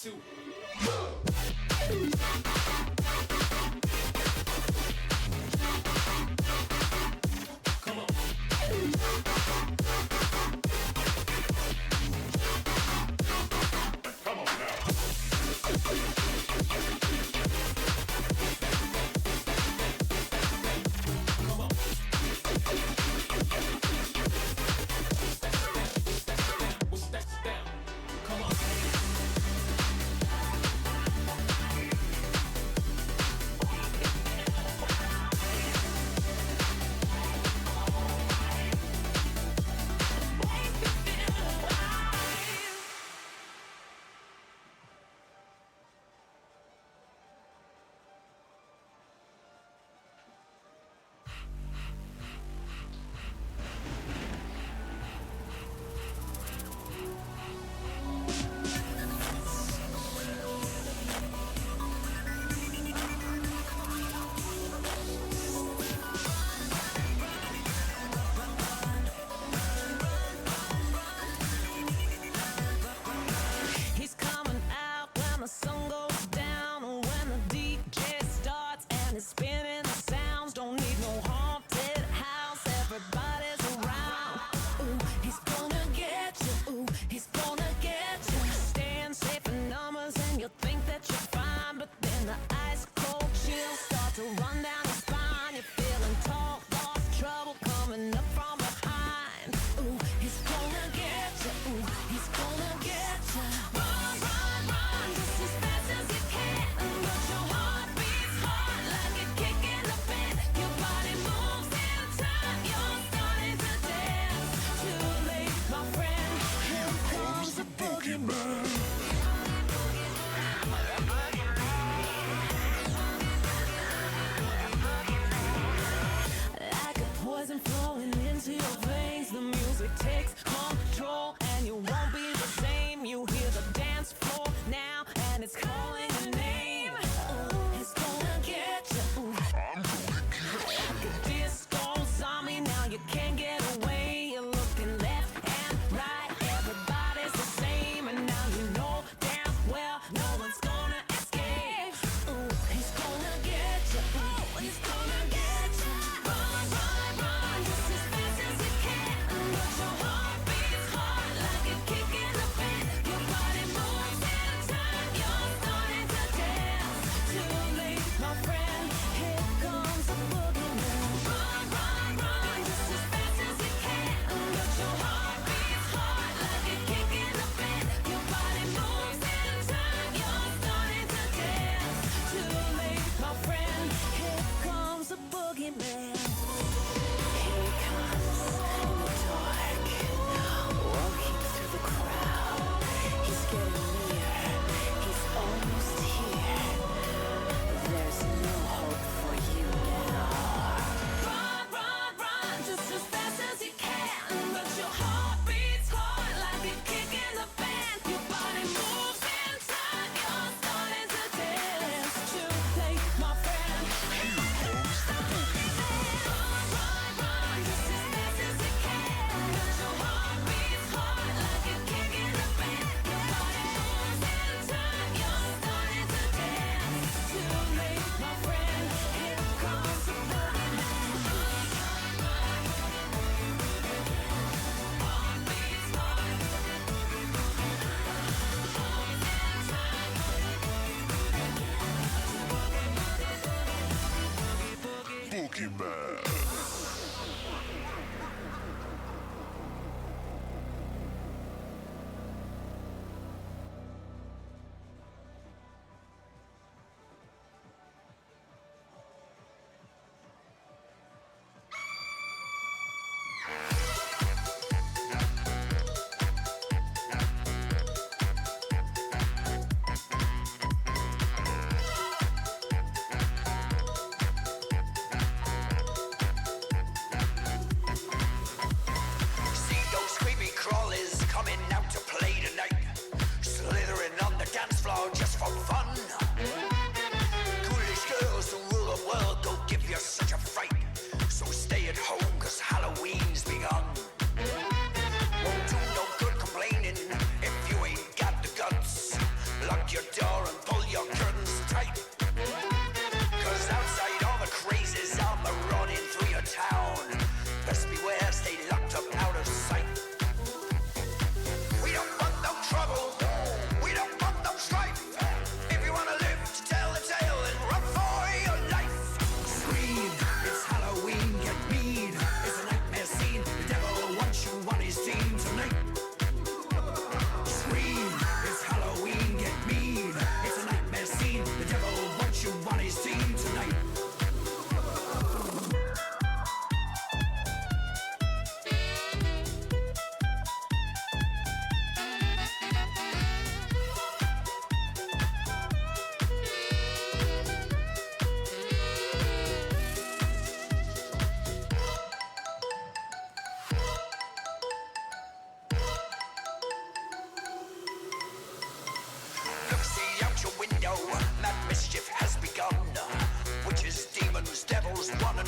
two. Come on. Come on now. Come on. What's that down? Come on. He's coming out when the sun goes down, when the DJ starts and it's spinning the sounds. Don't need no haunted house, everybody's around. Ooh, he's gonna get you. Ooh, he's gonna get you. Staying safe in numbers and you'll think that you're fine, but then the ice cold chills start to run down your spine. You're feeling tall, lost, trouble coming up from behind. Ooh, he's gonna get you. Ooh, he's gonna get you. Run, run, run, just as fast as you can. But your heart beats hard like it kicks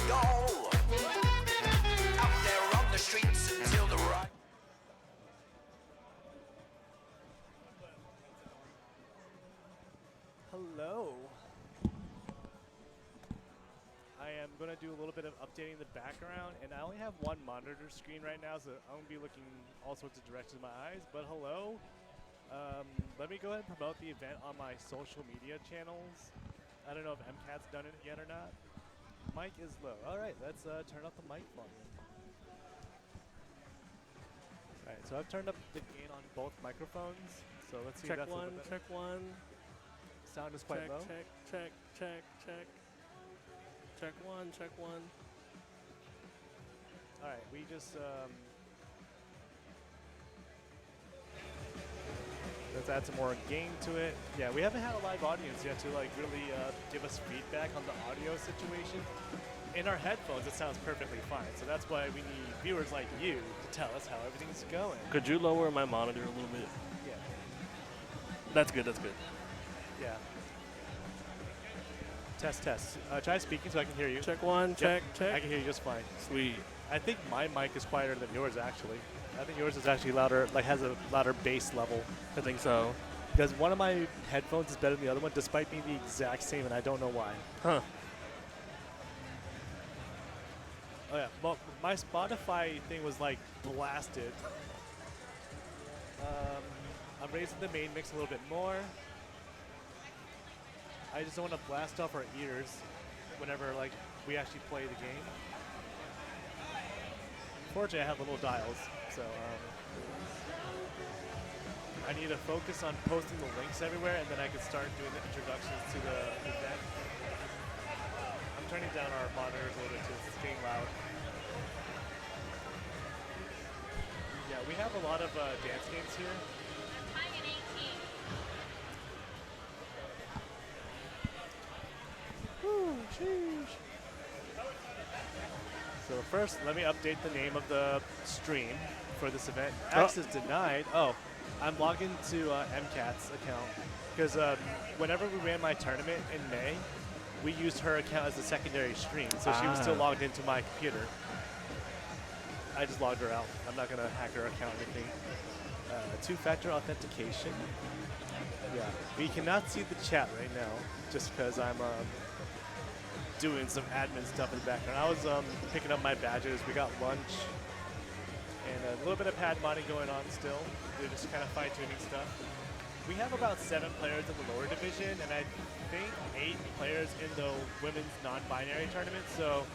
go. Out there on the streets until the right. Hello. I am going to do a little bit of updating the background, and I only have one monitor screen right now, so I'm going to be looking all sorts of directions with my eyes. But hello. Let me go ahead and promote the event on my social media channels. I don't know if MCAT's done it yet or not. Mic is low. All right, let's turn up the mic volume. All right, so I've turned up the gain on both microphones. So let's see if Check that's a little one, bit better. check one. Sound is quite Check, low. check. Check one, check one. All right, we just let's add some more gain to it. Yeah, we haven't had a live audience yet to like really give us feedback on the audio situation. In our headphones, it sounds perfectly fine. So that's why we need viewers like you to tell us how everything's going. Could you lower my monitor a little bit? Yeah, That's good, that's good. yeah. Test, test. Try speaking so I can hear you. Check one, check, I check. can hear you just fine. Sweet. I think my mic is quieter than yours actually. I think yours is actually louder, like has a louder bass level. I think so. Because one of my headphones is better than the other one, despite being the exact same, and I don't know why. Huh. Oh yeah, well, my Spotify thing was like blasted. I'm raising the main mix a little bit more. I just don't want to blast off our ears whenever like we actually play the game. Fortunately, I have little dials, so I need to focus on posting the links everywhere, and then I can start doing the introductions to the event. I'm turning down our monitors a little bit too, it's getting loud. Yeah, we have a lot of dance games here. Woo, sheesh. So first, let me update the name of the stream for this event. Access denied. Oh, I'm logged into MCAT's account because whenever we ran my tournament in May, we used her account as a secondary stream, so she was still logged into my computer. I just logged her out. I'm not gonna hack her account or anything. Two-factor authentication. Yeah, we cannot see the chat right now just because I'm doing some admin stuff in the background. I was picking up my badges. We got lunch and a little bit of pad modding going on still. We're just kind of fine-tuning stuff. We have about 7 players in the lower division, and I think 8 players in the women's non-binary tournament. So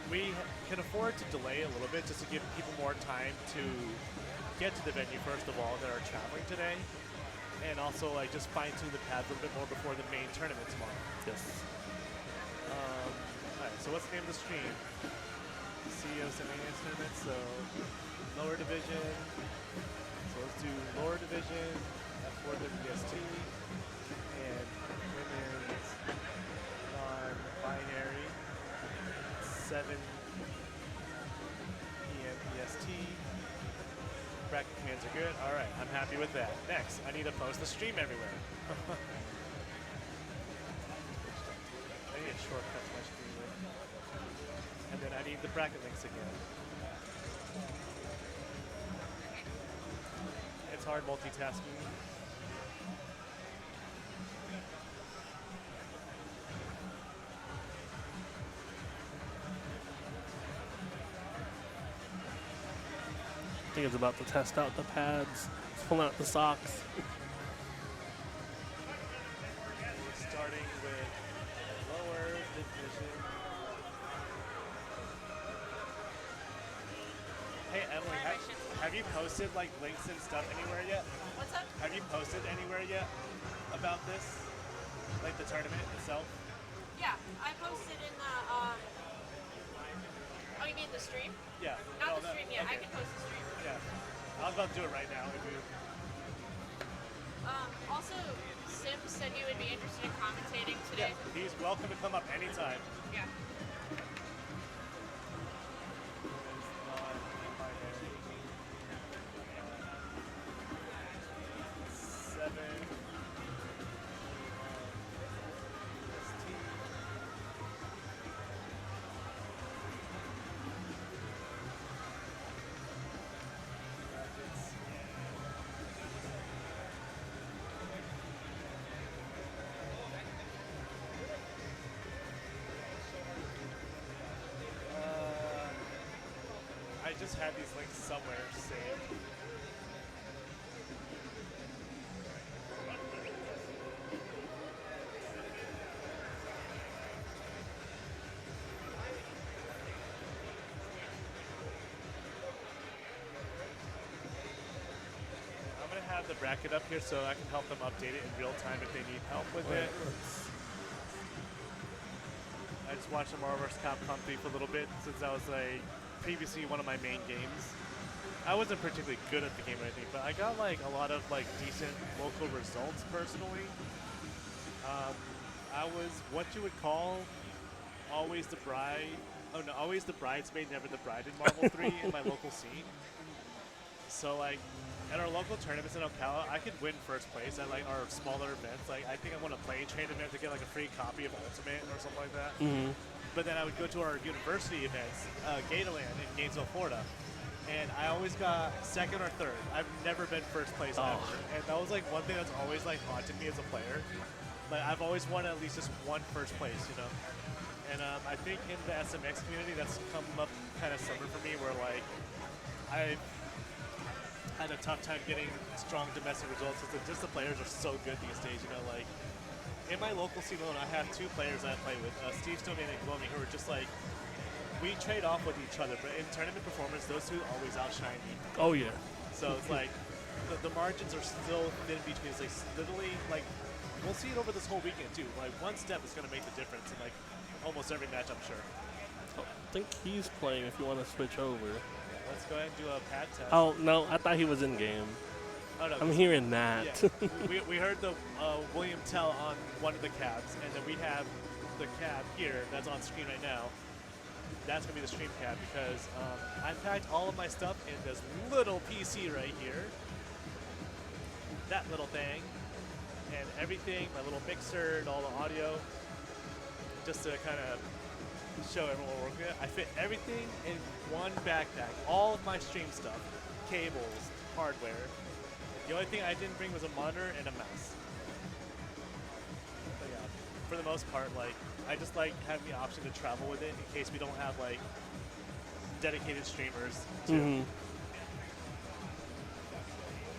we can afford to delay a little bit just to give people more time to get to the venue, first of all, that are traveling today, and also like just fine-tune the pads a little bit more before the main tournament tomorrow. Yes. Alright, so what's the name of the stream? CEO StepManiaX tournament, so lower division. So let's do lower division at 4WST and women's non-binary 7 p.m. EST. Bracket commands are good. Alright, I'm happy with that. Next, I need to post the stream everywhere. I need a shortcut to my screen there. And then I need the bracket links again. It's hard multitasking. I think it's about to test out the pads. It's pulling out the socks. Starting with lower division. Hey Emily, have you posted like links and stuff anywhere yet? What's up? Have you posted anywhere yet about this? Like the tournament itself? Yeah, I posted in the, oh, you mean the stream? Yeah. Not Oh, the stream yet, I okay. can post the stream. Yeah. I was about to do it right now. If you, Also, Sim said you would be interested in commentating yeah, today. he's welcome to come up anytime. Yeah. just had these links somewhere saved. I'm gonna have the bracket up here so I can help them update it in real time if they need help with it. I just watched the Marvel vs. Capcom 3 for a little bit since that was like previously one of my main games. I wasn't particularly good at the game or anything, but I got like a lot of like decent local results personally. I was what you would call always the bride. Oh no, always the bridesmaid, never the bride in Marvel 3 in my local scene. So like at our local tournaments in Ocala, I could win first place at like our smaller events. Like I think I won a plane train event to get like a free copy of Ultimate or something like that. Mm-hmm. But then I would go to our university events, Gatorland in Gainesville, Florida, and I always got second or third. I've never been first place ever, and that was like one thing that's always like haunted me as a player. Like I've always wanted at least just one first place, you know. And I think in the SMX community, that's come up kind of summer for me, where like I had a tough time getting strong domestic results because just the players are so good these days, you know. Like in my local scene alone, I have two players I play with, Steve Stone and Gomi, who are just like, we trade off with each other, but in tournament performance, those two always outshine me. Oh yeah. So it's like the margins are still thin between. It's like literally like we'll see it over this whole weekend too. Like one step is going to make the difference in like almost every match, I'm sure. I think he's playing if you want to switch over. Let's go ahead and do a pad test. Oh, no, I thought he was in game. Oh, no, I'm hearing that. Yeah. we heard the William Tell on one of the cabs, and then we have the cab here that's on screen right now. That's going to be the stream cab because I packed all of my stuff in this little PC right here. That little thing. And everything, my little mixer and all the audio, just to kind of show everyone what we're working with. I fit everything in one backpack. All of my stream stuff, cables, hardware. The only thing I didn't bring was a monitor and a mouse. But yeah, for the most part, like I just like having the option to travel with it in case we don't have like dedicated streamers too.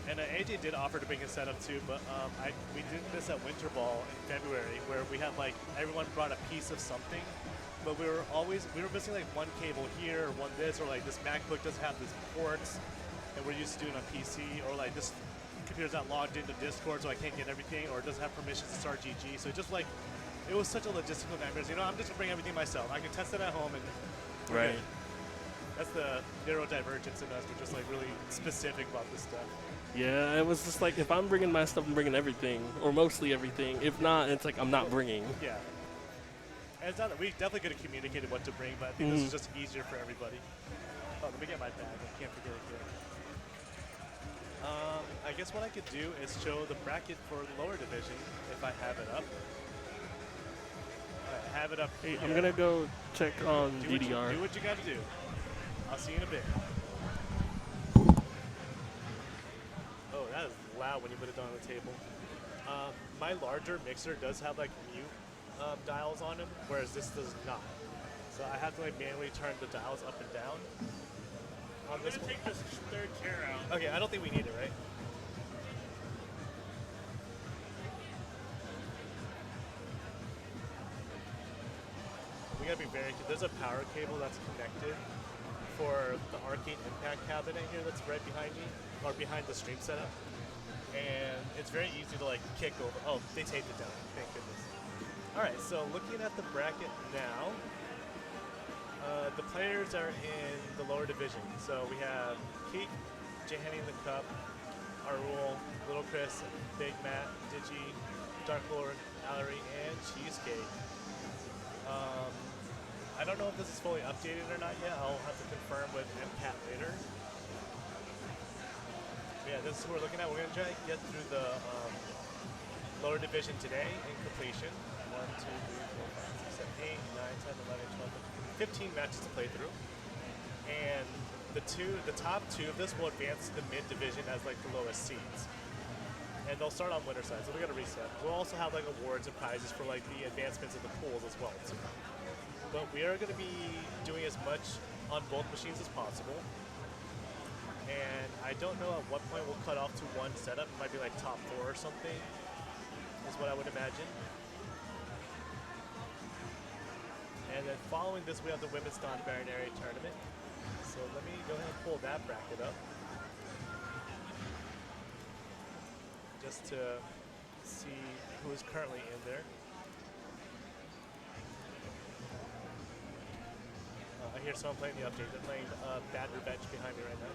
And AJ did offer to bring his setup too, but we did this at Winter Ball in February, where we had like everyone brought a piece of something, but we were missing like one cable here or one this, or like this MacBook doesn't have these ports, and we're used to doing on PC, or like this computer's not logged into Discord, so I can't get everything, or it doesn't have permissions to start GG. So it just like it was such a logistical nightmare. You know, I'm just gonna bring everything myself. I can test it at home, and we're Right. good. That's the neurodivergence in us. We're just like really specific about this stuff. Yeah, it was just like, if I'm bringing my stuff, I'm bringing everything, or mostly everything. If not, it's like I'm not bringing. Yeah. And it's not that we definitely could have communicated what to bring, but I think this is just easier for everybody. Oh, let me get my bag. I can't forget it here. I guess what I could do is show the bracket for the lower division if I have it up. I have it up. Hey, here. I'm gonna go check on do DDR. What you gotta do. I'll see you in a bit. Oh, that is loud when you put it down on the table. My larger mixer does have like mute dials on them, whereas this does not. So I have to like manually turn the dials up and down. On this one. take this third chair out. Okay, I don't think we need it, right? We gotta be very. There's a power cable that's connected for the arcade impact cabinet here that's right behind me, or behind the stream setup. And it's very easy to like kick over. Oh, they taped it down. Thank goodness. All right, so looking at the bracket now, the players are in the lower division. So we have Keek, Jehani in the Cup, Arul, Little Chris, Big Matt, Digi, Dark Lord, Mallory, and Cheesecake. I don't know if this is fully updated or not yet. I'll have to confirm with MCAT later. Yeah, this is what we're looking at. We're going to try to get through the lower division today in completion. 1, 2, 3, 4, 5, 6, 7, 8, 9, 10, 11, 12, 15 matches to play through. And the top two of this will advance to the mid division as like the lowest seeds. And they'll start on winter side, so we got to reset. We'll also have like awards and prizes for like the advancements of the pools as well, too. But we are going to be doing as much on both machines as possible. And I don't know at what point we'll cut off to one setup. It might be like top 4 or something, is what I would imagine. And then following this, we have the women's non-binary tournament. So let me go ahead and pull that bracket up, just to see who is currently in there. I hear someone playing the update. They're playing Bad Revenge behind me right now.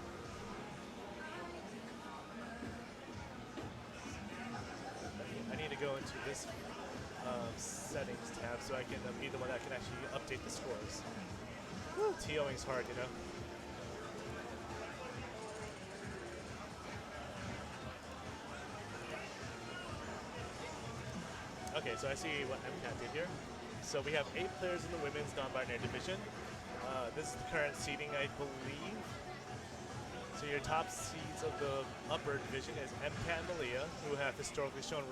I need to go into this settings tab so I can be the one that can actually update the scores. TOing's hard, you know. Okay, so I see what MCAT did here. So we have 8 players in the women's non-binary division. This is the current seeding, I believe. So your top seeds of the upper division is MCAT and Malia, who have historically shown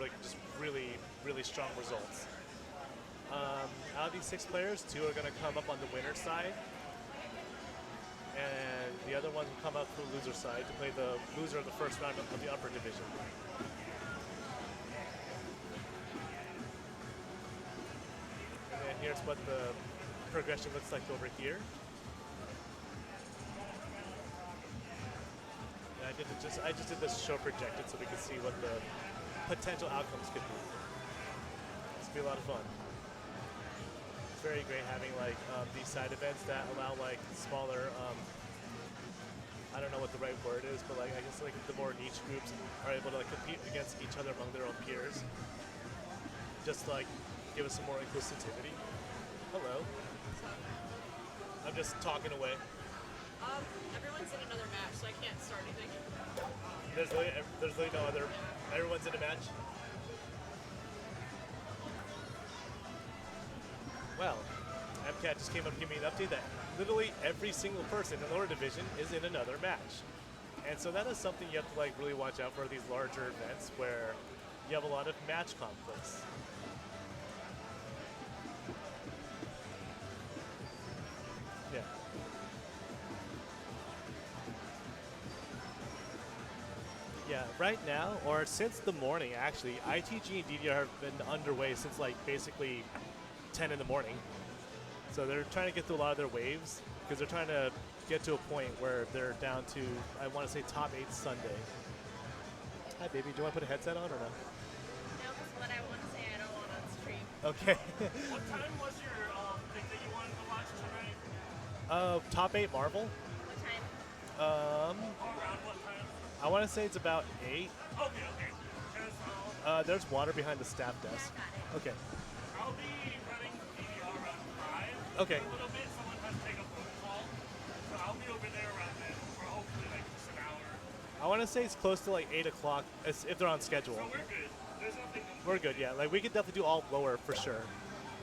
really strong results. Out of these 6 players, 2 are going to come up on the winner's side, and the other ones will come up from the loser side to play the loser of the first round of the upper division. And then here's what the progression looks like over here. And I just did this show projected so we could see what the potential outcomes could be. This will be a lot of fun. It's very great having like these side events that allow like smaller, I don't know what the right word is, but like I guess like the more niche groups are able to like compete against each other among their own peers. Just like give us some more inclusivity. Hello. I'm just talking away. Everyone's in another match, so I can't start anything. There's literally no other. Everyone's in a match. Well, MCAT just came up to give me an update that literally every single person in the lower division is in another match. And so that is something you have to like really watch out for these larger events where you have a lot of match conflicts. Yeah. Yeah, right now, or since the morning actually, ITG and DDR have been underway since like basically 10 in the morning. So they're trying to get through a lot of their waves because they're trying to get to a point where they're down to, I want to say, top 8 Sunday. Hi, baby. Do you want to put a headset on or no? No, because what I want to say I don't want on stream. Okay. What time was your thing that you wanted to watch tonight? Top 8 Marvel. What time? Around what time? I want to say it's about 8. Okay. Because There's water behind the staff Yeah, desk. I got it. Okay. I'll be running DDR around 5. Okay. For a little bit, someone has to take a phone call. So I'll be over there around then for hopefully like just an hour. I want to say it's close to like 8 o'clock if they're on schedule. So we're good. There's nothing. We're good, yeah. Like we could definitely do all lower for sure.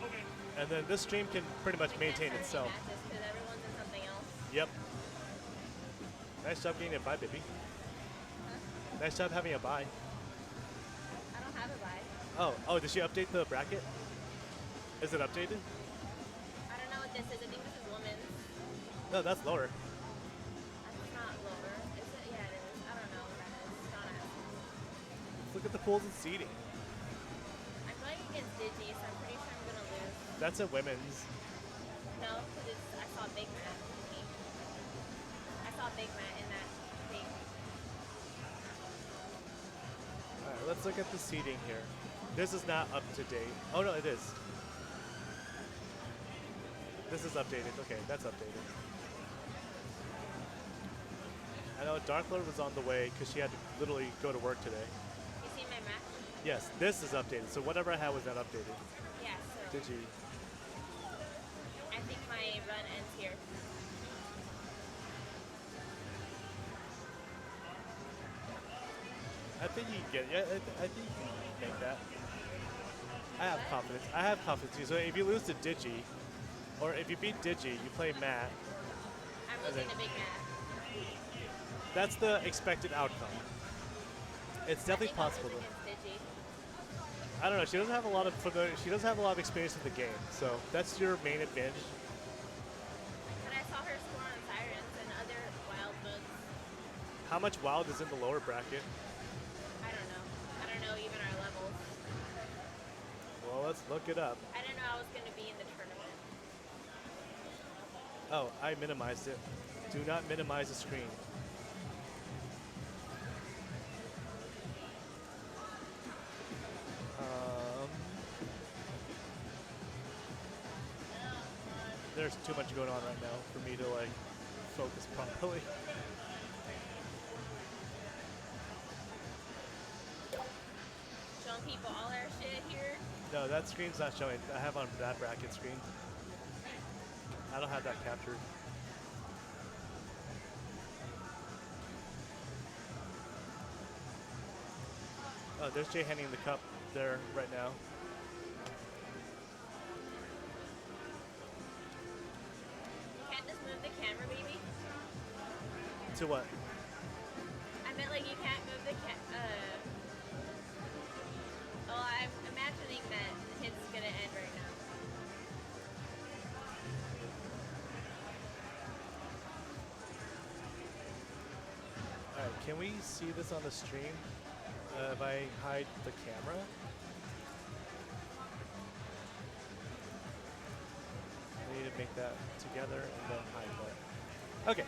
Okay. And then this stream can pretty much maintain itself. Because everyone's in something else. Yep. Nice job getting a bye, baby. Nice job having a bye. I don't have a buy. Oh, did she update the bracket? Is it updated? I don't know what this is. I think this is women's. No, that's lower. It's not lower. Is it? Yeah, it is. I don't know what that is. Don't ask. Look at the pools and seating. I'm playing against Digi, so I'm pretty sure I'm gonna lose. That's a women's. No, because I saw Big Matt. I saw Big Matt in that thing. All right, let's look at the seating here. This is not up to date. Oh no, it is. This is updated. Okay, that's updated. I know Dark Lord was on the way because she had to literally go to work today. You see my match? Yes, this is updated. So whatever I had was not updated. Yeah, so Did you? I think my run ends here. I think you can get it. Yeah, I think you can make that. I have confidence. I have confidence. So if you lose to Digi, or if you beat Digi, you play Matt. I'm losing to Big Matt. That's the expected outcome. It's definitely possible. Though. I don't know. She doesn't have a lot of she doesn't have a lot of experience in the game, so that's your main advantage. But I saw her score on Sirens and other wild moves. How much wild is in the lower bracket? I don't know. I don't know even our levels. Well, let's look it up. I didn't know I was going to be in the tournament. Oh, I minimized it. Do not minimize the screen. There's too much going on right now for me to like focus properly. Showing people all our shit here. No, that screen's not showing. I have on that bracket screen. I don't have that captured. Oh, there's Jay handing the cup there right now. Can't just move the camera, baby. To what? I meant like you can't move the Oh, I'm imagining that the hit's gonna end right now. Alright, can we see this on the stream? If I hide the camera? I need to make that together and then hide that. Okay,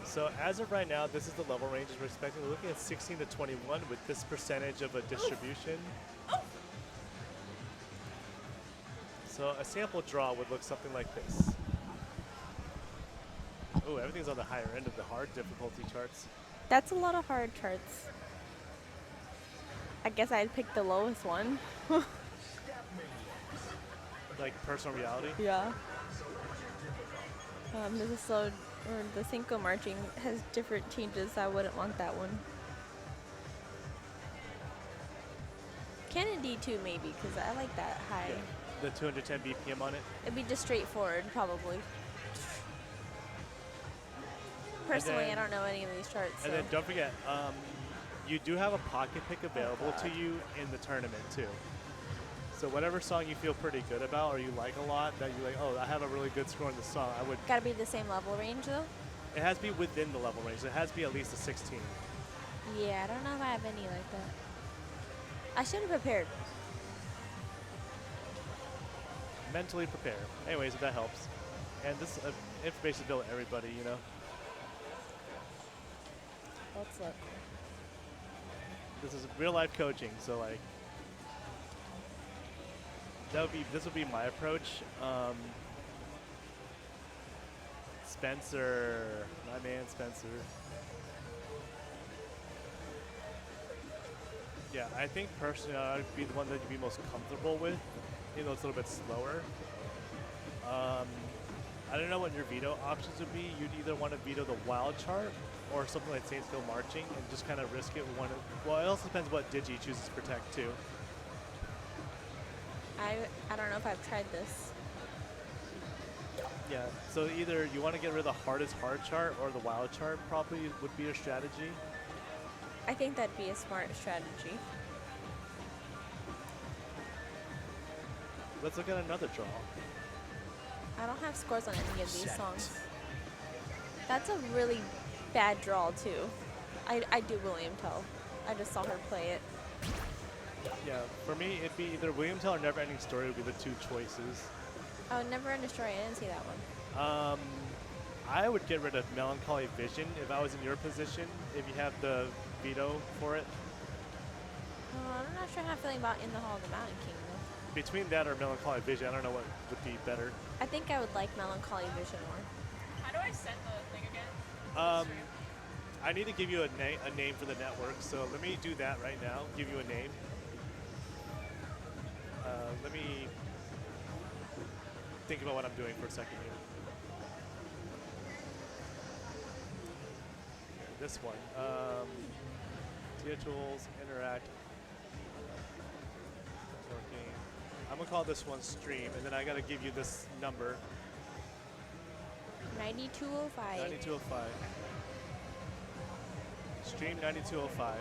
so as of right now, this is the level ranges we're expecting. We're looking at 16 to 21 with this percentage of a distribution. So a sample draw would look something like this. Oh, everything's on the higher end of the hard difficulty charts. That's a lot of hard charts. I guess I'd pick the lowest one. Like personal reality. Yeah. The slow or the Cinco marching has different changes. I wouldn't want that one. Kennedy too, maybe, because I like that high. Yeah. The 210 BPM on it. It'd be just straightforward, probably. Personally, I don't know any of these charts. And So. then don't forget, you do have a pocket pick available to you in the tournament too. So whatever song you feel pretty good about or you like a lot, that you like, oh, I have a really good score in this song, I would. Gotta be the same level range though? It has to be within the level range. It has to be at least a 16. Yeah, I don't know if I have any like that. I should have prepared. Mentally prepare. Anyways, if that helps. And this information is available to everybody, you know. Let's look. This is real life coaching, so like this would be my approach. Spencer, my man Spencer. Yeah, I think personally I'd be the one that you'd be most comfortable with, even though it's a little bit slower. I don't know what your veto options would be. You'd either want to veto the wild chart or something like Saintsville Marching and just kind of risk it with one of, well, it also depends what digi chooses to protect too. I don't know if I've tried this. Yeah, so either you want to get rid of the hardest hard chart or the wild chart probably would be your strategy. I think that'd be a smart strategy. Let's look at another draw. I don't have scores on any of these songs. That's a really bad draw too. I do William Tell. I just saw her play it. Yeah, for me it'd be either William Tell or Never Ending Story would be the two choices. Oh, Never End a Story. I didn't see that one. I would get rid of Melancholy Vision if I was in your position, if you have the veto for it. I'm not sure how I'm feeling about In the Hall of the Mountain King though. Between that or Melancholy Vision, I don't know what would be better. I think I would like Melancholy Vision more. How do I set the thing again? I need to give you a name for the network, so let me do that right now. Give you a name. Let me think about what I'm doing for a second here. This one. Tia Tools, Interact. Working. I'm gonna call this one Stream, and then I gotta give you this number. 9205. 9205. Stream 9205.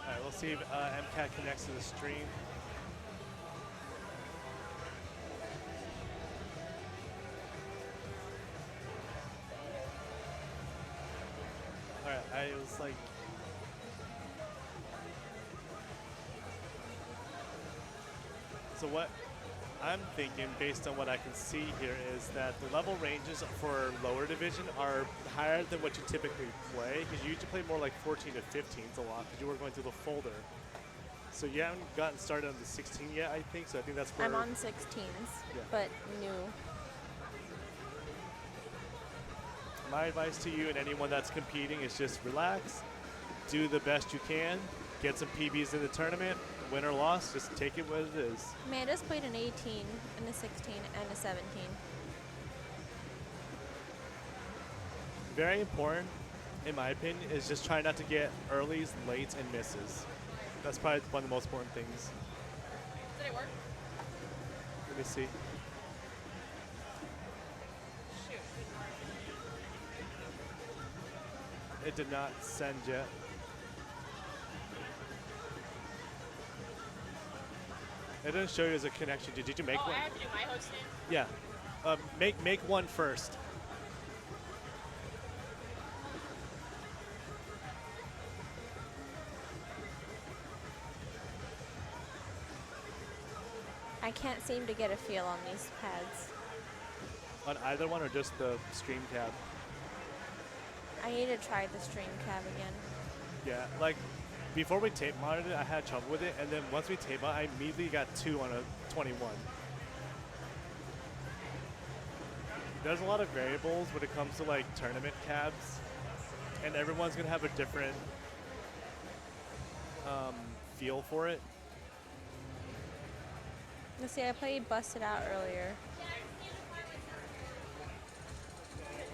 Alright, we'll see if MCAT connects to the stream. I was like, so what I'm thinking, based on what I can see here, is that the level ranges for lower division are higher than what you typically play, because you usually play more like 14 to 15s a lot, because you were going through the folder. So you haven't gotten started on the 16 yet, I think. So I think that's where I'm on 16s, Yeah. but new. my advice to you and anyone that's competing is just relax, do the best you can, get some PBs in the tournament, win or loss, just take it what it is. I mean, I just played an 18, and a 16, and a 17. Very important, in my opinion, is just try not to get earlies, lates, and misses. That's probably one of the most important things. Did it work? Let me see. Shoot. It did not send yet. It doesn't show you as a connection. Did you make Oh, one? I have to do my hosting? Yeah. Make one first. I can't seem to get a feel on these pads. On either one or just the stream tab? I need to try the stream cab again. Yeah, like before we tape modded it, I had trouble with it, and then once we tape modded, I immediately got 2 on a 21. There's a lot of variables when it comes to like tournament cabs, and everyone's gonna have a different feel for it. Let's see, I played Busted Out earlier.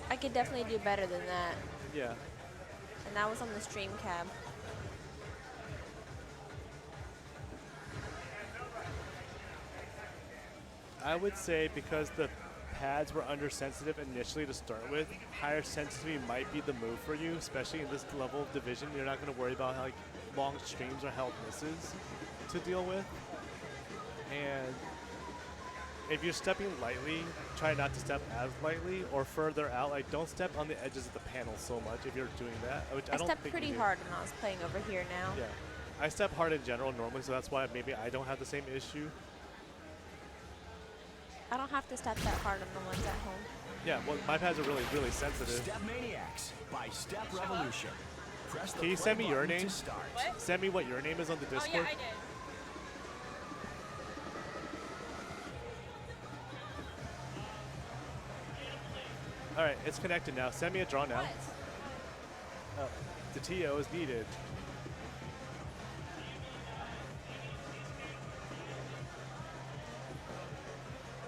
I could definitely do better than that. Yeah. And that was on the stream cab. I would say because the pads were undersensitive initially to start with, higher sensitivity might be the move for you, especially in this level of division. You're not going to worry about like long streams or held misses to deal with. And if you're stepping lightly, try not to step as lightly or further out. Like don't step on the edges of the panel so much if you're doing that. Which I don't stepped think pretty you do. hard when I was playing over here now. Yeah. I step hard in general normally, so that's why maybe I don't have the same issue. I don't have to step that hard on the ones at home. Yeah, well, my pads are really, really sensitive. StepManiaX by Step Revolution. Press the Can you play send me your button name? to start. What? Send me what your name is on the Oh, Discord. yeah, I did. All right, it's connected now. Send me a draw now. What? Oh, the TO is needed.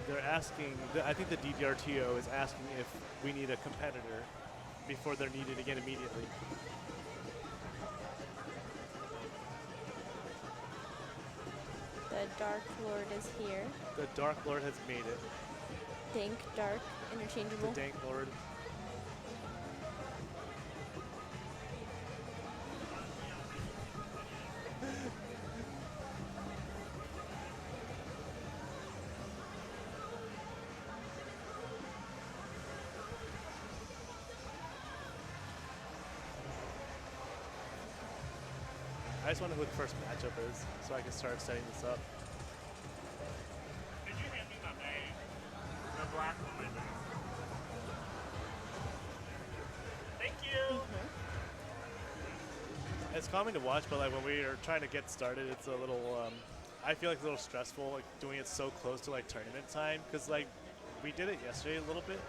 They're asking, I think the DDRTO is asking if we need a competitor before they're needed again immediately. The Dark Lord is here. The Dark Lord has made it. Dank, Dark, The interchangeable. Dank Lord. I just wonder who the first matchup is, so I can start setting this up. Did you hand me the name? The black one. Thank you. It's calming to watch, but like when we are trying to get started, it's a little. I feel like a little stressful, like doing it so close to like tournament time, because like we did it yesterday a little bit,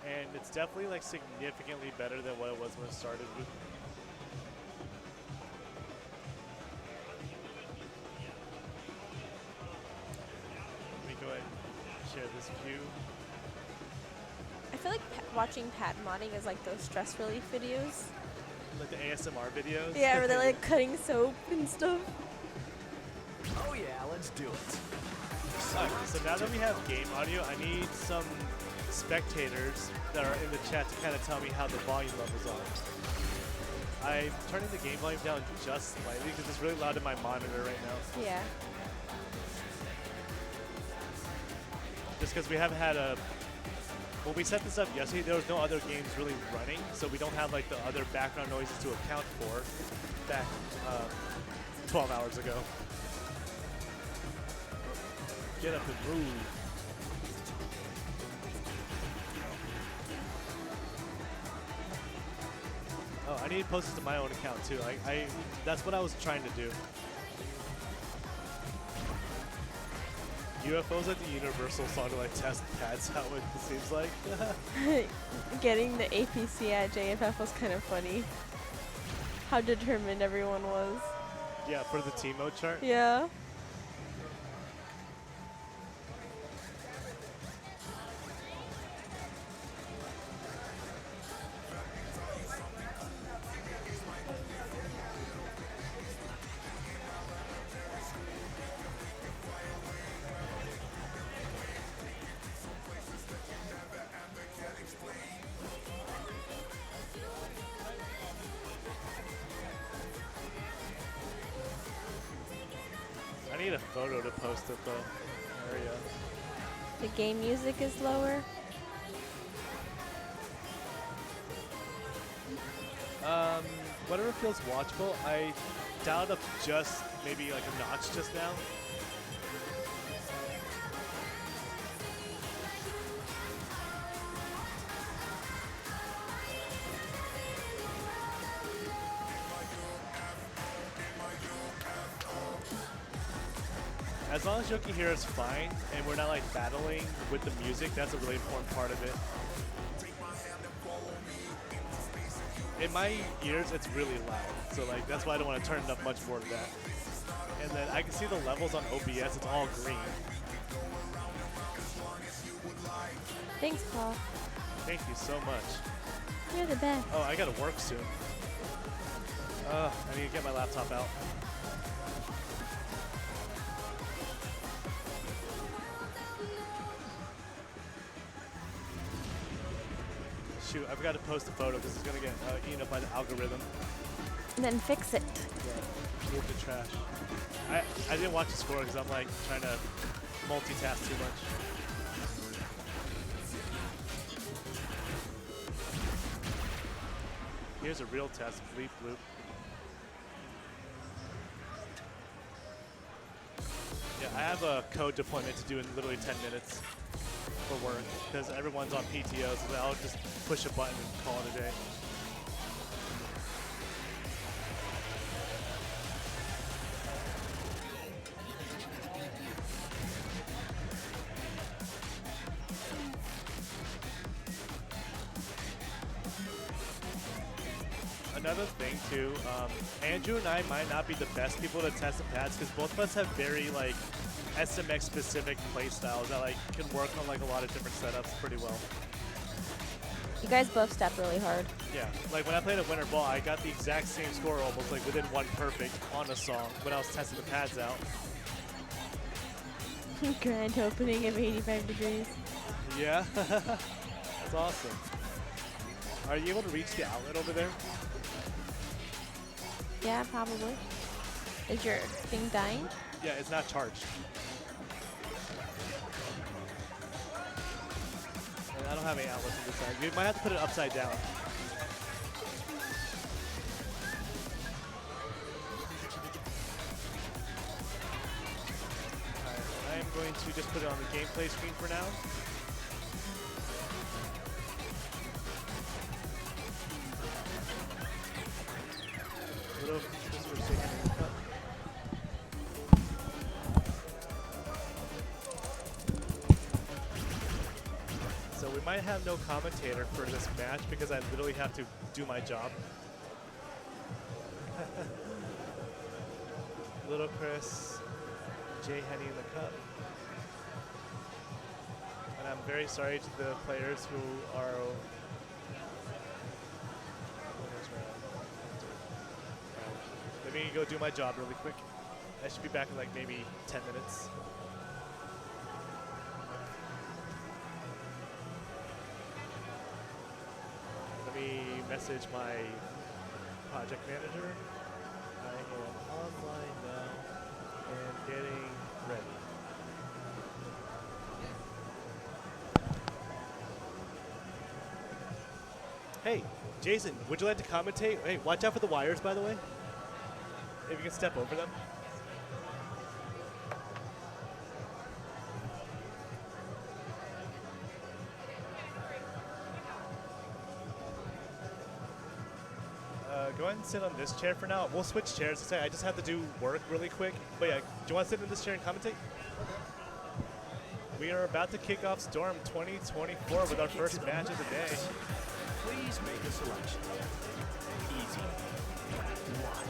and it's definitely like significantly better than what it was when it started. Let me go ahead and share this view. I feel like watching pad modding is like those stress relief videos. Like the ASMR videos. Yeah, where they're like cutting soap and stuff. Oh yeah, let's do it. Alright, so now that we have game audio, I need some spectators that are in the chat to kind of tell me how the volume levels are. I'm turning the game volume down just slightly because it's really loud in my monitor right now. Yeah. Just because we haven't had a when we set this up yesterday, there was no other games really running, so we don't have like the other background noises to account for back 12 hours ago. Get up and move. Oh, I need to post this to my own account too. That's what I was trying to do. UFOs at the Universal song to like test pads out, it seems like. Getting the APC at JFF was kind of funny. How determined everyone was. Yeah, for the team mode chart. Yeah. I need a photo to post it though. Area. The game music is lower. Whatever feels watchable. I dialed up just maybe like a notch just now. As long as you can hear us fine and we're not like battling with the music, that's a really important part of it. In my ears, it's really loud, so like that's why I don't want to turn it up much more to that. And then I can see the levels on OBS; it's all green. Thanks, Paul. Thank you so much. You're the best. Oh, I gotta work soon. I need to get my laptop out. Shoot, I forgot to post the photo because it's gonna get eaten up by the algorithm. And then fix it. Yeah, move the trash. I didn't watch the score because I'm like trying to multitask too much. Here's a real test, bleep bloop. Yeah, I have a code deployment to do in literally 10 minutes for work because everyone's on PTO, so I'll just push a button and call it a day. Another thing too, Andrew and I might not be the best people to test the pads because both of us have very like SMX specific play styles that like can work on like a lot of different setups pretty well. You guys both step really hard. Yeah, like when I played a winter ball, I got the exact same score almost like within one perfect on a song when I was testing the pads out. Grand opening of 85 degrees. Yeah, that's awesome. Are you able to reach the outlet over there? Yeah, probably. Is your thing dying? Yeah, it's not charged. And I don't have any outlets on this side. You might have to put it upside down. Alright, I am going to just put it on the gameplay screen for now. Little Christopher Singing in the cut. So we might have no commentator for this match because I literally have to do my job. Little Chris, Jay Henny in the cup. And I'm very sorry to the players who are let me go do my job really quick. I should be back in like maybe 10 minutes. Let me message my project manager. I am online now and getting ready. Hey, Jason, would you like to commentate? Hey, watch out for the wires, by the way. If you can step over them. Go ahead and sit on this chair for now. We'll switch chairs. I just have to do work really quick. But yeah, do you want to sit in this chair and commentate? We are about to kick off Storm 2024 with our first match of the day. Please make a selection. Easy. Wild.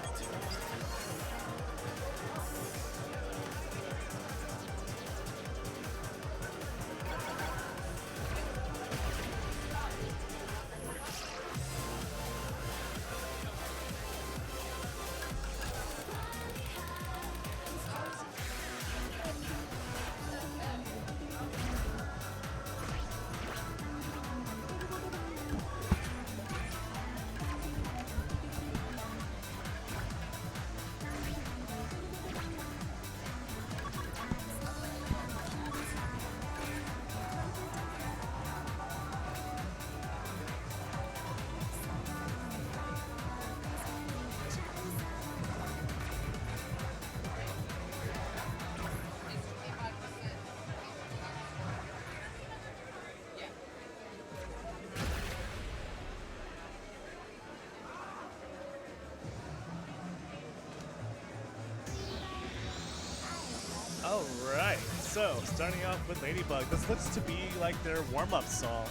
All right, so starting off with Ladybug. This looks to be like their warm-up song.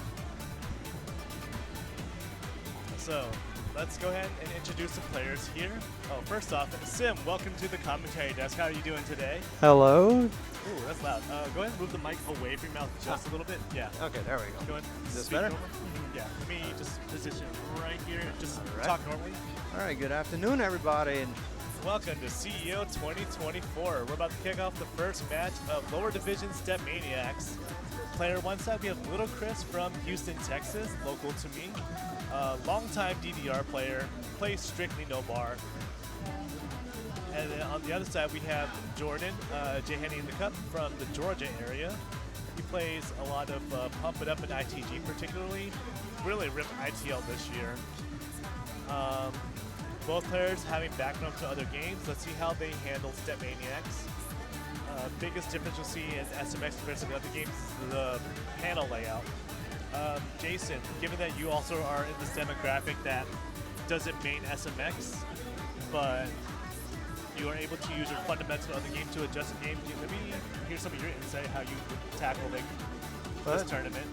So let's go ahead and introduce the players here. Oh, first off, Sim, welcome to the commentary desk. How are you doing today? Hello. Ooh, that's loud. Go ahead and move the mic away from your mouth just a little bit. Yeah. Okay, there we go. Go ahead. Is this speak better? normal. Yeah. Let me just position right here. Just All right. talk normally. All right, good afternoon, everybody. And Welcome to CEO 2024. We're about to kick off the first match of lower division StepManiaX. Player one side, we have Little Chris from Houston, Texas, local to me. Longtime DDR player, plays strictly no bar. And then on the other side, we have Jordan, J. Henny in the Cup from the Georgia area. He plays a lot of Pump It Up and ITG particularly. Really ripped ITL this year. Both players having background to other games. Let's see how they handle StepManiaX. Biggest difference you'll see in SMX versus the other games is the panel layout. Jason, given that you also are in this demographic that doesn't main SMX, but you are able to use your fundamental other game to adjust the game, let me hear some of your insight how you would tackle this tournament.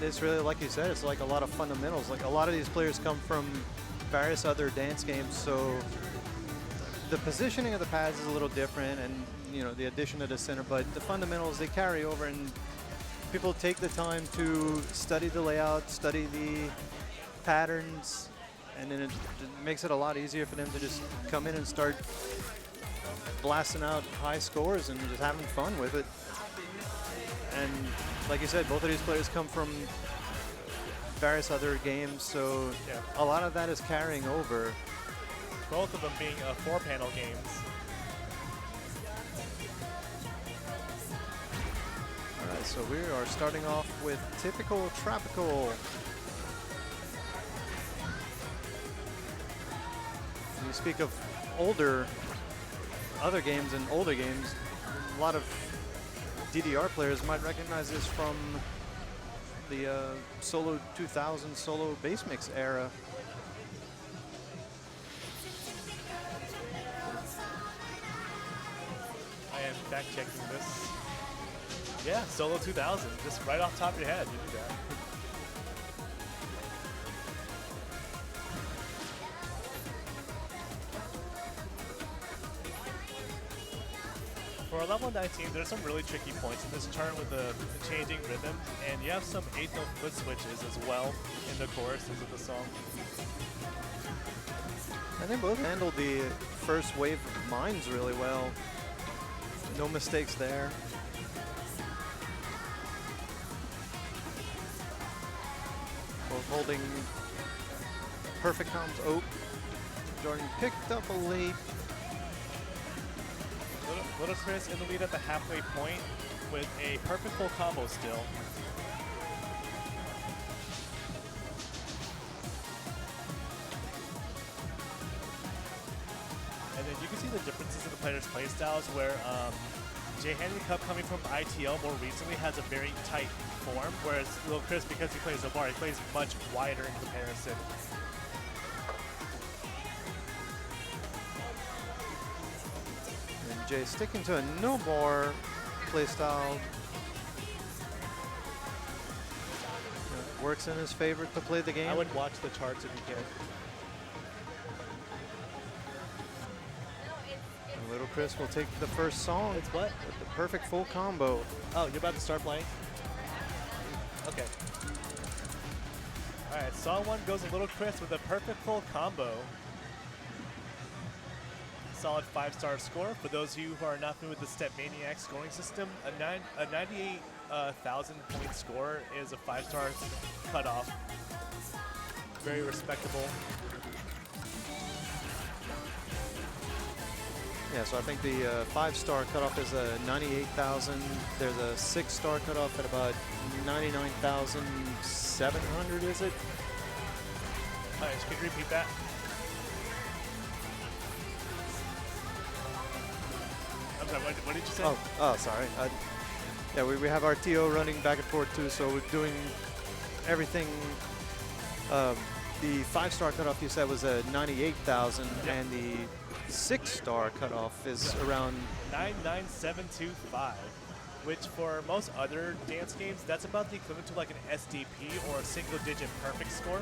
it's really, like you said, it's like a lot of fundamentals. Like a lot of these players come from various other dance games, so the positioning of the pads is a little different, and you know, the addition of the center, but the fundamentals, they carry over, and people take the time to study the layout, study the patterns, and then it makes it a lot easier for them to just come in and start blasting out high scores and just having fun with it. And like you said, both of these players come from various other games, so Yeah. a lot of that is carrying over. Both of them being 4-panel games. All right, so we are starting off with typical tropical. You speak of other games and older games, a lot of DDR players might recognize this from the Solo 2000 Solo Bass Mix era. I am fact checking this. Yeah, Solo 2000, just right off the top of your head, you knew that. For level 19, there's some really tricky points in this turn with the changing rhythm, and you have some 8-note foot switches as well in the choruses of the song. And they both handled the first wave of mines really well. No mistakes there. Both holding perfect comms. Oh, Jordan picked up a lead. Little Chris in the lead at the halfway point with a perfect full combo still. players' playstyles where Jay Henry Cup coming from ITL more recently has a very tight form, whereas Lil Chris, because he plays Zobar, he plays much wider in comparison. And Jay sticking to a no bar playstyle. Works in his favor to play the game. I would watch the charts if you can. And Little Chris will take the first song. It's what? With the perfect full combo. Oh, you're about to start playing? Okay. All right, song 1 goes a Little Chris with a perfect full combo. Solid 5-star score. For those of you who are not familiar with the StepManiaX scoring system, a 98,000 point score is a 5-star cutoff. Very respectable. Yeah, so I think the 5-star cutoff is a 98,000. There's a 6-star cutoff at about 99,700, is it? All right, can you repeat that? I'm sorry, what did you say? Oh, sorry. Yeah, we have our TO running back and forth too, so we're doing everything. The 5-star cutoff you said was a 98,000, Yep. and the 6-star cutoff is around 99725, which for most other dance games, that's about the equivalent to like an SDP or a single-digit perfect score.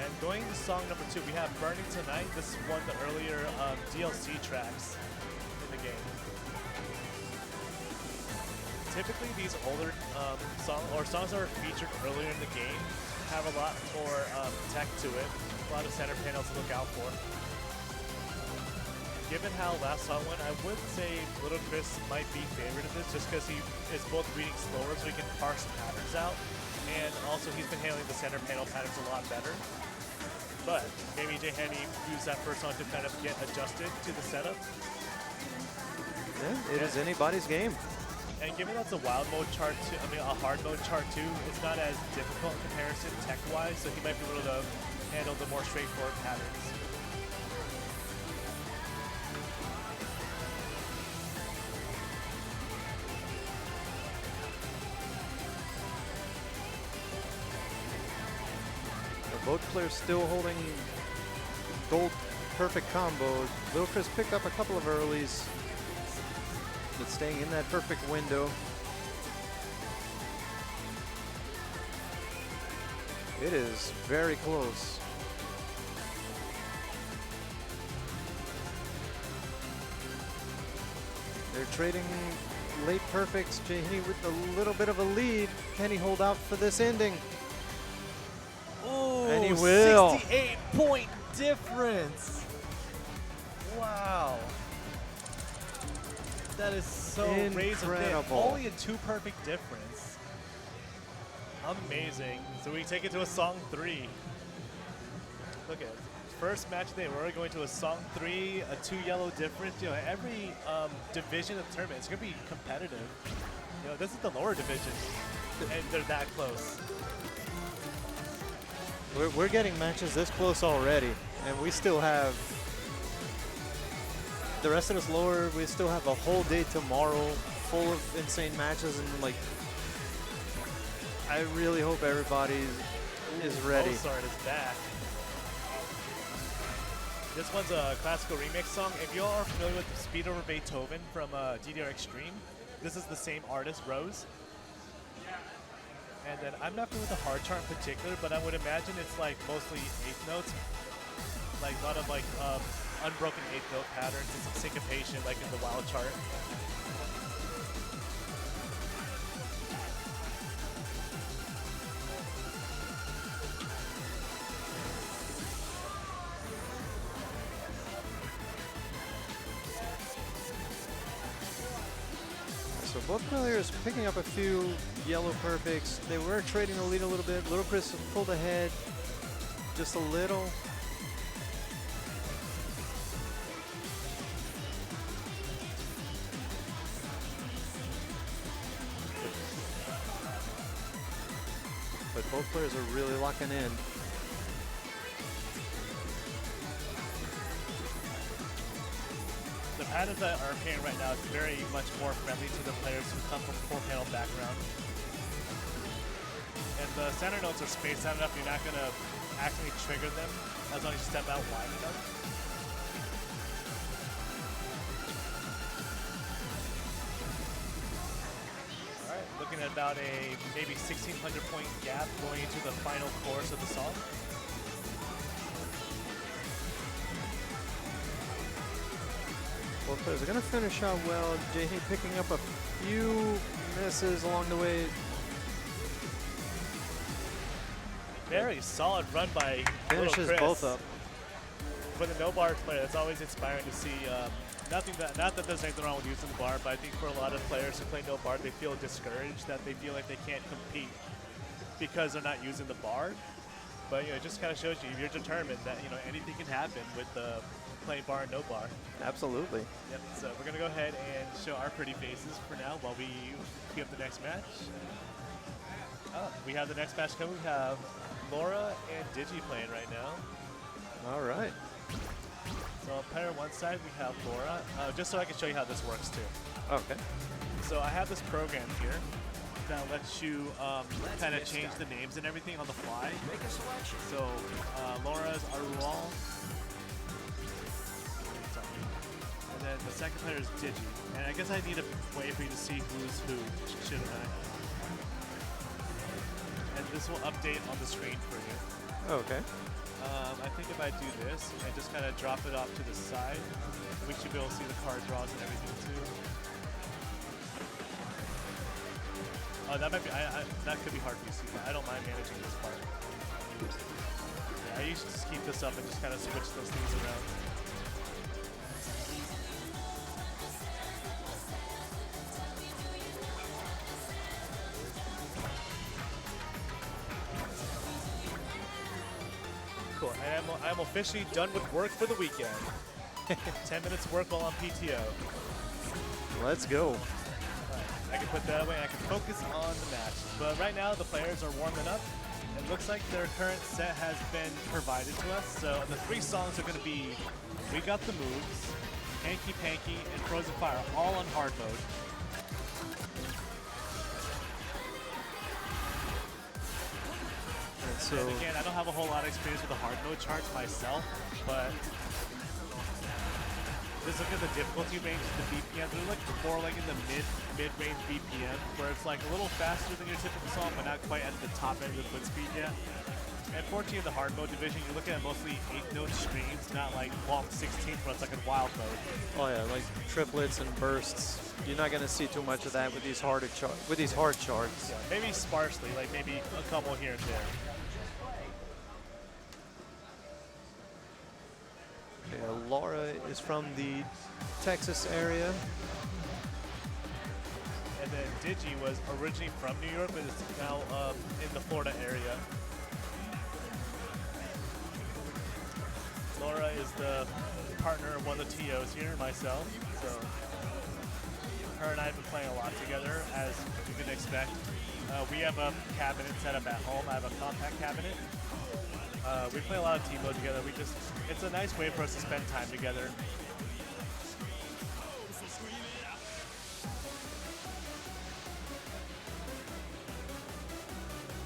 And going to song number 2, we have Burning Tonight. This is one of the earlier DLC tracks in the game. Typically, these older songs that are featured earlier in the game have a lot more tech to it, a lot of center panels to look out for. Given how last song went, I would say Little Chris might be favorite of this just because he is both reading slower so he can parse patterns out, and also he's been handling the center panel patterns a lot better. But maybe Jay Henny used that first song to kind of get adjusted to the setup. yeah, it is anybody's game. And given that's a wild mode chart too, I mean a hard mode chart too, it's not as difficult in comparison tech-wise, so he might be able to handle the more straightforward patterns. Both players still holding gold perfect combo. Lil Chris picked up a couple of earlies, but staying in that perfect window. It is very close. They're trading late perfects. Jay Henny with a little bit of a lead. Can he hold out for this ending? Ooh, And he will. 68-point difference. Wow. That is so razor thin. Incredible. Only a 2 perfect difference. Amazing. So we take it to a song 3. Look at it. First match of the day, we're going to a song 3, a 2 yellow difference. You know, every division of the tournament is going to be competitive. You know, this is the lower division, and they're that close. We're getting matches this close already, and we still have the rest of us lower. We still have a whole day tomorrow full of insane matches, and like, I really hope everybody is ready. Mozart is back. This one's a classical remix song. If you all are familiar with Speed Over Beethoven from DDR Extreme, this is the same artist, Rose. And then I'm not familiar with the hard chart in particular, but I would imagine it's like mostly 8th notes, like a lot of like unbroken 8th note patterns and some syncopation like in the wild chart. So both players picking up a few yellow perfects. They were trading the lead a little bit. Little Chris pulled ahead just a little. But both players are really locking in. patterns that are appearing right now is very much more friendly to the players who come from 4-panel background. And the center notes are spaced out enough, you're not going to accidentally trigger them as long as you step out wide enough. Alright, looking at about a maybe 1,600 point gap going into the final chorus of the song. Both players are going to finish out well. Jahe picking up a few misses along the way. Very solid run by Finishes Little Chris. both up. For the no-bar player, it's always inspiring to see. Not that there's anything wrong with using the bar, but I think for a lot of players who play no-bar, they feel discouraged, that they feel like they can't compete because they're not using the bar. But it just kind of shows you, you're determined that anything can happen with playing bar and no bar. Absolutely. Yep. So we're gonna go ahead and show our pretty faces for now while we queue up the next match. We have the next match coming. We have Laura and Digi playing right now. All right. So on player one side, we have Laura. Just so I can show you how this works too. Okay. So I have this program here that lets you kind of change the names and everything on the fly. Make a selection. So Laura's Arual. And then the second player is Digi. And I guess I need a way for you to see who's who, shouldn't I? And this will update on the screen for you. Okay. I think if I do this and just kind of drop it off to the side, we should be able to see the card draws and everything too. Oh, that might be, that could be hard for you to see. I don't mind managing this part. Yeah, I usually just keep this up and just kind of switch those things around. Cool. I'm officially done with work for the weekend. 10 minutes work while on PTO. Let's go. I can put that away and I can focus on the match. But right now the players are warming up. It looks like their current set has been provided to us. So the 3 songs are going to be We Got the Moves, Hanky Panky, and Frozen Fire, all on hard mode. So And again, I don't have a whole lot of experience with the hard mode charts myself, but just look at the difficulty range of the BPM. They're like more like in the mid-range BPM, where it's like a little faster than your typical song, but not quite at the top end of the foot speed yet. And 14 in the hard mode division, you're looking at mostly 8-note streams, not like Walk 16th where it's like a wild mode. oh yeah, like triplets and bursts. You're not gonna see too much of that with these hard charts. Yeah, maybe sparsely, like maybe a couple here and there. Yeah, Laura is from the Texas area. And then Digi was originally from New York, but is now in the Florida area. Laura is the partner of one of the TOs here, myself. So her and I have been playing a lot together, as you can expect. We have a cabinet set up at home. I have a compact cabinet. We play a lot of team mode together. It's a nice way for us to spend time together.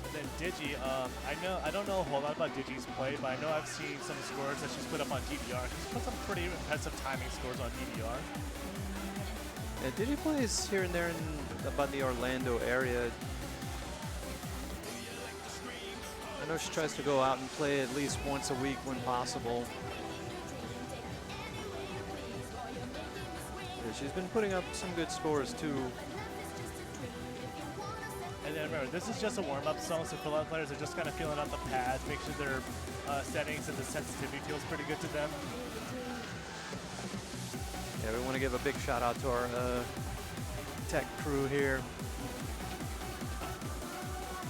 And then Digi, I don't know a whole lot about Digi's play, but I know I've seen some scores that she's put up on DDR. She's put some pretty impressive timing scores on DDR. Yeah, Digi plays here and there in about the Orlando area. I know she tries to go out and play at least once a week when possible. Yeah, she's been putting up some good scores too. And then remember, this is just a warm-up song, so for a lot of players, they're just kind of feeling out the pads, make sure their settings and the sensitivity feels pretty good to them. Yeah, we want to give a big shout out to our tech crew here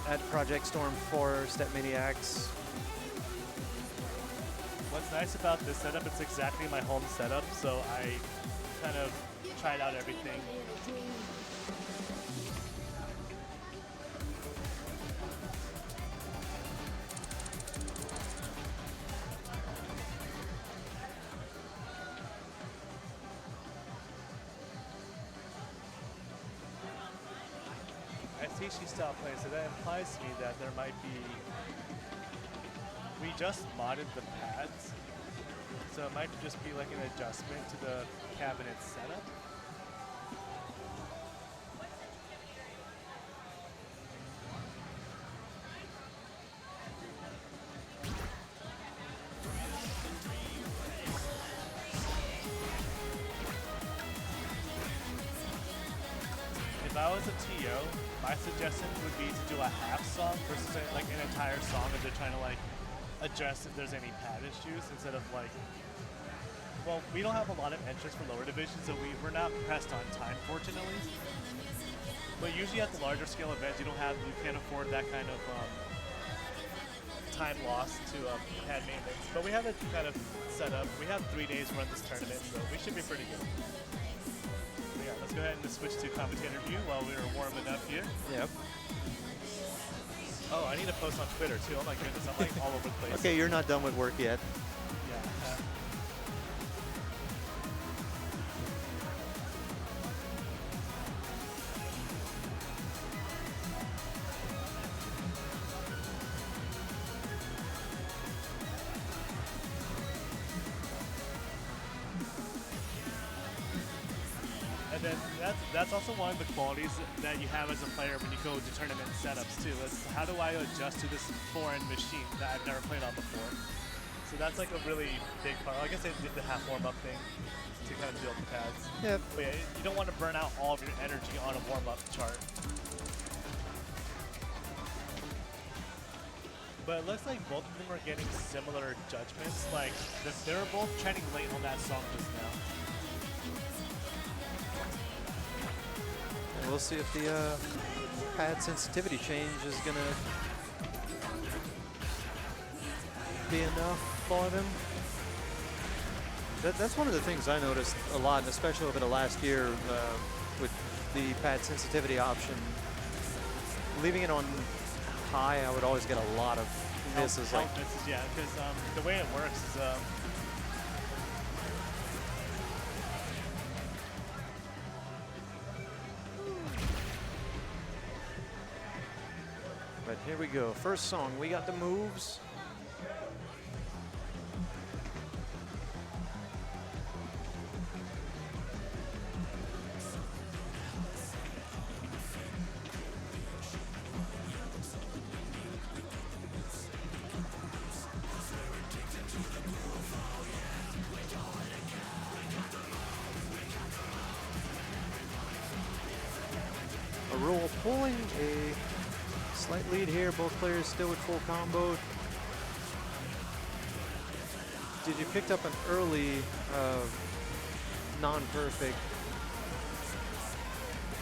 at Project Storm 4, StepManiaX. What's nice about this setup, it's exactly my home setup, so I kind of tried out everything. Satishi style play, so that implies to me that there might be. We just modded the pads, so it might just be like an adjustment to the cabinet setup. If I was a TO, my suggestion would be to do a half song versus like an entire song if they're trying to like address if there's any pad issues instead of like, well, we don't have a lot of entrants for lower divisions, so we're not pressed on time, fortunately. But usually at the larger scale events, you can't afford that kind of time loss to pad maintenance. But we have it kind of set up. We have 3 days to run this tournament, so we should be pretty good. But yeah, let's go ahead and switch to commentator view while we are warming up here. Yep. Oh, I need to post on Twitter too. Oh my goodness, I'm like all over the place. Okay, you're not done with work yet. Yeah. And then that's also one of the qualities that you have as a player when you go to tournament setups too. Is how do I adjust to this foreign machine that I've never played on before? So that's like a really big part. I guess I did the half warm-up thing to kind of build the pads. Yep. But yeah, you don't want to burn out all of your energy on a warm-up chart. But it looks like both of them are getting similar judgments. Like they were both trending late on that song just now. And we'll see if the pad sensitivity change is gonna be enough for them. That's one of the things I noticed a lot, and especially over the last year with the pad sensitivity option. Leaving it on high, I would always get a lot of misses. Like misses, yeah, because the way it works is but here we go. First song, we got the moves. A roll pulling a slight lead here. Both players still with full combo. Did you picked up an early non-perfect?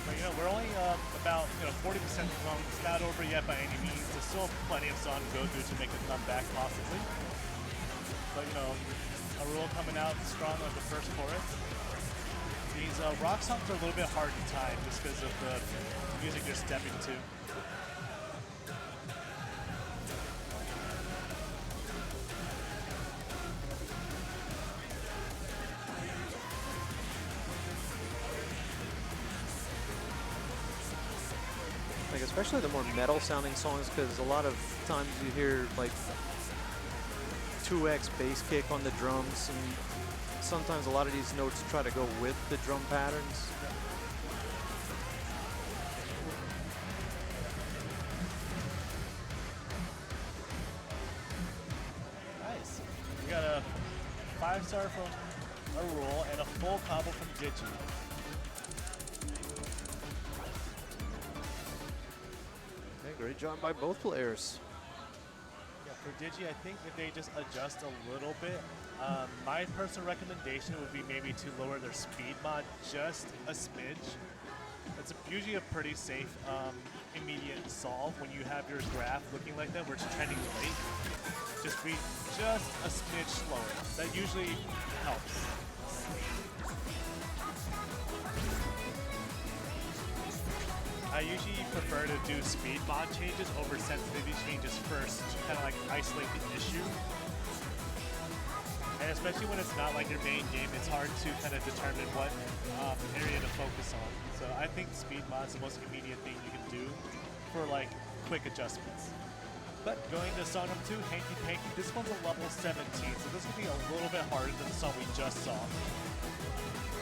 But, we're only about 40% along. It's not over yet by any means. There's still plenty of song to go through to make a comeback possibly. But a rule coming out strong on the first chorus. These rock songs are a little bit hard to time just because of the music you're stepping to. Like especially the more metal sounding songs, because a lot of times you hear like 2x bass kick on the drums, and sometimes a lot of these notes try to go with the drum patterns. Nice. We got a 5-star from Arul and a full combo from Digi. Okay, great job by both players. Yeah, for Digi, I think if they just adjust a little bit, my personal recommendation would be maybe to lower their speed mod just a smidge. It's usually a pretty safe immediate solve when you have your graph looking like that where it's trending late. Just be just a smidge slower. That usually helps. I usually prefer to do speed mod changes over sensitivity changes first to kind of like isolate the issue. And especially when it's not like your main game, it's hard to kind of determine what area to focus on. So I think speed mod is the most immediate thing you can do for like quick adjustments. But going to song number 2, Hanky Panky, this one's a level 17, so this will be a little bit harder than the song we just saw.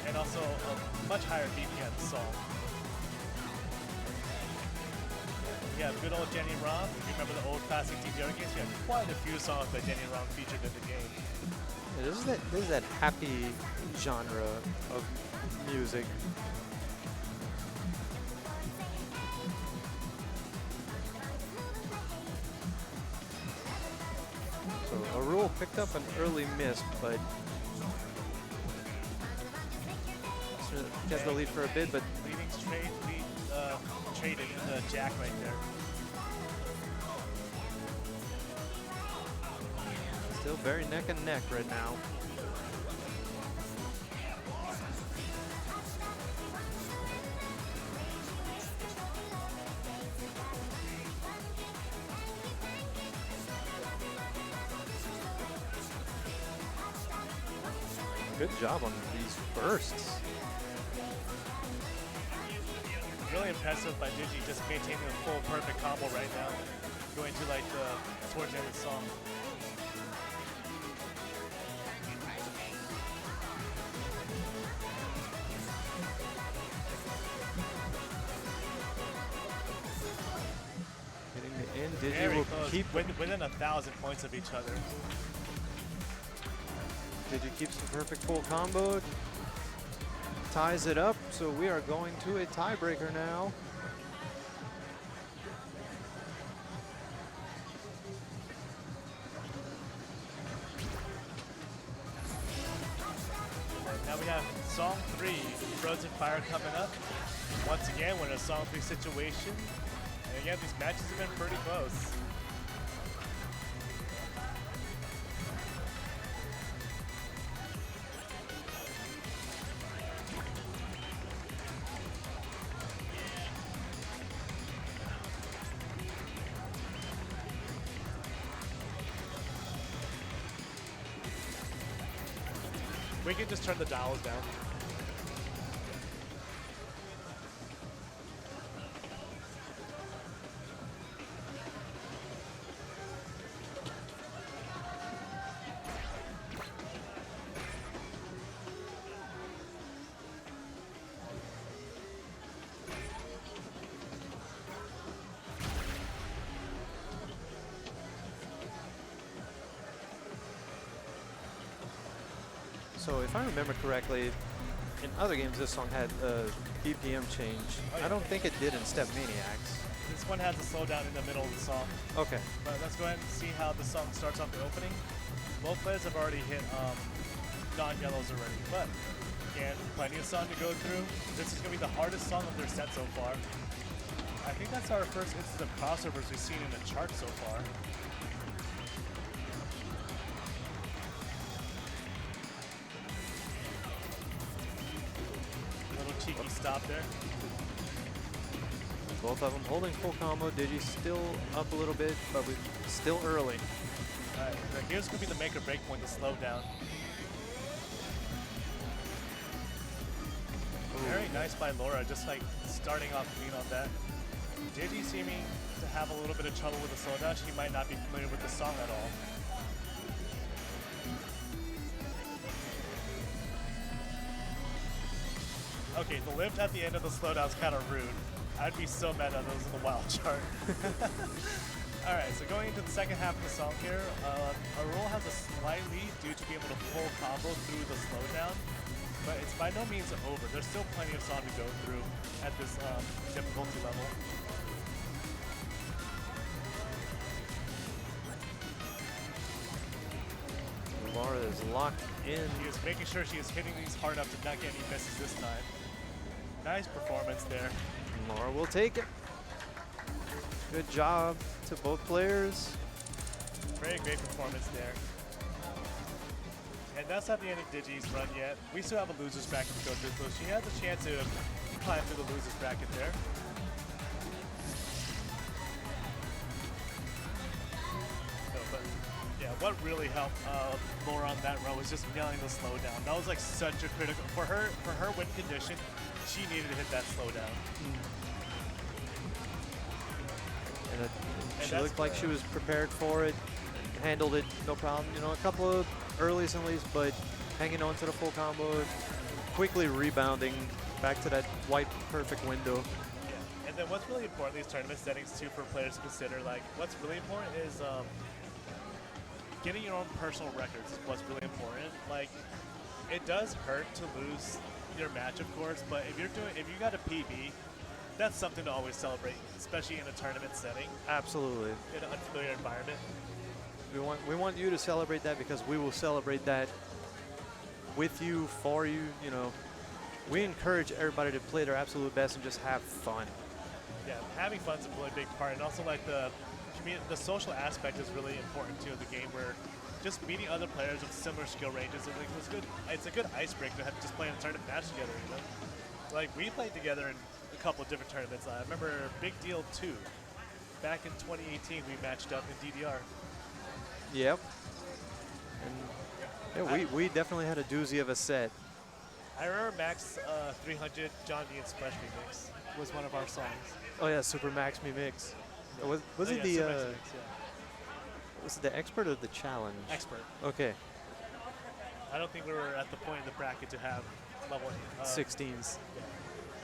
And also a much higher BPM song. Yeah, good old Jenny Rom. If you remember the old classic DDR games, we had quite a few songs that Jenny Rom featured in the game. Yeah, this is that happy genre of music. So Arul picked up an early miss, but gets the lead for a bit, but Leading traded Jack right there. still very neck and neck right now. Good job on these bursts. Really impressive by Digi, just maintaining a full perfect combo right now. Going to like towards the end of the song. Hitting the end, Digi Very will close. keep Within 1,000 points of each other. Digi keeps the perfect full combo, ties it up, so we are going to a tiebreaker now. Now we have song 3, Frozen Fire coming up. Once again, we're in a song 3 situation. And again, these matches have been pretty close. We can just turn the dials down. So if I remember correctly, in other games this song had a BPM change. Oh, yeah. I don't think it did in StepManiaX. This one has a slowdown in the middle of the song. Okay. But let's go ahead and see how the song starts off the opening. Both players have already hit non-yellows already, but again, plenty of song to go through. This is going to be the hardest song of their set so far. I think that's our first instance of crossovers we've seen in the chart so far. Little cheeky stop there. Both of them holding full combo. Digi still up a little bit, but we're still early. Alright, here's going to be the make or break point, the slowdown. Very nice by Laura, just like starting off clean on that. Digi seeming to have a little bit of trouble with the slowdown. She might not be familiar with the song at all. Okay, the lift at the end of the slowdown is kind of rude. I'd be so mad at those in the wild chart. Alright, so going into the second half of the song here, Arul has a slight lead due to being able to full combo through the slowdown, but it's by no means over. There's still plenty of song to go through at this difficulty level. Laura is locked in. She is making sure she is hitting these hard enough to not get any misses this time. Nice performance there. Laura will take it. Good job to both players. Very great performance there. And that's not the end of Digi's run yet. We still have a loser's bracket to go through, so she has a chance to climb through the loser's bracket there. So, but yeah, what really helped Laura on that run was just nailing the slowdown. That was like such a critical for her win condition. She needed to hit that slowdown. And she that's looked like she good. was prepared for it, handled it no problem. You know, a couple of earlys and leads, but hanging on to the full combo, quickly rebounding back to that white perfect window. Yeah. And then what's really important in these tournament settings too for players to consider, like what's really important is getting your own personal records is what's really important. Like it does hurt to lose your match, of course, but if you got a PB, that's something to always celebrate, especially in a tournament setting, Absolutely. in an unfamiliar environment. We want you to celebrate that because we will celebrate that with you, for you. You know, we encourage everybody to play their absolute best and just have fun. Yeah, having fun's a really big part, and also like the social aspect is really important too of the game, where just meeting other players with similar skill ranges is like, it's a good icebreaker to have just playing a tournament match together. You know, like we played together in a couple of different tournaments. I remember Big Deal 2 back in 2018. We matched up in DDR. Yep. And yeah, we definitely had a doozy of a set. I remember Max 300 John D and Splash Remix was one of our songs. Oh yeah, Super Max Me Mix. Was Oh, it yeah, the Super Max Remix, yeah. was it the expert or the challenge? Expert. Okay. I don't think we were at the point in the bracket to have level 16s.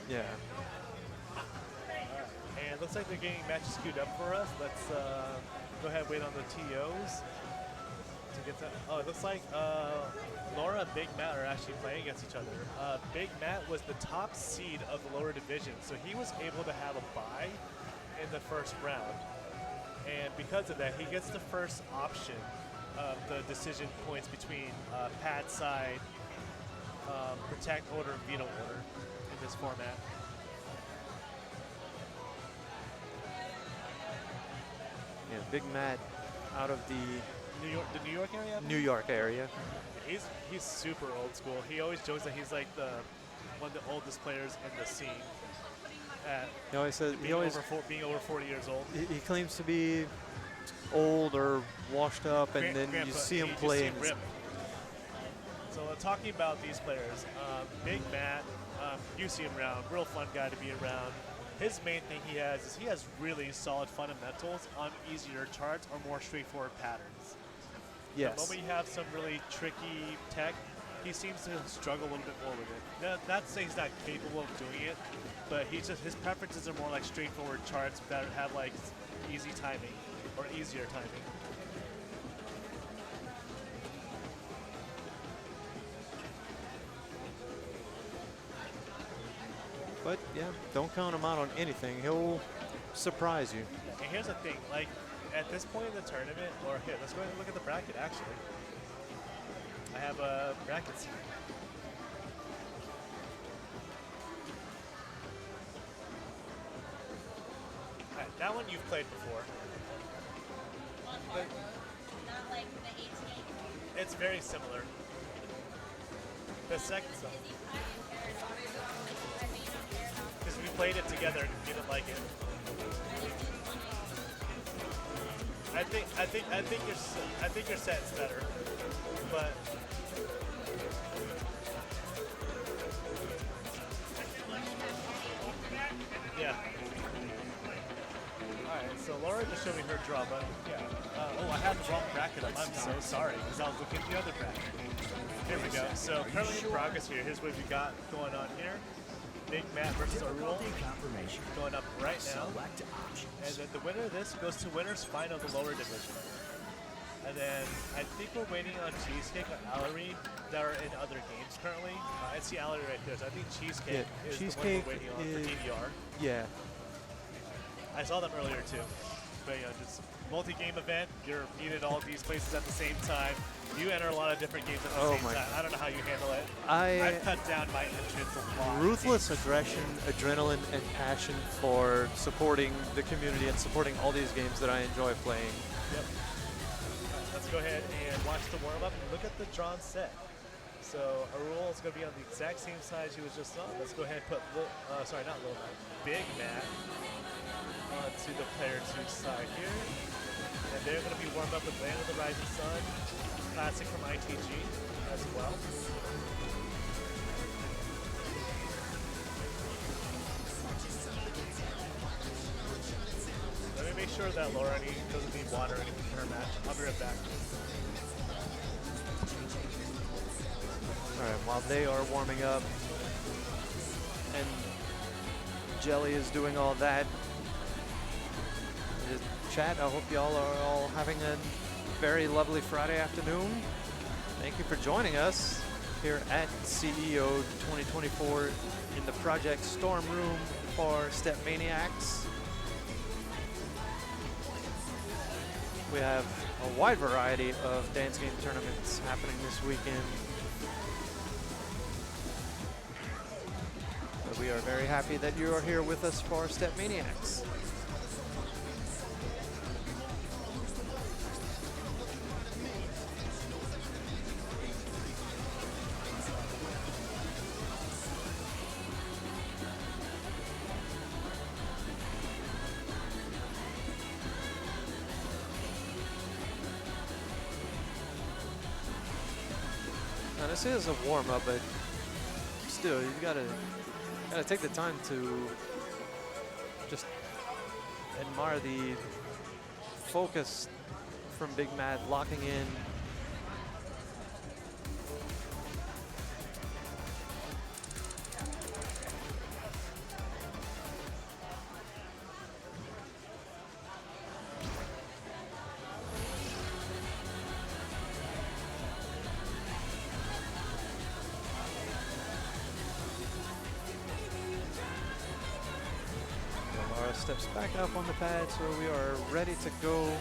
Yeah. And it looks like they're getting matches queued up for us. Let's go ahead and wait on the TOs to get that. Oh, it looks like Laura and Big Matt are actually playing against each other. Big Matt was the top seed of the lower division, so he was able to have a bye in the first round. And because of that, he gets the first option of the decision points between pad side, protect order, and veto order in this format. Yeah, Big Matt out of the New York area? New York area. He's super old school. He always jokes that he's like one of the oldest players in the scene. He always says Being over 40 years old. he claims to be old or washed up, and then you see him play. And rip. So talking about these players, Big Matt, you see him around, real fun guy to be around. His main thing he has really solid fundamentals on easier charts or more straightforward patterns. yes. The moment you have some really tricky tech, he seems to struggle a little bit more with it. Not to say he's not capable of doing it, but his preferences are more like straightforward charts that have like easy timing or easier timing. But yeah, don't count him out on anything. He'll surprise you. And here's the thing, like at this point in the tournament, or here, let's go ahead and look at the bracket actually. I have a bracket seat. Alright, that one you've played before. But Not like the 18. it's very similar. The second song. Because we played it together and you didn't like it. I think your set's better, but yeah. All right, so Laura just showed me her draw, but yeah. Oh, I had the wrong bracket up. I'm so sorry because I was looking at the other bracket. Here we go. So currently in progress here. Here's what we got going on here. Big Matt versus Arul Confirmation. going up right now. Select options. And then the winner of this goes to winners final of the lower division. And then I think we're waiting on Cheesecake or Allery that are in other games currently. I see Allery right there, so I think Cheesecake is Cheesecake the one we're waiting on for DDR. Yeah. I saw them earlier too. But yeah, just multi-game event. You're needed all these places at the same time. You enter a lot of different games at the Oh same my time. I don't know how you handle it. I I've cut down my entrance a lot. ruthless aggression, adrenaline, and passion for supporting the community and supporting all these games that I enjoy playing. Yep. Let's go ahead and watch the warm-up and look at the drawn set. So Arul is going to be on the exact same side she was just on. Let's go ahead and put Big Matt onto the player 2 side here. And they're going to be warmed up with Land of the Rising Sun, classic from ITG as well. Let me make sure that Laura doesn't need water or anything for her match. I'll be right back. All right, while they are warming up and Jelly is doing all that, chat, I hope y'all are all having a very lovely Friday afternoon. Thank you for joining us here at CEO 2024 in the Project Storm Room for StepManiaX. We have a wide variety of dance game tournaments happening this weekend. But we are very happy that you are here with us for StepManiaX. Now this is a warm-up, but still, you gotta take the time to just admire the focus from Big Matt locking in. Laura steps back up on the pad, so we are ready to go.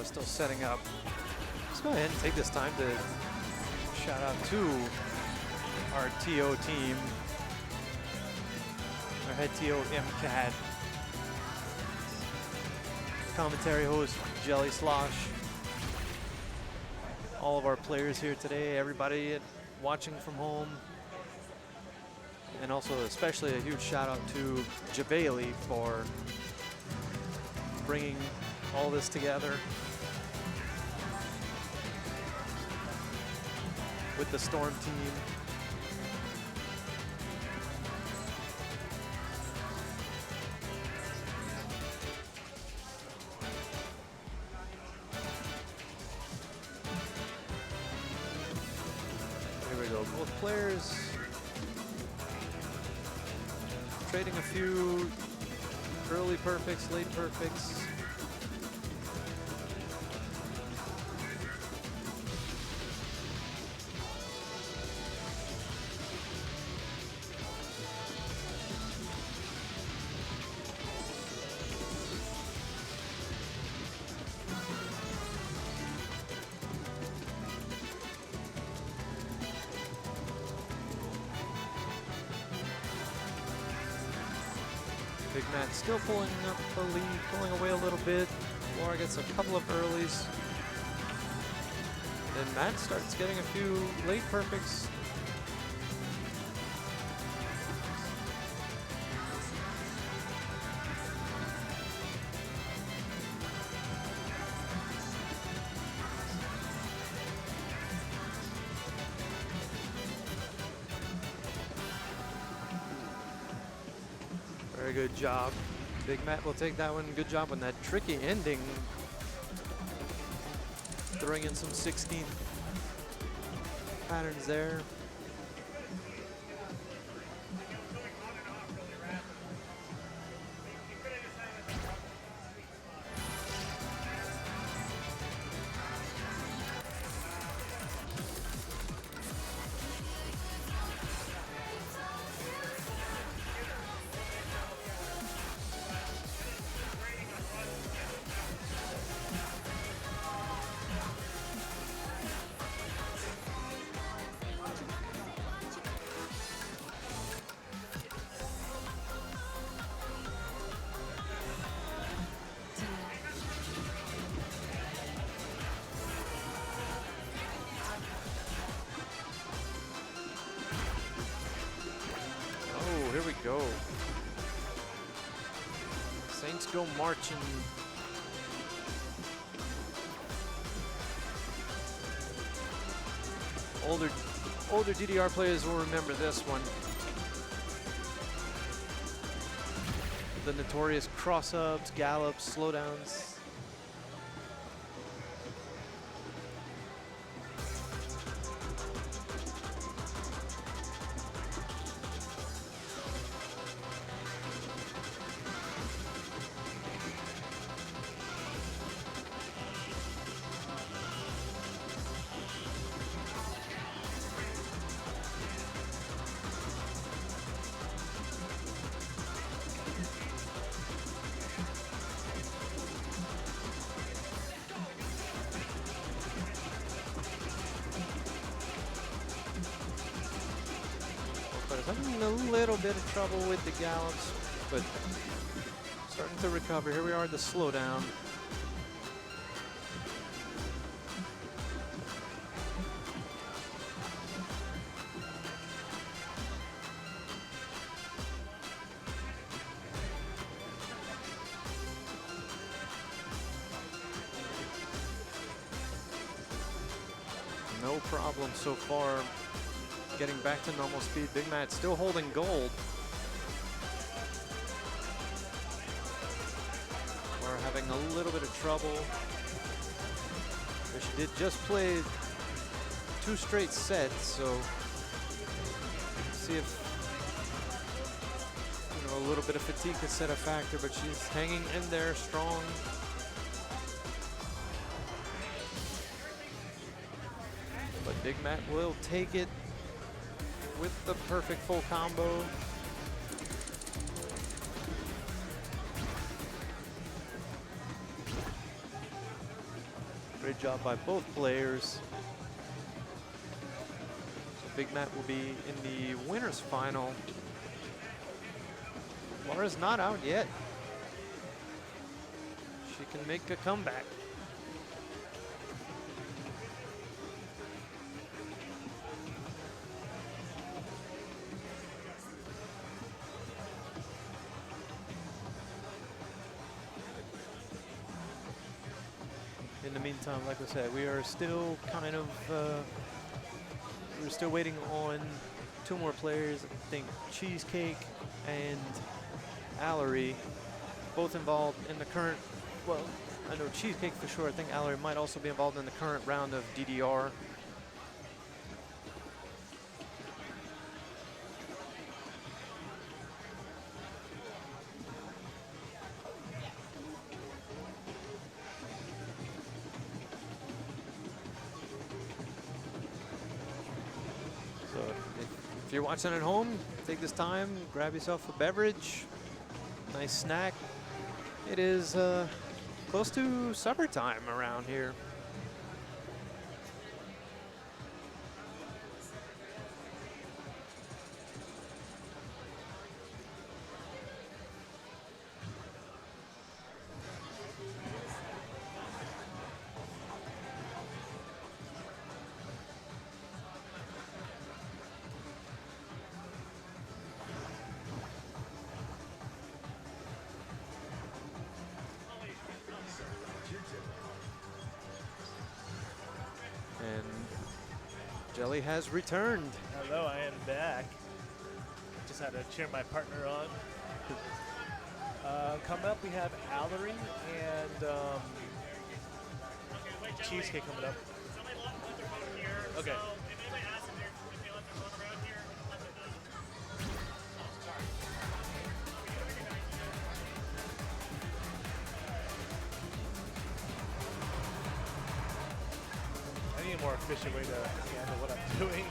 Still setting up. Let's go ahead and take this time to shout out to our TO team, our head TO MCAT, commentary host Jelly Slosh, all of our players here today, everybody watching from home, and also especially a huge shout out to Jabali for bringing all this together with the Storm team. Here we go, both players trading a few early perfects, late perfects. Big Matt still pulling up the lead, pulling away a little bit. Laura gets a couple of earlies. Then Matt starts getting a few late perfects. Very good job. Big Matt will take that one. Good job on that tricky ending. Throwing in some 16 patterns there. Oh, here we go. Saints go marching. Older DDR players will remember this one. The notorious cross-ups, gallops, slowdowns. But having a little bit of trouble with the gallops, but starting to recover. Here we are at the slowdown. No problem so far. Getting back to normal speed. Big Matt still holding gold. We're having a little bit of trouble. But she did just play 2 straight sets, so see if a little bit of fatigue could set a factor, but she's hanging in there strong. But Big Matt will take it with the perfect full combo. Great job by both players. So Big Matt will be in the winner's final. Laura's not out yet. She can make a comeback. In the meantime, like I said, we are still kind of, we're still waiting on 2 more players. I think Cheesecake and Allery, both involved in the current, well, I know Cheesecake for sure. I think Allery might also be involved in the current round of DDR. If you're watching at home, take this time, grab yourself a beverage, nice snack. It is close to supper time around here. And Jelly has returned. Hello, I am back. Just had to cheer my partner on. Coming up, we have Allery and Cheesecake coming up. Okay. I need a more efficient way to handle what I'm doing.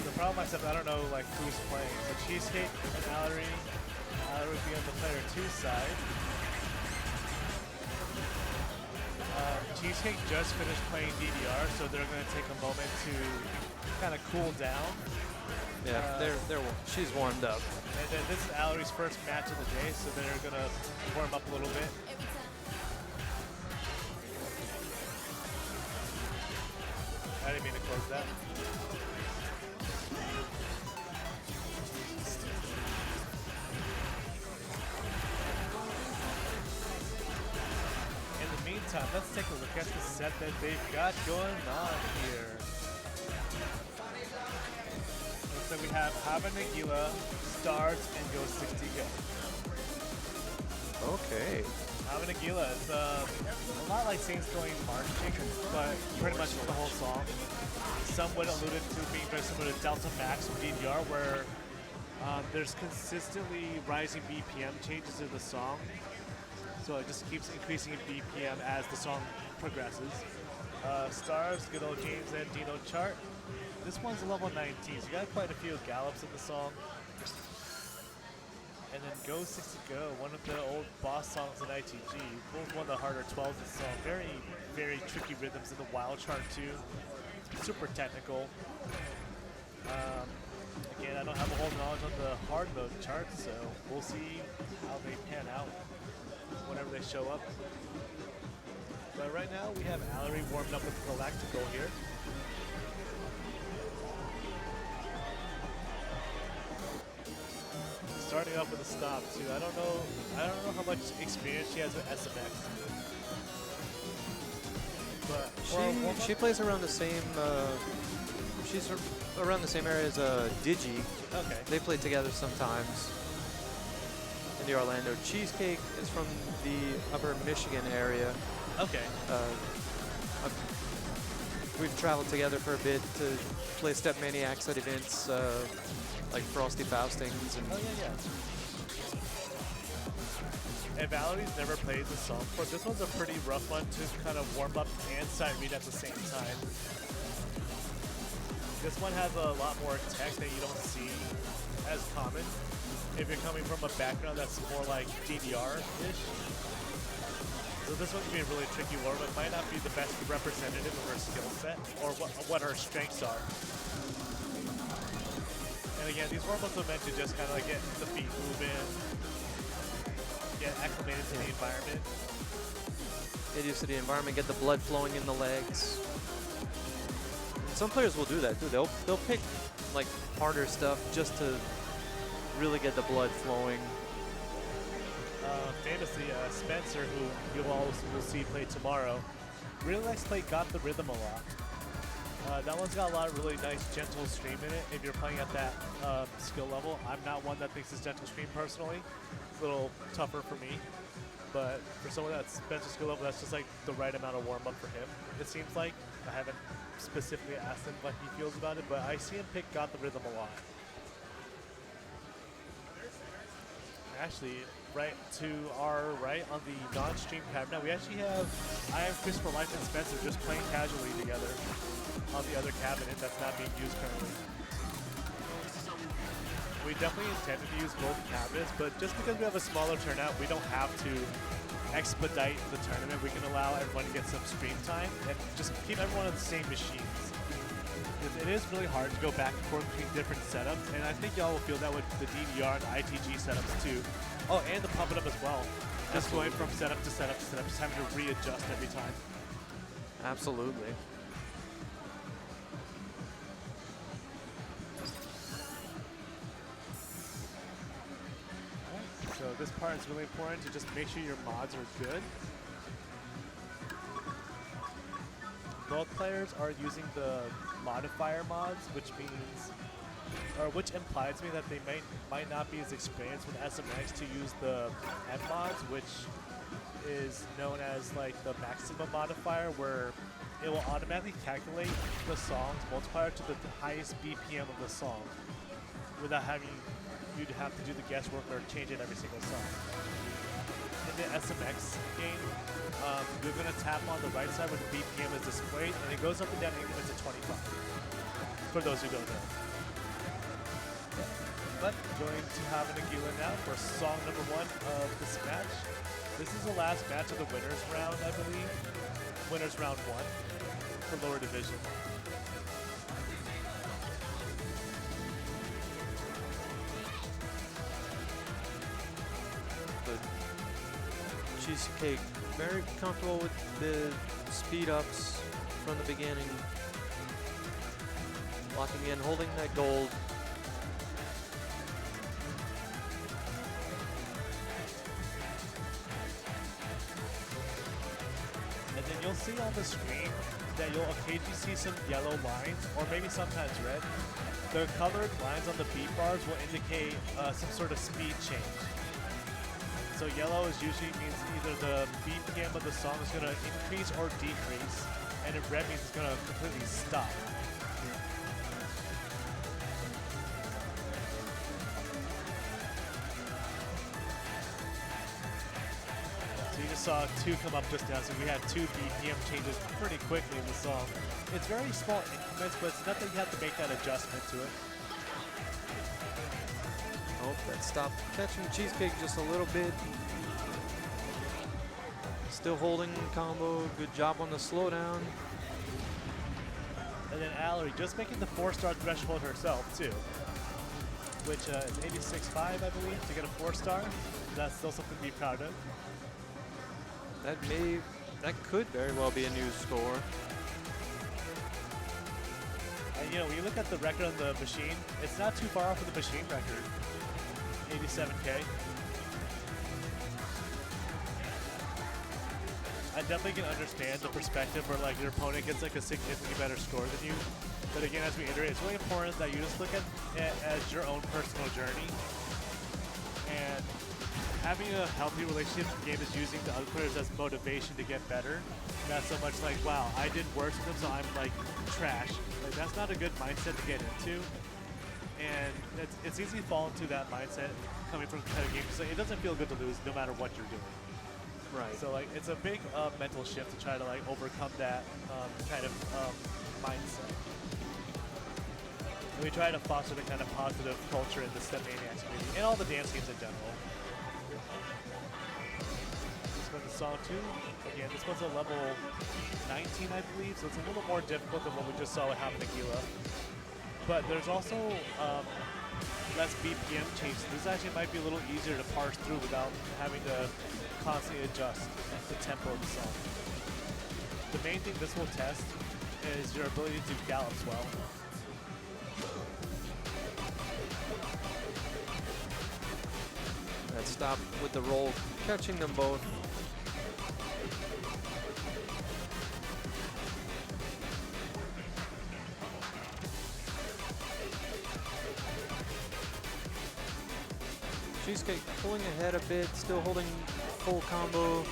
The problem myself, I don't know like who's playing. So Cheesecake and Allery would be on the player 2 side. Cheesecake just finished playing DDR, so they're going to take a moment to kind of cool down. Yeah, she's warmed up. And then this is Allery's first match of the day, so they're going to warm up a little bit. I didn't mean to close that. In the meantime, let's take a look at the set that they've got going on here. Looks like we have Hava Nagila, Stars, and Go 60 Go. Okay. Hava Nagila is a lot like Saints Going Marching, but pretty much the whole song. Somewhat alluded to being very similar to Delta Max from DDR, where there's consistently rising BPM changes in the song. So it just keeps increasing in BPM as the song progresses. Stars, Good Old James, and Dino Chart. This one's a level 19, so you got quite a few gallops in the song. And then Go 60 Go, one of the old boss songs in ITG. Both one of the harder 12s in the song. Very, very tricky rhythms in the wild chart too. Super technical. Again, I don't have a whole knowledge on the hard mode charts, so we'll see how they pan out whenever they show up. But right now we have Allery warmed up with Galactical here. Starting off with a stop too. I don't know how much experience she has with SMX. But She plays around the same. She's around the same area as Digi. Okay. They play together sometimes. In the Orlando. Cheesecake is from the Upper Michigan area. Okay. We've traveled together for a bit to play StepManiaX at events like Frosty Faustings. And Oh yeah. And Valerie's never played this song before. This one's a pretty rough one to kind of warm up and sight read at the same time. This one has a lot more text that you don't see as common if you're coming from a background that's more like DDR-ish. So this one can be a really tricky warm-up. Might not be the best representative of her skill set or what her strengths are. And again, these warm-ups are meant to just kind of like get the feet moving, get acclimated to the environment. get used to the environment, get the blood flowing in the legs. Some players will do that too. They'll pick like harder stuff just to really get the blood flowing. Famously, Spencer, who you all will see play tomorrow, really likes to play Got the Rhythm a lot. That one's got a lot of really nice gentle stream in it if you're playing at that skill level. I'm not one that thinks it's gentle stream personally. It's a little tougher for me. But for someone that's Spencer skill level, that's just like the right amount of warm up for him. It seems like. I haven't specifically asked him what he feels about it, but I see him pick Got the Rhythm a lot. Actually, right to our right on the non-stream cabinet, we actually have Christopher Life and Spencer just playing casually together on the other cabinet that's not being used currently. We definitely intended to use both cabinets, but just because we have a smaller turnout, we don't have to expedite the tournament. We can allow everyone to get some stream time and just keep everyone on the same machines. It is really hard to go back and forth between different setups, and I think y'all will feel that with the DDR and ITG setups too. Oh, and the Pump It Up as well. Just going from setup to setup to setup, just having to readjust every time. Absolutely. So this part is really important to just make sure your mods are good. both players are using the modifier mods, which means, or which implies to me that they might not be as experienced with SMX to use the M mods, which is known as like the maximum modifier, where it will automatically calculate the song's multiplier to the highest BPM of the song without having you'd have to do the guesswork or change it every single song. In the SMX game, you're going to tap on the right side where the BPM is displayed, and it goes up and down in increments of 25, for those who don't know. But going to have an Nagila now for song number 1 of this match. This is the last match of the winners round, I believe. Winners round 1 for lower division. The Cheesecake very comfortable with the speed ups from the beginning. Locking in, holding that gold. And then you'll see on the screen that you'll occasionally see some yellow lines, or maybe sometimes red. The colored lines on the beat bars will indicate some sort of speed change. So yellow is usually means either the BPM of the song is going to increase or decrease, and if red means it's going to completely stop. So you just saw 2 come up just now, so we had 2 BPM changes pretty quickly in the song. It's very small increments, but it's not that you have to make that adjustment to it. Oh, that stopped catching Cheesecake just a little bit. Still holding combo. Good job on the slowdown. And then Allery just making the 4-star threshold herself too, which is 86.5, I believe, to get a 4-star. That's still something to be proud of. That could very well be a new score. And you know, when you look at the record on the machine, it's not too far off of the machine record. 87K. I definitely can understand the perspective where like your opponent gets like a significantly better score than you. But again, as we iterate, it's really important that you just look at it as your own personal journey. And having a healthy relationship with the game is using the other players as motivation to get better. Not so much like, wow, I did worse than them, so I'm like trash. Like that's not a good mindset to get into. And it's easy to fall into that mindset coming from competitive games. So it doesn't feel good to lose no matter what you're doing. Right. So like it's a big mental shift to try to like overcome that kind of mindset. And we try to foster the kind of positive culture in the StepManiaX community and all the dance games in general. This one's a song 2. Again, this one's a level 19, I believe, so it's a little more difficult than what we just saw with Nagila. But there's also less BPM change. This actually might be a little easier to parse through without having to constantly adjust the tempo of the song. The main thing this will test is your ability to gallop well. That stop with the roll, catching them both. Cheesecake pulling ahead a bit, still holding full combo.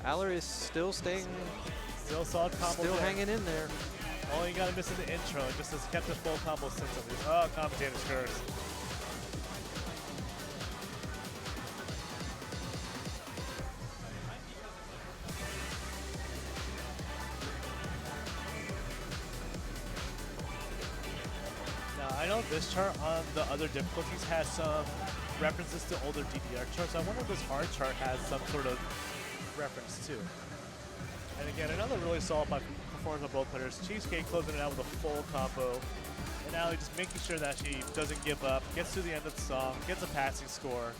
Allery is still staying, Still solid combo. still hanging in there. All you gotta miss in the intro, and just has kept a full combo since at least. Oh, commentator's curse. Now, I know this chart on the other difficulties has some references to older DDR charts. I wonder if this hard chart has some sort of reference too. And again, another really solid performance on both players. Cheesecake closing it out with a full combo. And Allery just making sure that she doesn't give up, gets to the end of the song, gets a passing score,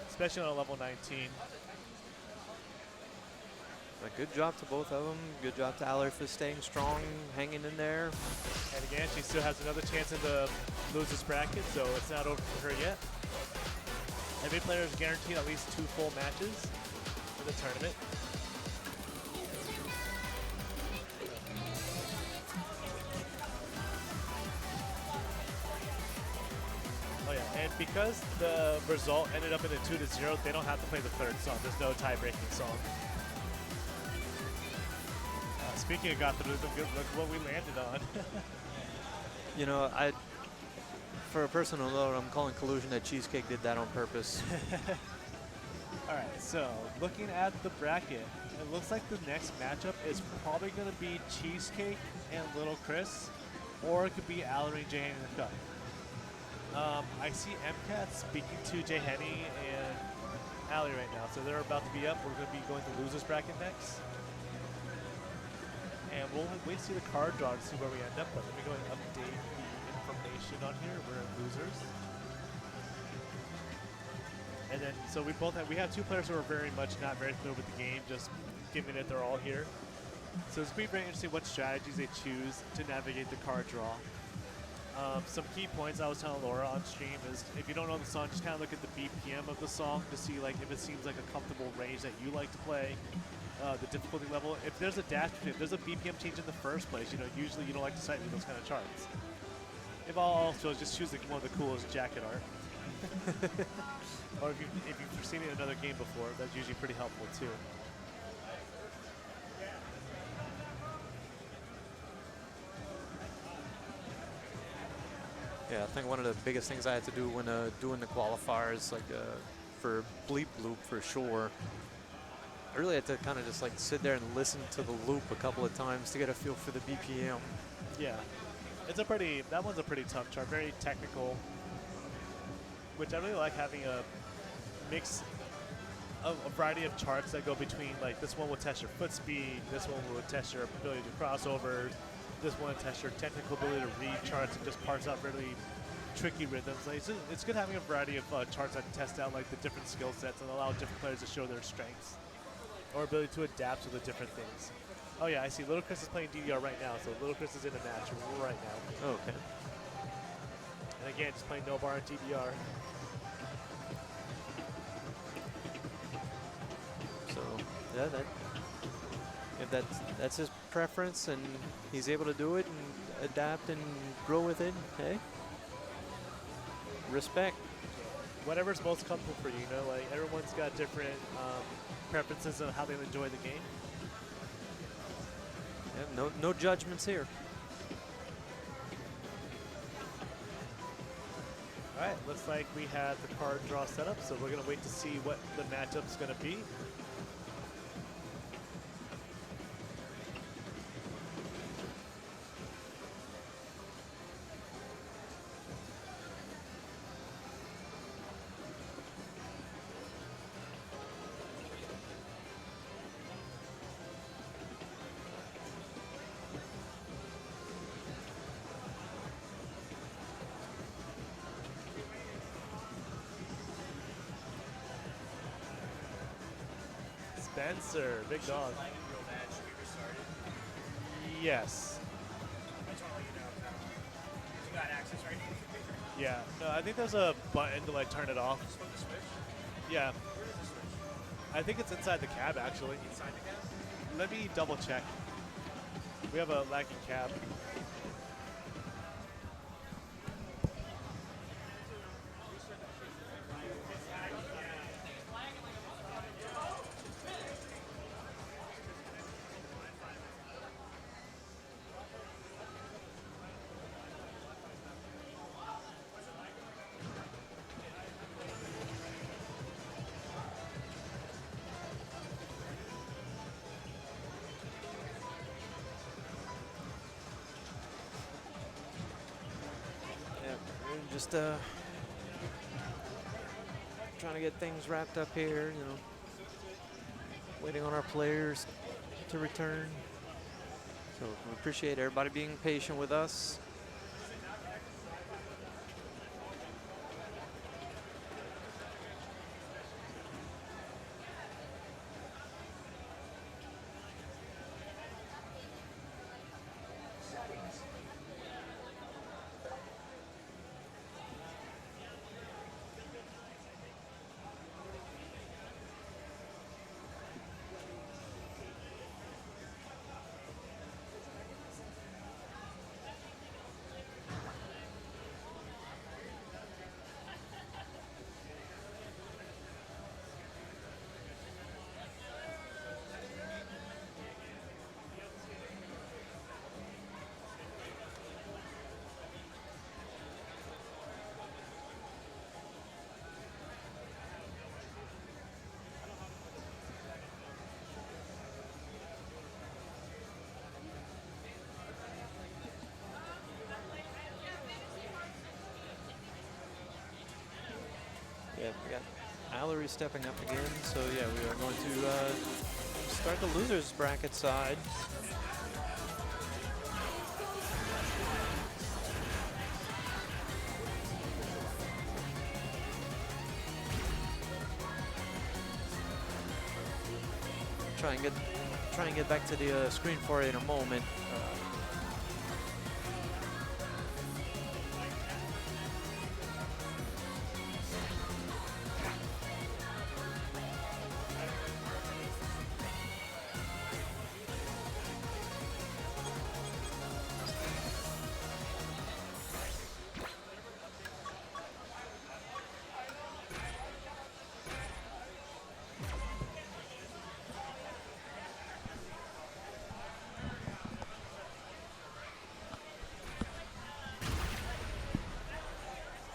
especially on a level 19. A good job to both of them. Good job to Allery for staying strong, hanging in there. And again, she still has another chance in the losers bracket, so it's not over for her yet. Every player is guaranteed at least 2 full matches for the tournament. because the result ended up in a 2-0, they don't have to play the third song. There's no tie-breaking song. Speaking of got through, look what we landed on. You know, for a personal note, I'm calling collusion that Cheesecake did that on purpose. All right, so looking at the bracket, it looks like the next matchup is probably going to be Cheesecake and Little Chris, or it could be Allery, Jay Henny, and the Cup. I see MCAT speaking to Jay Henny and Allery right now, so they're about to be up. We're going to be going to losers bracket next. And we'll wait to see the card draw to see where we end up, but let me go and update the information on here. We're in losers. And then, so we have two players who are very much not very familiar with the game, just given that they're all here. So it's going to be very interesting what strategies they choose to navigate the card draw. Some key points I was telling Laura on stream is if you don't know the song, just kind of look at the BPM of the song to see like if it seems like a comfortable range that you like to play. The difficulty level. If there's a dash, if there's a BPM change in the first place, you know, usually you don't like to cite those kind of charts. If all else fails, just choose like one of the coolest jacket art. Or if you've seen it in another game before, that's usually pretty helpful too. Yeah, I think one of the biggest things I had to do when doing the qualifiers, like for Bleep Loop for sure, I really had to kind of just like sit there and listen to the loop a couple of times to get a feel for the BPM. Yeah, that one's a pretty tough chart, very technical, which I really like having a mix of a variety of charts that go between, like this one will test your foot speed, this one will test your ability to crossovers, this one will test your technical ability to read charts and just parse out really tricky rhythms. Like, it's good having a variety of charts that test out like the different skill sets and allow different players to show their strengths or ability to adapt to the different things. Oh yeah, I see Little Chris is playing DDR right now, so Little Chris is in a match right now. Oh, okay. And again, just playing no bar and DDR. So yeah, if that's his preference and he's able to do it and adapt and grow with it, hey, respect. Whatever's most comfortable for you, you know, like everyone's got different preferences on how they enjoy the game. Yeah, no judgments here. All right, looks like we have the card draw set up, so we're gonna wait to see what the matchup's gonna be. Spencer, big dog. Yes. Yeah. No, I think there's a button to like turn it off. Yeah. I think it's inside the cab actually. Inside the cab? Let me double check. We have a lagging cab. Just trying to get things wrapped up here, you know, waiting on our players to return. So we appreciate everybody being patient with us. Yeah, we got Allery stepping up again. So yeah, we are going to start the losers bracket side. Try and get back to the screen for it in a moment.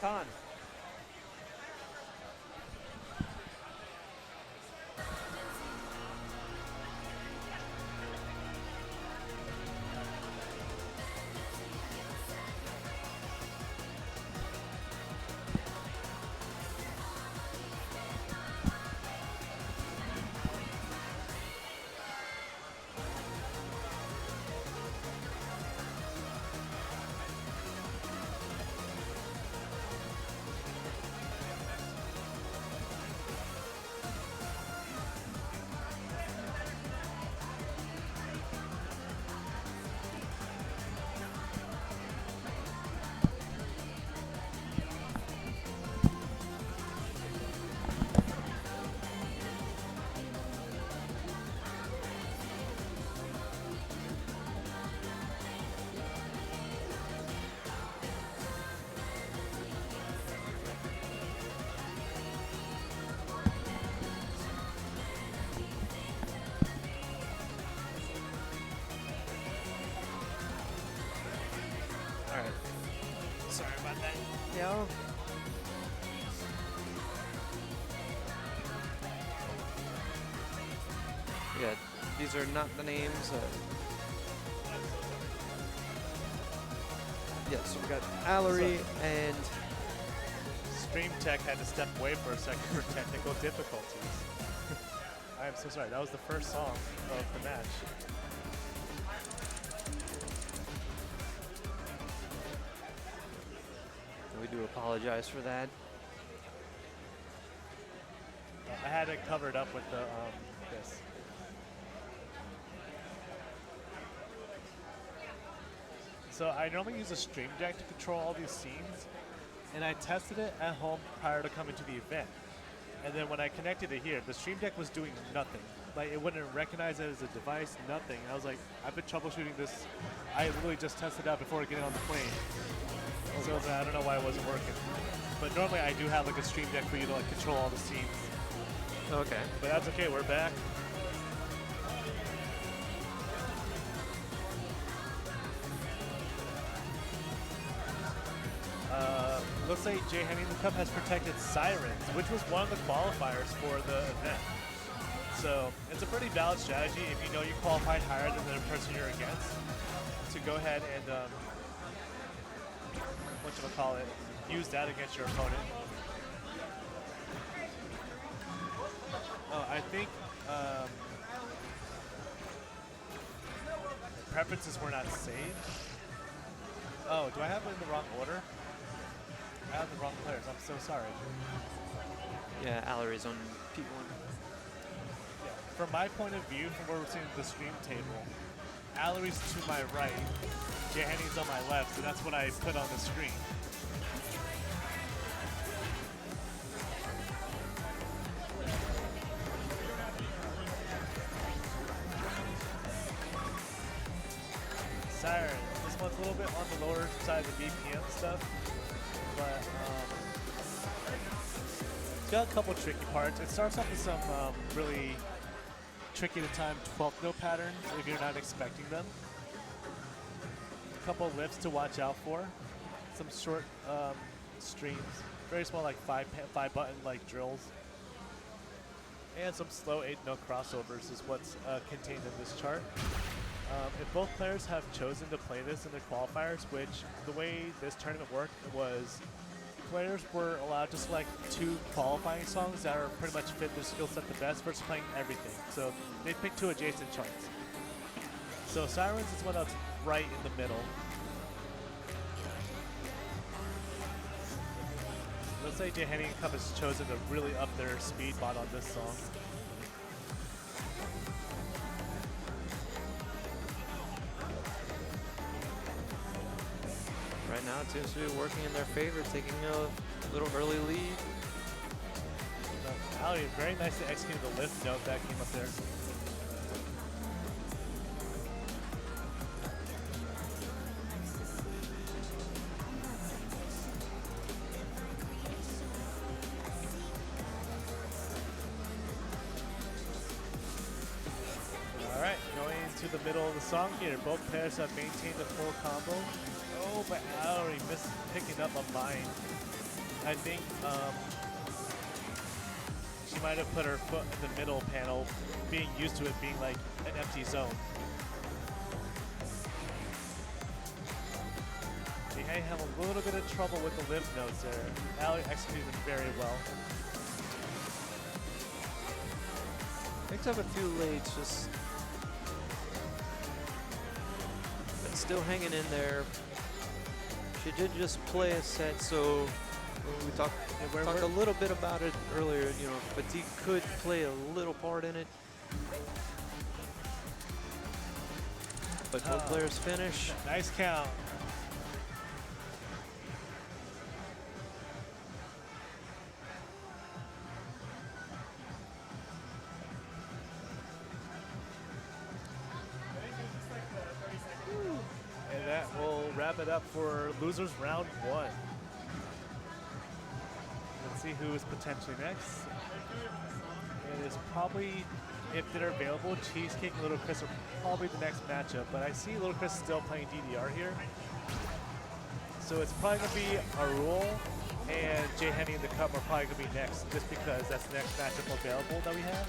Con. All right. Sorry about that. Yeah. Yeah, these are not the names. Yeah, so we got Allery and Stream Tech had to step away for a second for technical difficulties. I am so sorry. That was the first song of the match. we do apologize for that. I had it covered up with the this. So I normally use a Stream Deck to control all these scenes, and I tested it at home prior to coming to the event. And then when I connected it here, the Stream Deck was doing nothing. Like, it wouldn't recognize it as a device, nothing. I was like, I've been troubleshooting this. I literally just tested it out before getting on the plane. So I was like, I don't know why it wasn't working. But normally I do have like a Stream Deck for you to like control all the scenes. Okay. But that's okay, we're back. Looks like Jay Henning the Cup has protected Sirens, which was one of the qualifiers for the event. So it's a pretty valid strategy if you know you qualified higher than the person you're against, to go ahead and whatchamacallit, use that against your opponent. Oh, I think preferences were not saved. Oh, do I have it in the wrong order? I have the wrong players. I'm so sorry. Yeah, Allery's on P1. Yeah. From my point of view, from where we're seeing the stream table, Allery's to my right, Jay Henning's on my left, so that's what I put on the screen. Siren, this one's a little bit on the lower side of the BPM stuff, but it's got a couple tricky parts. It starts off with some really tricky to time 12th note patterns if you're not expecting them. A couple lifts to watch out for. Some short streams, very small, like five button like drills, and some slow 8-note crossovers is what's contained in this chart. If both players have chosen to play this in their qualifiers, which the way this tournament worked was players were allowed to select 2 qualifying songs that are pretty much fit their skill set the best versus playing everything. So they picked 2 adjacent charts. So Sirens is one that's right in the middle. Looks like Jay Henny and Cup has chosen to really up their speed bot on this song. Right now, it seems to be working in their favor, taking a little early lead. Ali very nicely executed the lift note that came up there. All right, going into the middle of the song here. Both pairs have maintained the full combo. Oh, but Ali missed picking up a mine. I think she might have put her foot in the middle panel, being used to it being like an empty zone. They have a little bit of trouble with the lift notes there. Ali executed them very well. Picks up a few lates, just but still hanging in there. She did just play a set, so we talked a little bit about it earlier. You know, fatigue could play a little part in it, but both players finish. Nice count. And that will wrap it up for losers round 1. Let's see who is potentially next. It is probably, if they're available, Cheesecake and Little Chris are probably the next matchup, but I see Little Chris still playing DDR here. So it's probably going to be Arul and Jay Henny in the Cup are probably going to be next, just because that's the next matchup available that we have.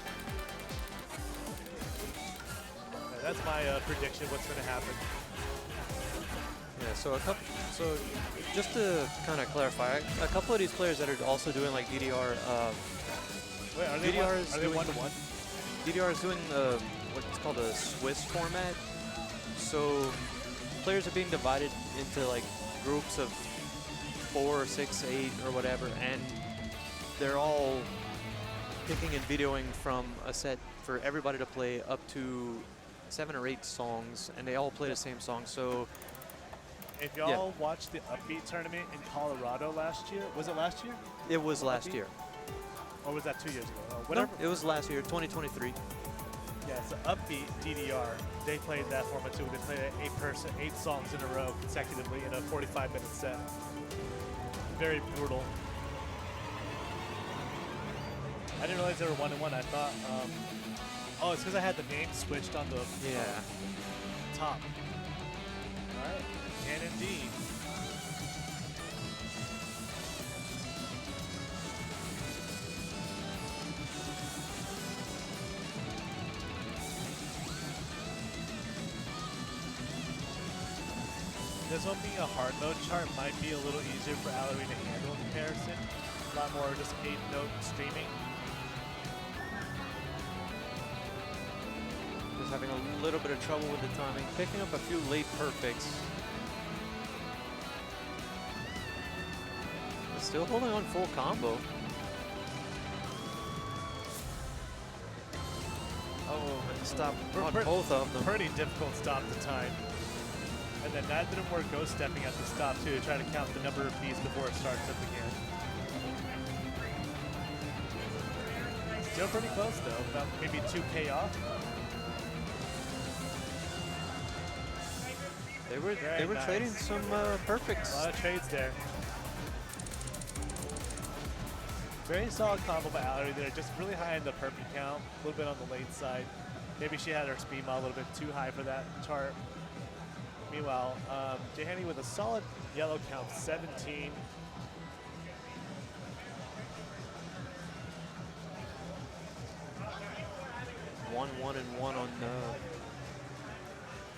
That's my prediction of what's going to happen. Yeah, so just to kind of clarify, a couple of these players that are also doing like DDR. Wait, are they one-to-one? DDR is doing what's called a Swiss format. So players are being divided into like groups of 4, 6, 8, or whatever, and they're all picking and videoing from a set for everybody to play up to 7 or 8 songs, and they all play the same song. So if y'all watched the Upbeat tournament in Colorado last year, was it last year? it was last year. Or was that 2 years ago? Whatever. No, it was last year, 2023. Yeah, so Upbeat DDR, they played that format too. They played 8 songs in a row consecutively in a 45-minute set. Very brutal. I didn't realize they were 1-1. I thought, oh, it's because I had the name switched on the top. All right, and indeed. This one being a hard mode chart might be a little easier for Allery to handle in comparison. A lot more just 8-note streaming. Just having a little bit of trouble with the timing, picking up a few late perfects. But still holding on full combo. Oh, and stop on both of them. Pretty difficult stop to time. And then that didn't work ghost stepping at the stop too, to try to count the number of beats before it starts up again. Still pretty close though, about maybe 2K off. They were nice. trading some perfects. A lot of trades there. Very solid combo by Allery there, just really high in the perfect count, a little bit on the late side. Maybe she had her speed mod a little bit too high for that chart. Meanwhile, Jay Henny with a solid yellow count, 17. One, and 1 on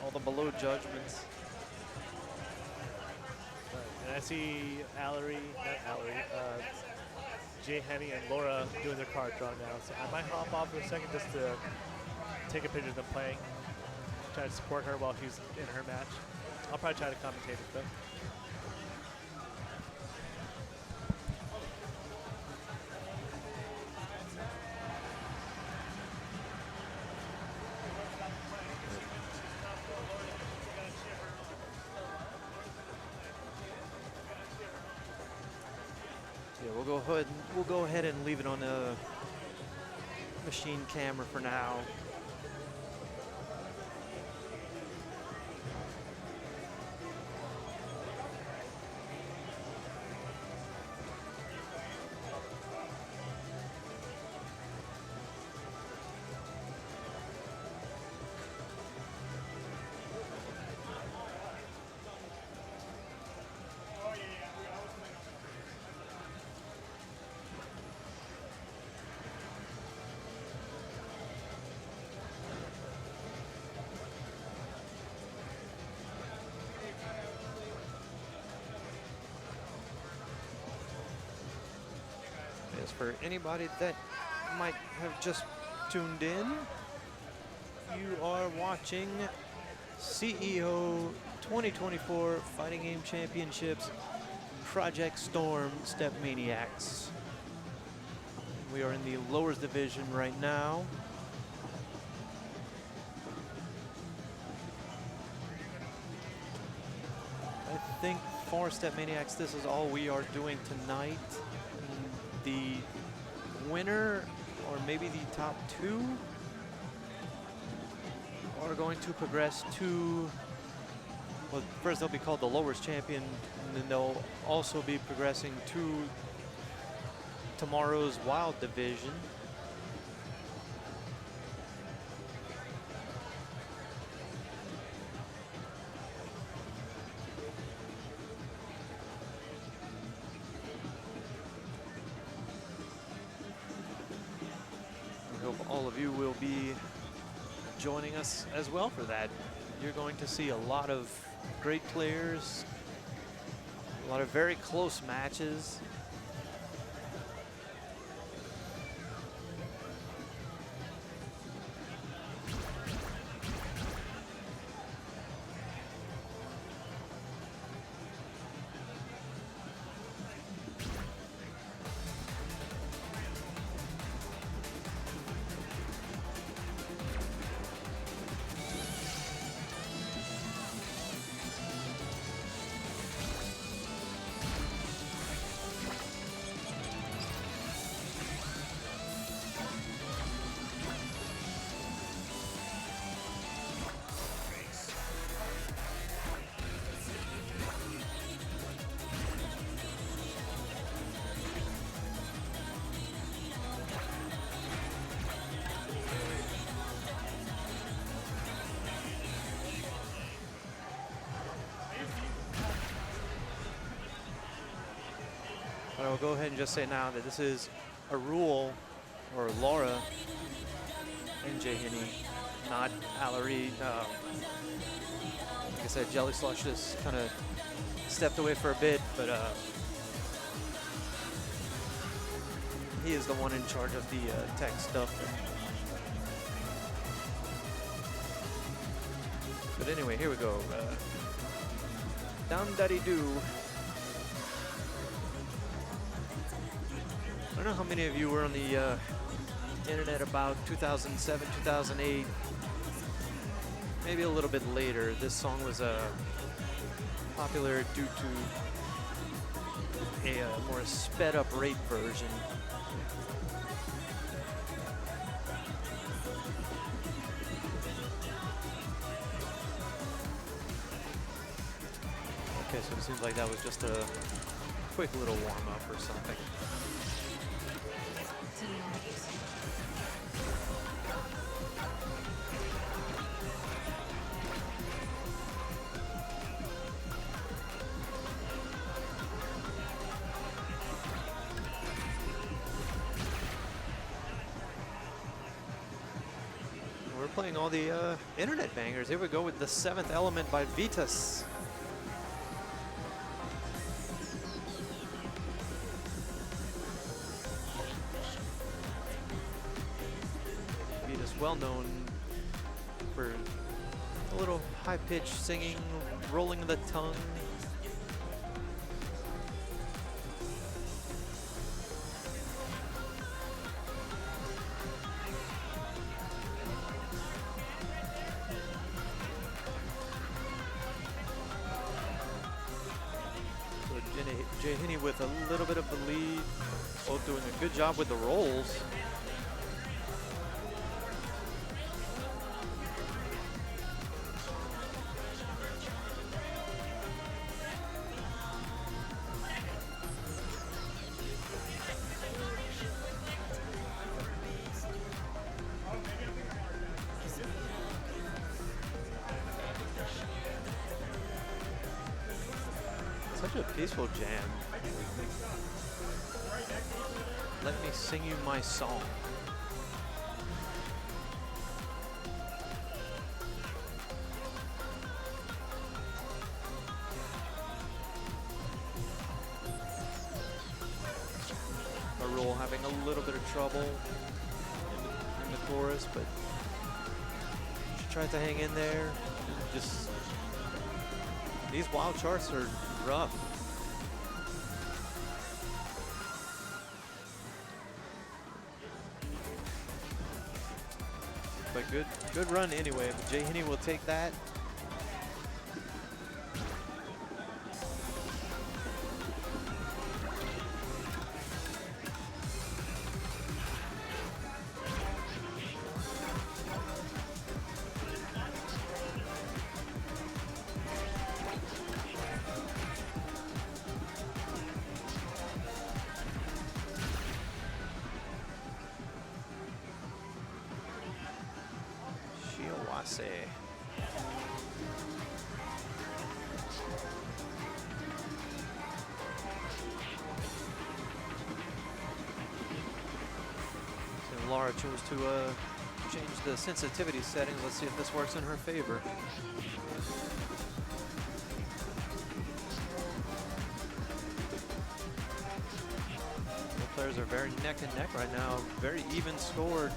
all the below judgments. And I see Jay Henny and Laura doing their card draw now. So I might hop off for a second just to take a picture of them playing. Try to support her while she's in her match. I'll probably try to commentate it though. Yeah, we'll go ahead and leave it on the machine camera for now. As for anybody that might have just tuned in, you are watching CEO 2024 Fighting Game Championships Project Storm StepManiaX. We are in the lowers division right now. I think for StepManiaX, this is all we are doing tonight. The winner, or maybe the top two, are going to progress to, well, first they'll be called the lowers champion, and then they'll also be progressing to tomorrow's wild division. All of you will be joining us as well for that. You're going to see a lot of great players, a lot of very close matches. But I will go ahead and just say now that this is a rule, or Laura and Jay Hinney, not Allery. Like I said, Jelly Slush just kind of stepped away for a bit, but he is the one in charge of the tech stuff. But anyway, here we go. Down Daddy Doo. I don't know how many of you were on the internet about 2007, 2008, maybe a little bit later. This song was popular due to a more sped up rate version. Okay, so it seems like that was just a quick little warm up or something. We're playing all the internet bangers. Here we go with The Seventh Element by Vitas. well known for a little high-pitched singing, rolling of the tongue. So Jay Hinney with a little bit of the lead, both doing a good job with the rolls. Such a peaceful jam. Let me sing you my song. Roll having a little bit of trouble in the chorus, but she tried to hang in there. Just these wild charts are rough. But good run anyway. But Jay Hinney will take that. Laura chose to change the sensitivity settings. Let's see if this works in her favor. The players are very neck and neck right now, very even scored.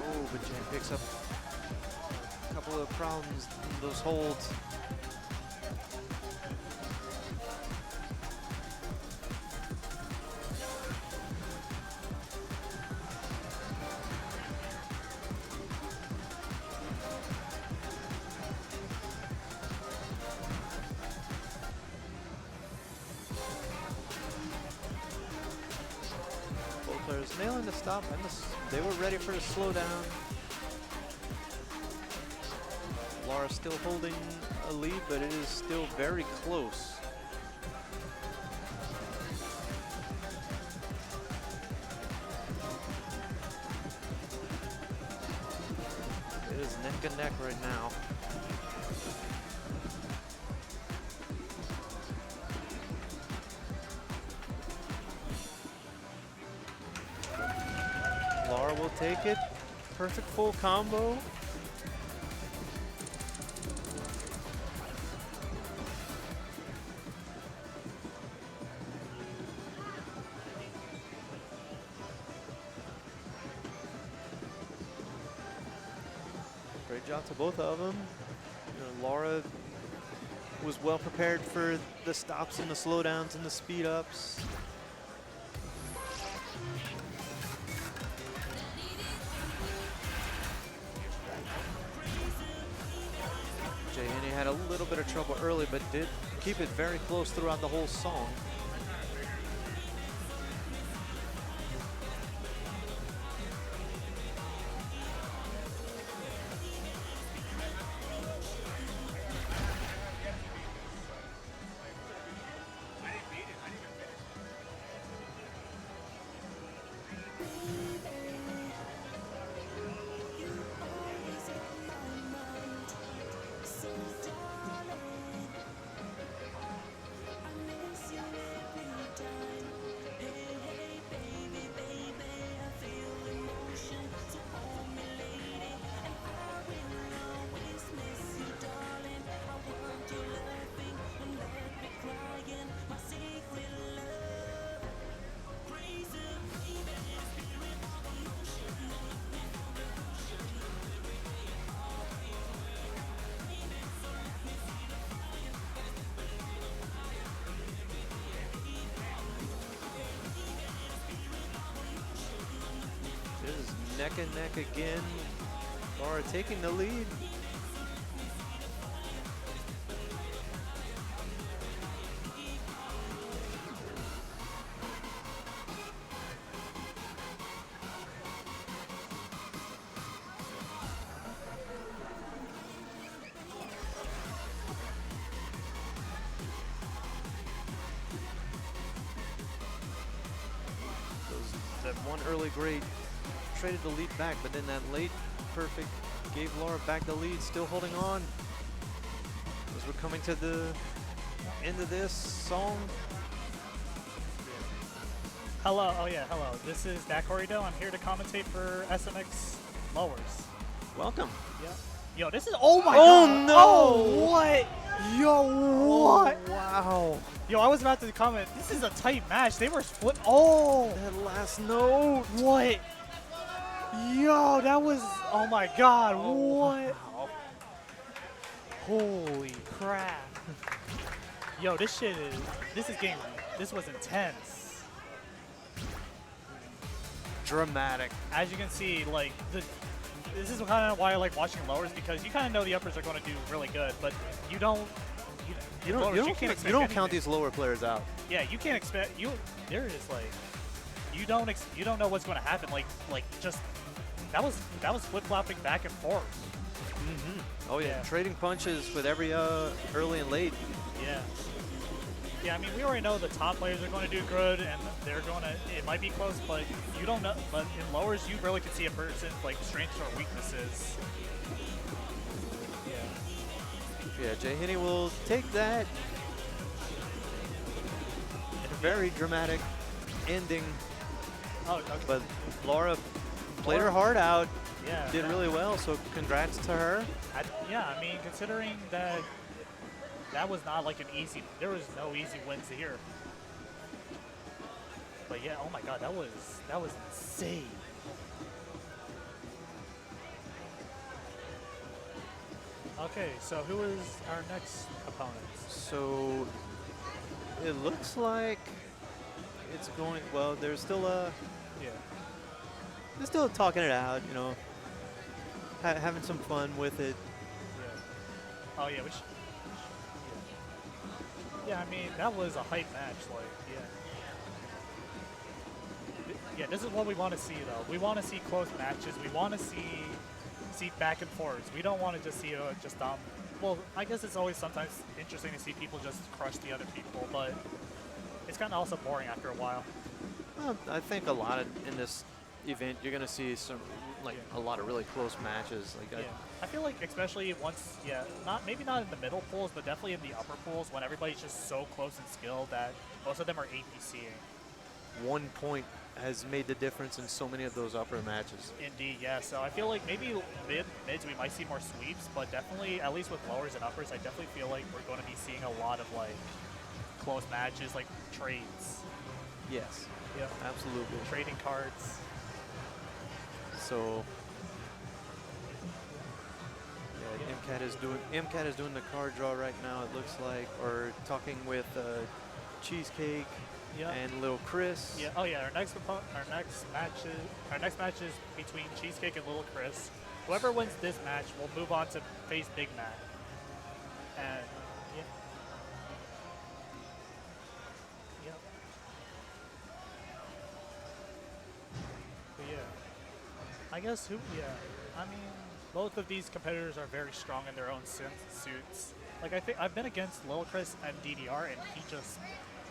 Oh, but Jan picks up a couple of problems, those holds. Nailing the stop, and they were ready for the slowdown. Laura still holding a lead, but it is still very close. It is neck and neck right now. Laura will take it. Perfect full combo. Great job to both of them. You know, Laura was well prepared for the stops and the slowdowns and the speed ups. Jay Hinney had a little bit of trouble early, but did keep it very close throughout the whole song. neck and neck again. Laura taking the lead. That one early great traded the lead back, but then that late perfect gave Laura back the lead, still holding on. As we're coming to the end of this song. Hello, oh yeah, hello. This is Dak Corrido. I'm here to commentate for SMX Lowers. Welcome. Yeah. Yo, this is, oh my Oh, god. no. Oh, what? Yo, what? Wow. Yo, I was about to comment, this is a tight match. They were split, oh. That last note. What? Yo, that was, oh my god, what? Wow. Holy crap. Yo, this shit is, this was intense. Dramatic. As you can see, like, this is kind of why I like watching lowers, because you kind of know the uppers are going to do really good, but you don't, You lowers, don't, can't expect count anything. these lower players out. Yeah, you can't expect, there is like, you don't know what's going to happen, like just, that was flip-flopping back and forth. Oh yeah. Yeah. Trading punches with every early and late. Yeah. Yeah, I mean, we already know the top players are going to do good, and they're going to, it might be close, but you don't know, but in lowers, you really can see a person's, like, strengths or weaknesses. Yeah. Yeah, Jay Hinney will take that. Very dramatic ending, Oh, okay. but Laura played her heart out, Yeah. did really well, so congrats to her. Yeah, I mean, considering that that was not like an easy, there was no easy wins here. But yeah, oh my god, that was insane. Okay, so who is our next opponent? So it looks like it's going, well, there's still Yeah. they're still talking it out, you know, having some fun with it. Yeah. Oh yeah, we should. Yeah, I mean, that was a hype match, like, yeah. Yeah, this is what we want to see, though. We want to see close matches. We want to see back and forths. We don't want to just see just well, I guess it's always sometimes interesting to see people just crush the other people, but it's kind of also boring after a while. I think a lot of, in this event, you're going to see some, like, a lot of really close matches. Like, Yeah, I feel like especially once, yeah, maybe not in the middle pools, but definitely in the upper pools when everybody's just so close in skill that most of them are APCing. 1 point has made the difference in so many of those upper matches. Indeed, yeah. So I feel like maybe mids we might see more sweeps, but definitely, at least with lowers and uppers, I definitely feel like we're going to be seeing a lot of like close matches, like trades. Yes, Yep. absolutely. Trading cards. So yeah, MCAT is doing the card draw right now. It looks like, or talking with Cheesecake Yeah. and Little Chris. Yeah. Oh yeah. Our next match is between Cheesecake and Little Chris. Whoever wins this match will move on to face Big Matt. And yeah. Yep. But yeah. I guess who? Yeah. I mean, both of these competitors are very strong in their own suits. Like I've been against Little Chris and DDR, and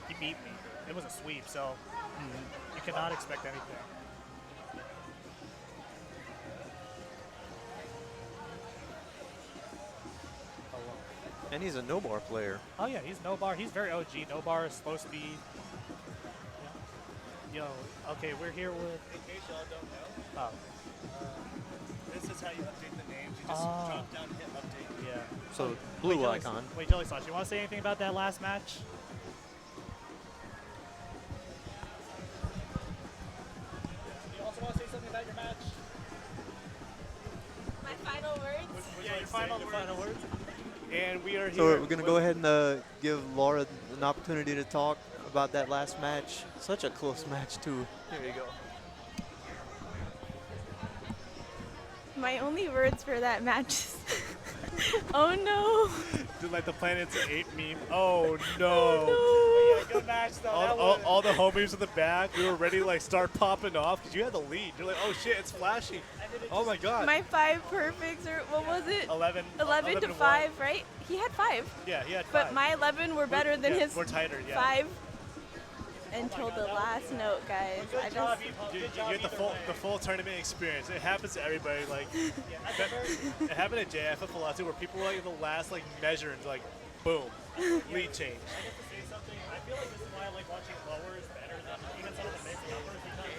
he beat me. It was a sweep, so you cannot expect anything. And he's a no-bar player. Oh yeah, he's no bar. He's very OG. No bar, slow speed. Yeah. Yo, okay, we're here with. In case y'all don't know, this is how you update the names. You just drop down, hit update. Yeah. So blue Jelly icon. Wait, Jelly Sauce, you want to say anything about that last match? You also want to say something about your match? My final words. Yeah, your final words. And we are here. So we're going to go ahead and give Laura an opportunity to talk about that last match. Such a close match, too. Here you go. My only words for that match is, oh no. Dude, like the Planet's 8 meme. Oh no. Oh Yeah, good match though. All the homies in the back, we were ready to like start popping off because you had the lead. You're like, oh shit, it's flashy. Oh my god. My 5 perfects, or what was it? 11 11 to and 5, right? He had 5. Yeah, he had 5. But my 11 were better than yeah, his we're tighter, yeah. 5 until the last note, guys. I just, You get the full tournament experience. It happens to everybody. Like it happened at JFF a lot too, where people were like in the last like measure and like, boom, lead change. I get to say something. I feel like this is why I like watching lowers better than even some of the mixed numbers because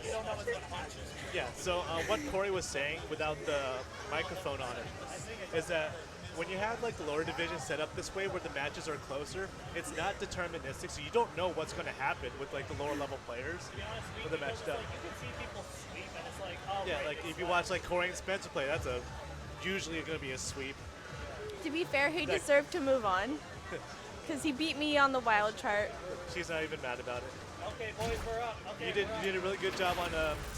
you don't know what's going to happen. Yeah. So what Corey was saying without the microphone on it is that when you have like the lower division set up this way, where the matches are closer, it's not deterministic. So you don't know what's going to happen with like the lower level players with the matched up. You can see people sweep and it's like, oh, Yeah, right, like if you watch like Corey and Spencer play, that's usually going to be a sweep. to be fair, he deserved to move on. Because he beat me on the wild chart. She's not even mad about it. Okay, boys, we're up. Okay, You did a really good job on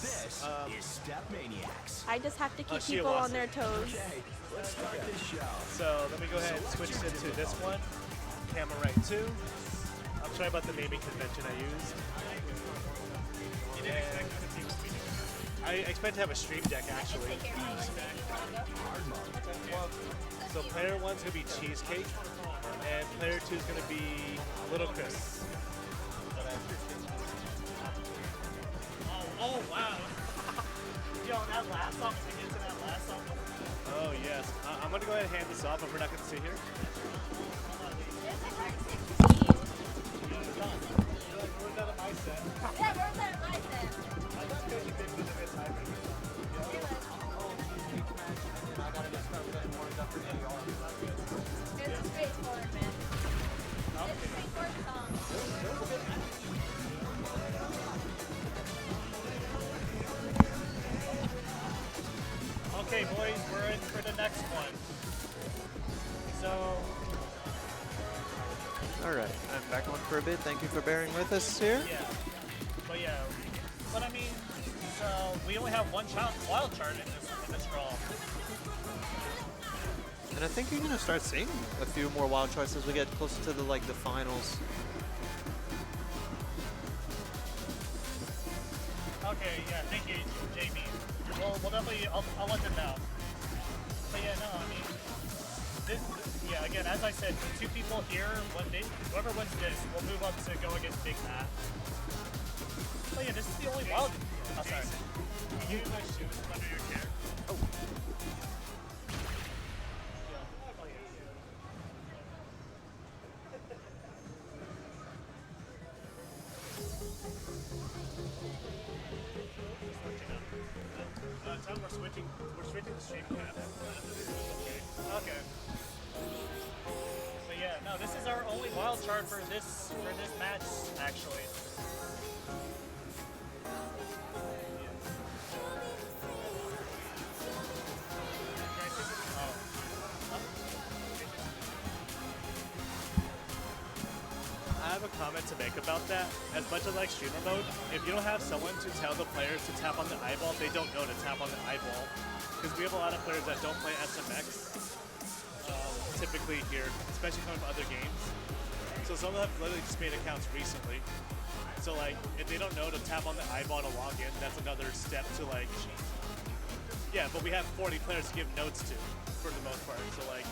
This is StepManiaX. I just have to keep she people lost on their toes. Okay, let's start this show. So let me go ahead and switch into this one. Camera right 2. I'm sorry about the naming convention I used. You didn't expect to see what we do. I expect to have a stream deck actually. So player 1's gonna be Cheesecake, and player 2 is gonna be Little Chris. Oh, wow. Yo, that last song, we get to that last song. Oh yes. I'm gonna go ahead and hand this off, but we're not gonna sit here. It's straightforward, man. It's a straightforward song. Okay, boys, we're in for the next one. So, All right, I'm back on for a bit. Thank you for bearing with us here. yeah. But I mean, so we only have one wild chart in this draw. And I think you're gonna start seeing a few more wild charts as we get closer to the finals. Okay, yeah, thank you, JB. We'll definitely, I'll let them know. But yeah, no, I mean, yeah, again, as I said, 2 people here, whoever wins this will move up to go against Big Matt. But yeah, this is the only wild. Oh, sorry. Can you use my shoes under your chair? Oh. Tell them we're switching the stream cam. Okay. But yeah, no, this is our only wild card for this match, actually. I have a comment to make about that. As much as I like streamer mode, if you don't have someone to tell the players to tap on the eyeball, they don't know to tap on the eyeball. Because we have a lot of players that don't play SMX, typically here, especially coming from other games. So some of them have literally just made accounts recently. So like, if they don't know to tap on the eyeball to log in, that's another step to like, yeah, but we have 40 players to give notes to, for the most part. So like,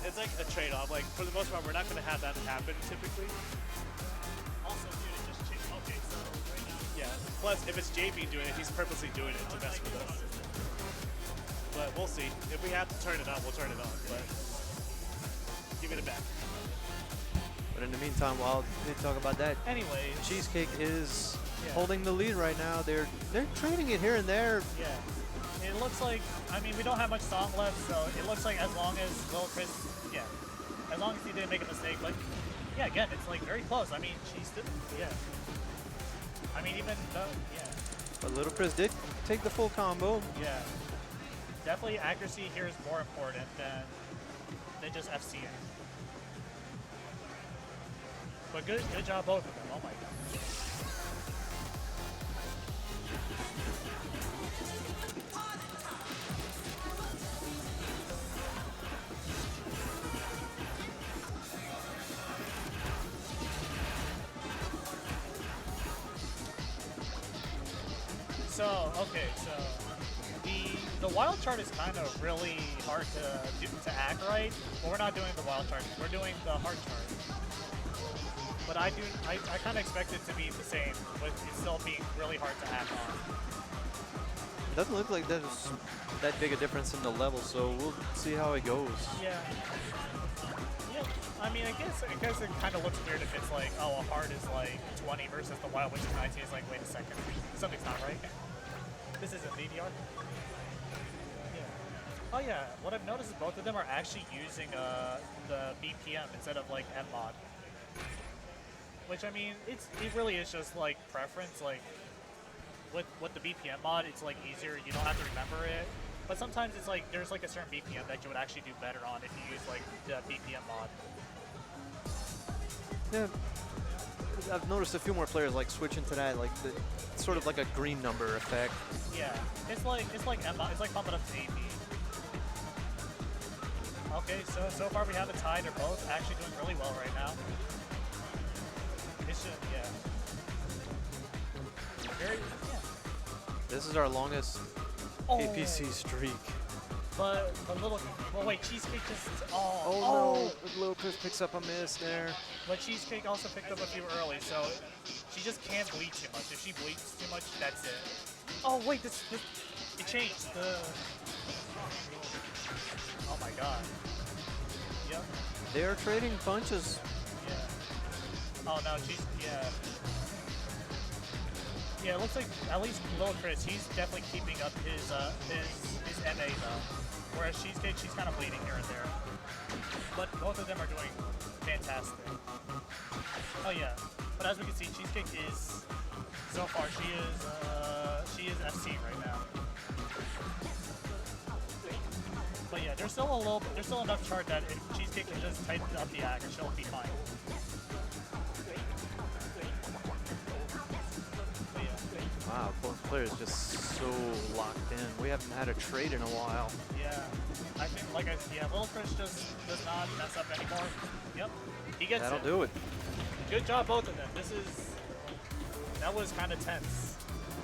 it's like a trade-off. Like, for the most part, we're not going to have that happen typically. Also, dude, it just changed. Okay, so right now. Yeah. Plus, if it's JB doing it, he's purposely doing it to mess with us. But we'll see. If we have to turn it on, we'll turn it on. But give it back. But in the meantime, while they talk about that, Anyways. Cheesecake is Yeah. holding the lead right now. They're trading it here and there. Yeah. It looks like, I mean, we don't have much song left, so it looks like as long as Lil Chris, yeah, as long as he didn't make a mistake, but yeah, again, it's like very close. I mean, she's still, yeah. I mean, even though, yeah. But Little Chris did take the full combo. Yeah. Definitely accuracy here is more important than just FCing. But good job both of them. Oh my god. So okay, so the wild chart is kind of really hard to act right, but we're not doing the wild chart. We're doing the hard chart. But I kind of expect it to be the same, with it still being really hard to act on. Doesn't look like there's that big a difference in the level, so we'll see how it goes. Yeah. Yeah. I mean, I guess it kind of looks weird if it's like, oh, a hard is like 20 versus the wild, which is 19. It's like, wait a second, something's not right. This isn't DDR. Yeah. Oh yeah. What I've noticed is both of them are actually using the BPM instead of like mmod. Which, I mean, it really is just like preference. Like with the BPM mod, it's like easier. You don't have to remember it. But sometimes it's like there's like a certain BPM that you would actually do better on if you use like the BPM mod. Yeah, I've noticed a few more players like switching to that, like the sort of like a green number effect. Yeah, it's like mmod. It's like bumping up to AP. Okay, so far we have a tie. They're both actually doing really well right now. It should, yeah. Very, yeah. This is our longest APC streak. But little, well wait, Cheesecake just, Oh no, Little Chris picks up a miss there. But Cheesecake also picked up a few early, so she just can't bleed too much. If she bleeds too much, that's it. Oh wait, this it changed. Oh my god. Yep. They are trading punches. Yeah. Oh no, yeah. Yeah, it looks like at least Little Chris, he's definitely keeping up his MA though. Whereas Cheesecake, she's kind of bleeding here and there. But both of them are doing fantastic. Oh yeah. But as we can see, Cheesecake is so far she is FC right now. But yeah, there's still enough chart that if Cheesecake can just tighten up the act, she'll be fine. Wow, both players just so locked in. We haven't had a trade in a while. Yeah, I think, Little Chris just does not mess up anymore. Yep, he gets That'll it. do it. Good job, both of them. That was kind of tense,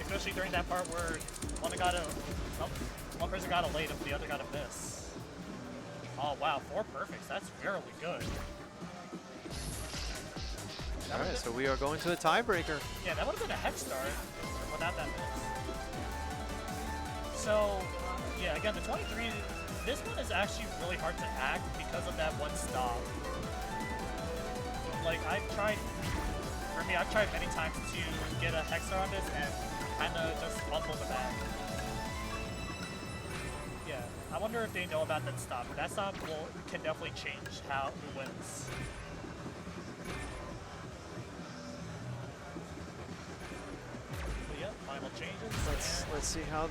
especially during that part where one person got a late and the other got a miss. Oh wow, 4 perfects. That's really good. All right, so we are going to the tiebreaker. Yeah, that would have been a head start without that miss. So, yeah, again, the 23, this one is actually really hard to act because of that one stop. Like, I've tried many times to get a hex star on this and kind of just fumble the bag. Yeah, I wonder if they know about that stop. That stop can definitely change who wins. Final changes. Let's see how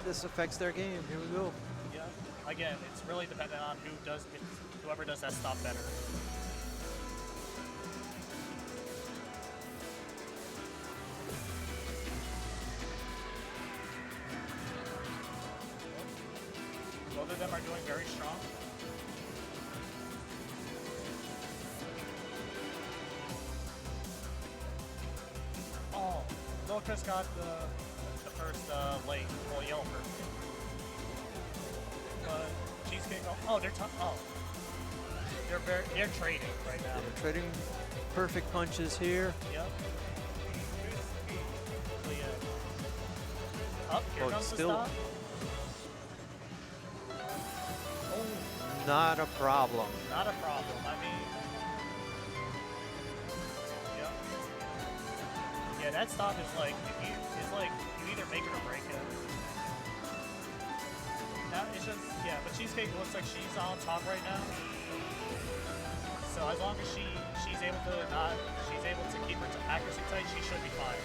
this affects their game. Here we go. Yeah. Again, it's really dependent on whoever does that stop better. Both of them are doing very strong. Oh. Little Chris got the first late, well, yellow first. But Cheesecake, they're trading right now. They're trading perfect punches here. Yep. So yeah. Up, here comes the stop. Oh. Not a problem. Not a problem. I mean, yeah, that stop is like you either make it or break it. Now it's just but Cheesecake looks like she's on top right now. So as long as she's able to keep her accuracy tight, she should be fine.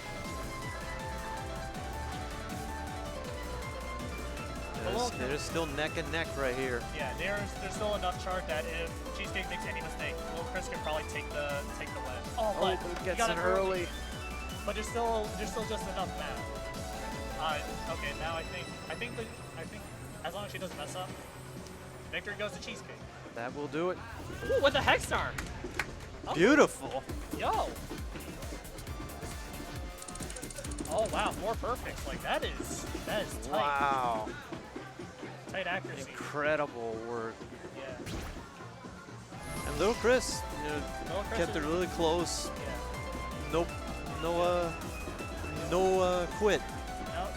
There's still neck and neck right here. Yeah, there's still enough chart that if Cheesecake makes any mistake, Little Chris can probably take the win. Oh, but he gets it early. But there's still just enough now. Okay, now I think as long as she doesn't mess up, victory goes to Cheesecake. That will do it. Ooh, with the hex star. Oh. Beautiful. Yo. Oh wow, 4 perfects. Like that is tight. Wow. Tight accuracy. Incredible work. Yeah. And Little Chris, you know, Little Chris kept it is- really close. Yeah. No quit.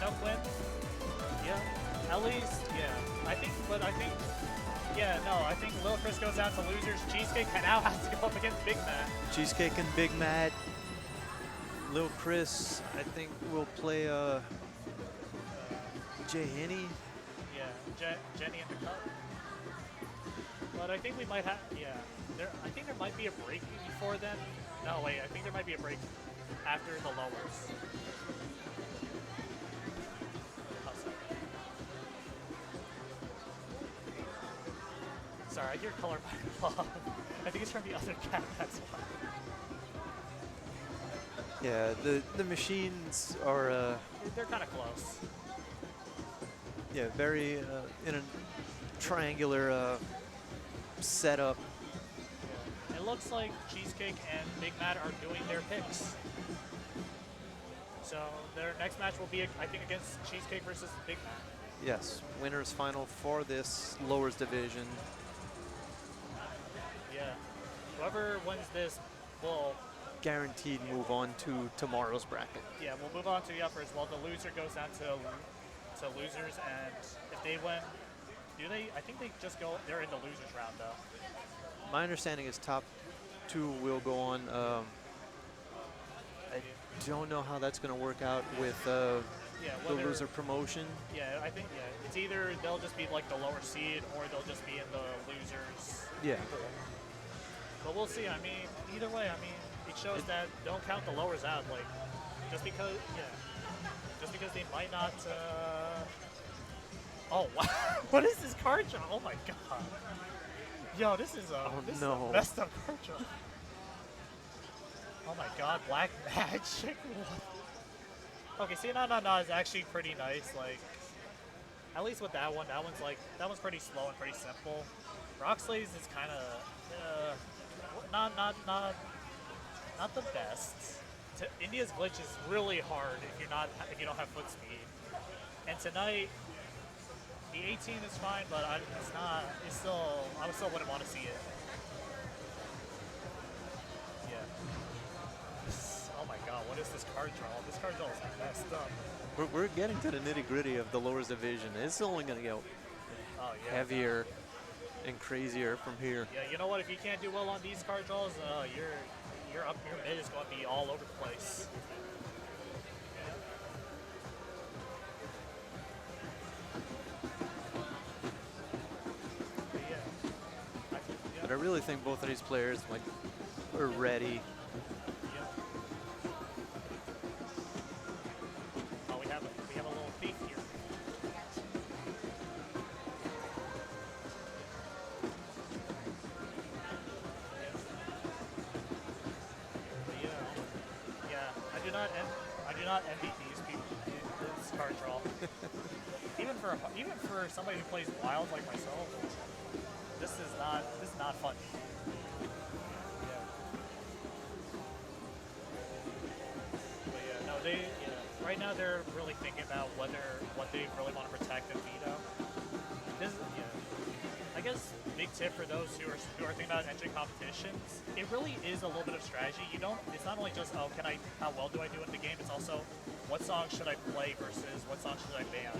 No win. Yeah. At least, yeah. I think Lil Chris goes down to losers. Cheesecake now has to go up against Big Matt. Cheesecake and Big Matt. Lil Chris, I think, will play Jay Henney. Yeah, Jenny in the cup. But I think we might have, yeah. I think there might be a break before then. No, wait, I think there might be a break after the lowers. Sorry, I hear color by law. I think it's from the other cat, that's why. Yeah, the machines are They're kind of close. yeah, very in a triangular setup. Yeah. It looks like Cheesecake and Big Matt are doing their picks. So their next match will be, I think, against Cheesecake versus Big Matt. Yes, winners final for this lowers division. Yeah. Whoever wins this will, Guaranteed move on to tomorrow's bracket. yeah, we'll move on to the uppers. Well, the loser goes down to losers, and if they win, I think they just go, they're in the losers round though. My understanding is top 2 will go on. I don't know how that's going to work out with the loser promotion. Yeah, I think, yeah, it's either they'll just be like the lower seed or they'll just be in the losers. Yeah. But we'll see. I mean, either way, I mean, it shows that don't count the lowers out. Like, just because they might not. Oh wow! What is this card draw? Oh my god! Yo, this is a messed up card draw. Oh my god, Black Magic. Okay, see, no is actually pretty nice. Like, at least with that one's pretty slow and pretty simple. Roxley's is kind of not the best. India's glitch is really hard if you don't have foot speed. And tonight, the 18 is fine, but I still wouldn't want to see it. Yeah. Oh my god, what is this card draw? This card draw is messed up. We're getting to the nitty gritty of the lowers division. It's only going to get heavier and crazier from here. Yeah, you know what? If you can't do well on these card draws, your mid is going to be all over the place. But I really think both of these players are ready. Oh, we have a little thief here. I do not envy these people. This card draw. even for somebody who plays wild like myself, this is not fun. Yeah. But yeah, no, right now they're really thinking about what they really want to protect and veto. I guess big tip for those who are thinking about entering competitions, it really is a little bit of strategy. It's not only just, how well do I do in the game, it's also what song should I play versus what song should I ban.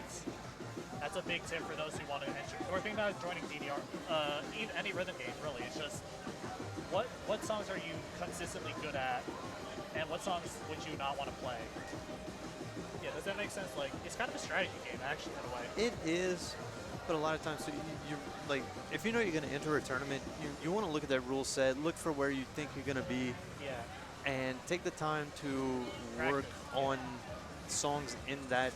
That's a big tip for those who want to enter, or thinking about joining DDR, even any rhythm game really. It's just, what songs are you consistently good at, and what songs would you not want to play? Yeah, does that make sense? Like, it's kind of a strategy game, actually, in a way. It is, but a lot of times, so you're like, if you know you're going to enter a tournament, you want to look at that rule set, look for where you think you're going to be, and take the time to work on songs in that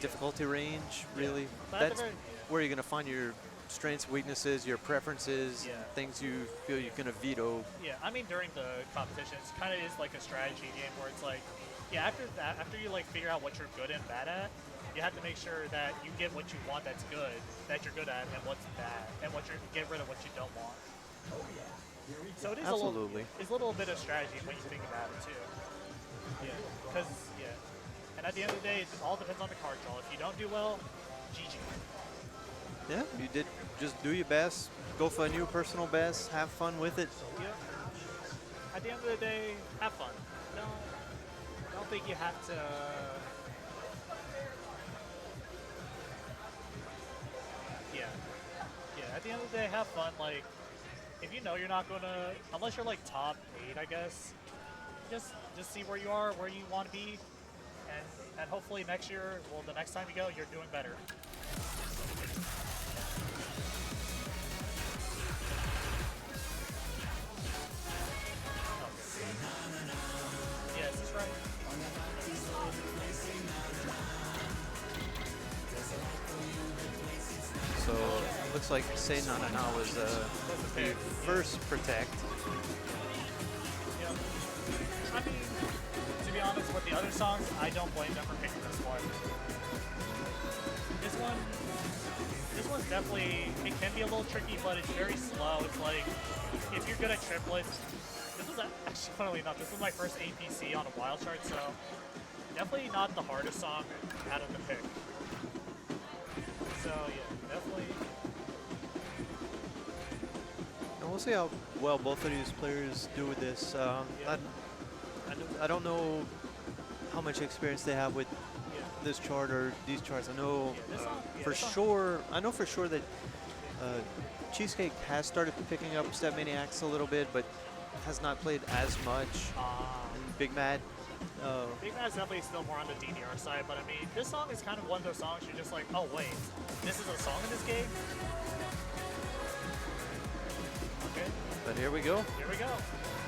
difficulty range, really. That's where you're going to find your strengths, weaknesses, your preferences, things you feel you're going to veto. Yeah, I mean, during the competition, it kind of is like a strategy game where it's like, after you like figure out what you're good and bad at, you have to make sure that you get what you want that you're good at, and what's bad, and get rid of what you don't want. So it is a little bit of strategy when you think about it too. Yeah, because And at the end of the day, it all depends on the card draw. If you don't do well, GG. Yeah, you did just do your best, go for a new personal best, have fun with it. Yep. At the end of the day, have fun. Don't think you have to. Yeah. Yeah. At the end of the day, have fun. Like, if you know you're not gonna, unless you're like top 8, I guess. Just see where you are, where you want to be, and hopefully next year, well, the next time you go, you're doing better. Yeah, is this right? So looks like Say Na Na Na was the first protect. Yep. I mean, to be honest, with the other songs, I don't blame them for picking this one. This one's definitely, it can be a little tricky, but it's very slow. It's like, if you're good at triplets, this was actually, funnily enough, this was my first APC on a wild chart, so definitely not the hardest song out of the pick. So yeah, definitely. And we'll see how well both of these players do with this. I don't know how much experience they have with this chart or these charts. I know for sure. I know for sure that Cheesecake has started picking up StepManiaX a little bit, but has not played as much. And Big Mad. Big Mad's definitely still more on the DDR side, but I mean, this song is kind of one of those songs you're just like, oh wait, this is a song in this game? Okay. But here we go. Here we go.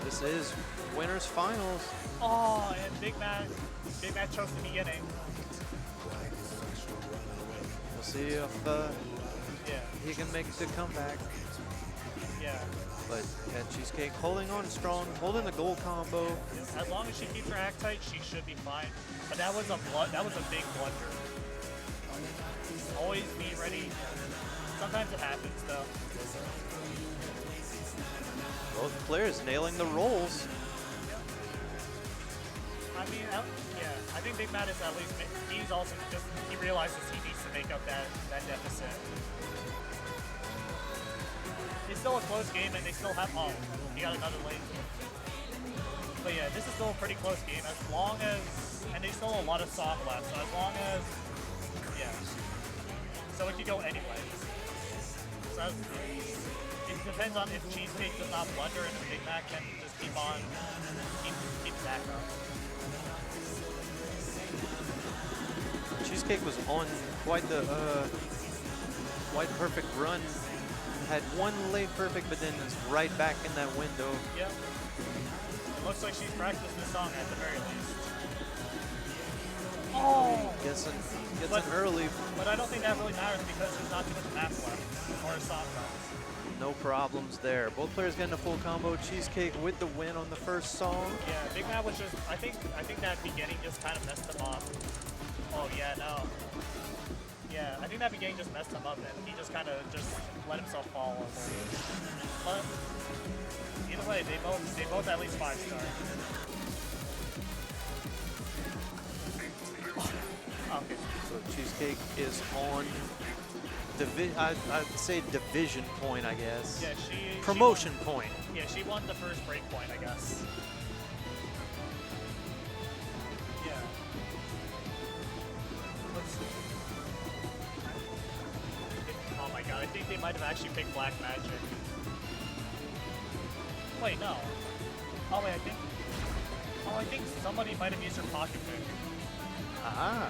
This is winners finals. Oh, and Big Mad chose the beginning. We'll see if he can make the comeback. Yeah. But Cheesecake holding on strong, holding the gold combo. As long as she keeps her act tight, she should be fine. But that was a big blunder. Always be ready. Sometimes it happens though. Both players nailing the rolls. I mean, yeah, I think Big Mad is at least, he's also just, he realizes he needs to make up that deficit. It's still a close game and they still have, oh, he got another lane. But yeah, this is still a pretty close game as long as, and there's still a lot of song left, so as long as, yeah. So it could go anyway. So it depends on if Cheesecake does not blunder and if Big Mac can just keep back up. Cheesecake was on quite the perfect run. Had one late perfect, but then is right back in that window. Yeah. Looks like she's practiced this song at the very least. Oh! Gets in early. But I don't think that really matters because there's not too much map left or a song left. No problems there. Both players getting a full combo. Cheesecake with the win on the first song. Yeah, Big Mac was just, I think that beginning just kind of messed him up. Oh yeah, no. Yeah, I think that beginning just messed him up and he just kind of just let himself fall over. But either way, they both at least 5-star. Okay. So Cheesecake is on I'd say division point, I guess. Yeah, promotion point. Yeah, she won the first break point, I guess. Yeah. Let's see. Oh my god, I think they might have actually picked Black Magic. Wait, no. Oh wait, I think somebody might have used her pocket pick. Ah.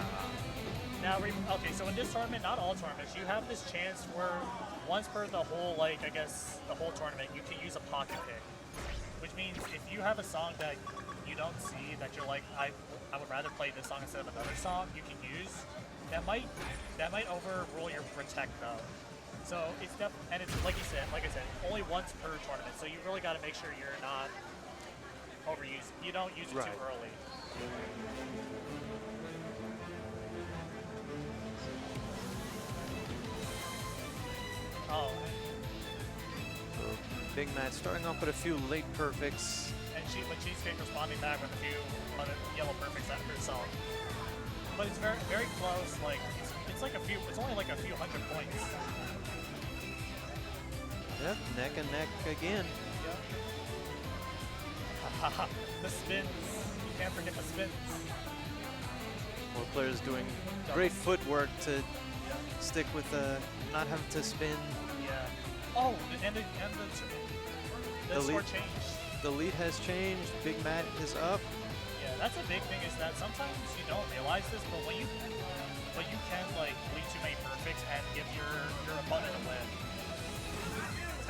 Now, okay, so in this tournament, not all tournaments, you have this chance where once per the whole, like, I guess, the whole tournament, you can use a pocket pick. Which means if you have a song that you don't see, that you're like, I would rather play this song instead of another song you can use, that might overrule your protect though. So it's and it's like I said, only once per tournament. So you really got to make sure you're not overusing. You don't use it too early. Oh. So Big Matt starting off with a few late perfects. But Cheesecake responding back with a few other yellow perfects at herself. but it's very very close. Like it's like a few. It's only like a few hundred points. Yep, neck and neck again. Yep. The spins. You can't forget the spins. Both players doing great footwork to stick with not having to spin. Yeah. Oh, and the score lead- changed. The lead has changed. Big Matt is up. Yeah, that's a big thing is that sometimes you don't realize this, but you can like lead too many perfects and give your opponent a win.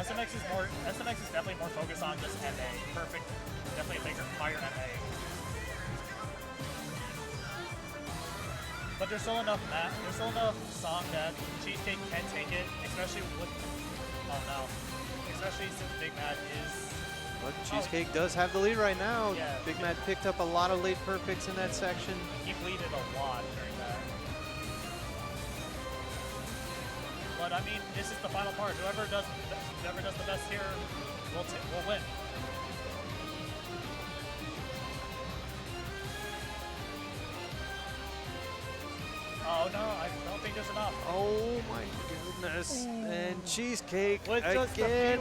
SMX is definitely more focused on just MA. Perfect, definitely a bigger, higher MA. But there's still enough song that Cheesecake can take it, especially with especially since Big Matt is. But Cheesecake does have the lead right now. Yeah. Big Matt picked up a lot of late perfects in that section. He bleeded a lot during that. But I mean, this is the final part. Whoever does the best here will win. Oh no, I don't think there's enough. Oh my goodness. And Cheesecake With just again.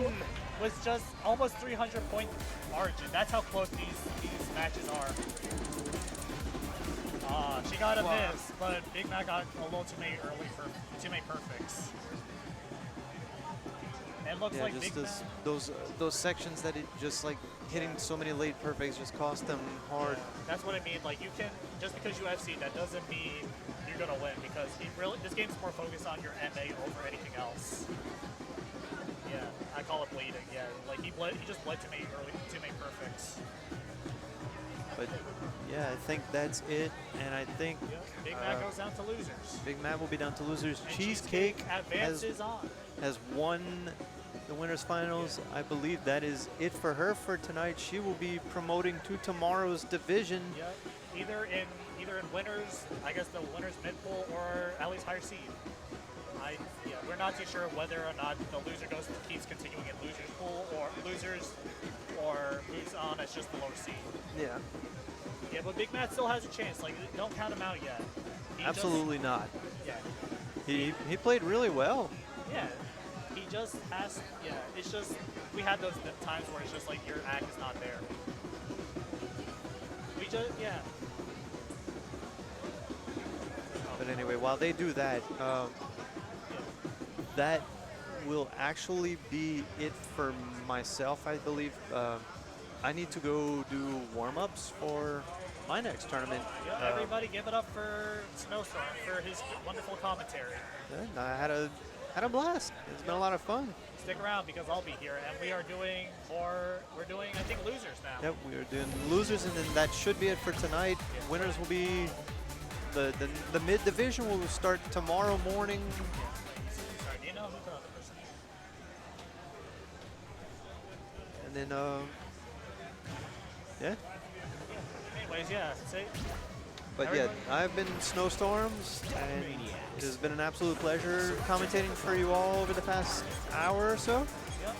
with just almost 300 point margin. That's how close these matches are. She got a miss, but Big Mac got a little too many too many perfects. And it looks Yeah, like just Big this, Mac. those sections that it just like hitting so many late perfects just cost them hard. That's what I mean. Like you can just because you FC, that doesn't mean you're gonna win because this game's more focused on your MA over anything else. Yeah, I call it bleeding. Yeah, like he just bled too many perfects. But yeah, I think that's it. And I think Big Mac goes down to losers. Big Mac will be down to losers. And Cheesecake advances on. has won the winners finals. I believe that is it for her for tonight. She will be promoting to tomorrow's division. Yep. Either in winners, I guess the winners mid pool or at least higher seed. We're not too sure whether or not the loser keeps continuing in losers pool or moves on as just the lower seed. Yeah. Yeah, but Big Matt still has a chance. Like, don't count him out yet. Absolutely not. Yeah. He played really well. Yeah. He just has. Yeah. It's just we had those times where it's just like your act is not there. Yeah. But anyway, while they do that, that will actually be it for myself, I believe. I need to go do warm-ups for my next tournament. Yeah, everybody give it up for Snowstorm for his wonderful commentary. Yeah, I had a blast. It's been a lot of fun. Stick around because I'll be here, and we're doing I think losers now. Yep, we are doing losers, and then that should be it for tonight. Yeah. Winners will be the mid division will start tomorrow morning. Sorry, do you know who the other person is? And then yeah. Anyways, yeah. But Everybody? yeah, I've been Snowstorms, and it has been an absolute pleasure commentating for you all over the past hour or so Yep.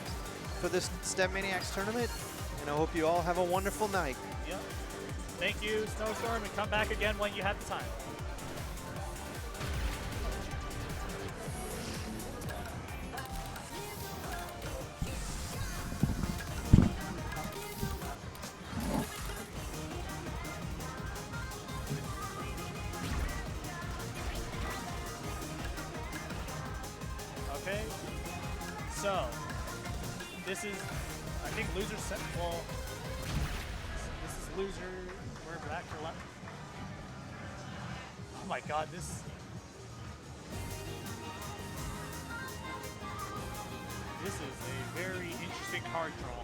for this StepManiaX tournament. And I hope you all have a wonderful night. Yep. Thank you, Snowstorm, and come back again when you have the time. Okay. So, this is, I think, loser set. Well, this is loser. We're back for left. Oh my God, this. This is a very interesting card draw.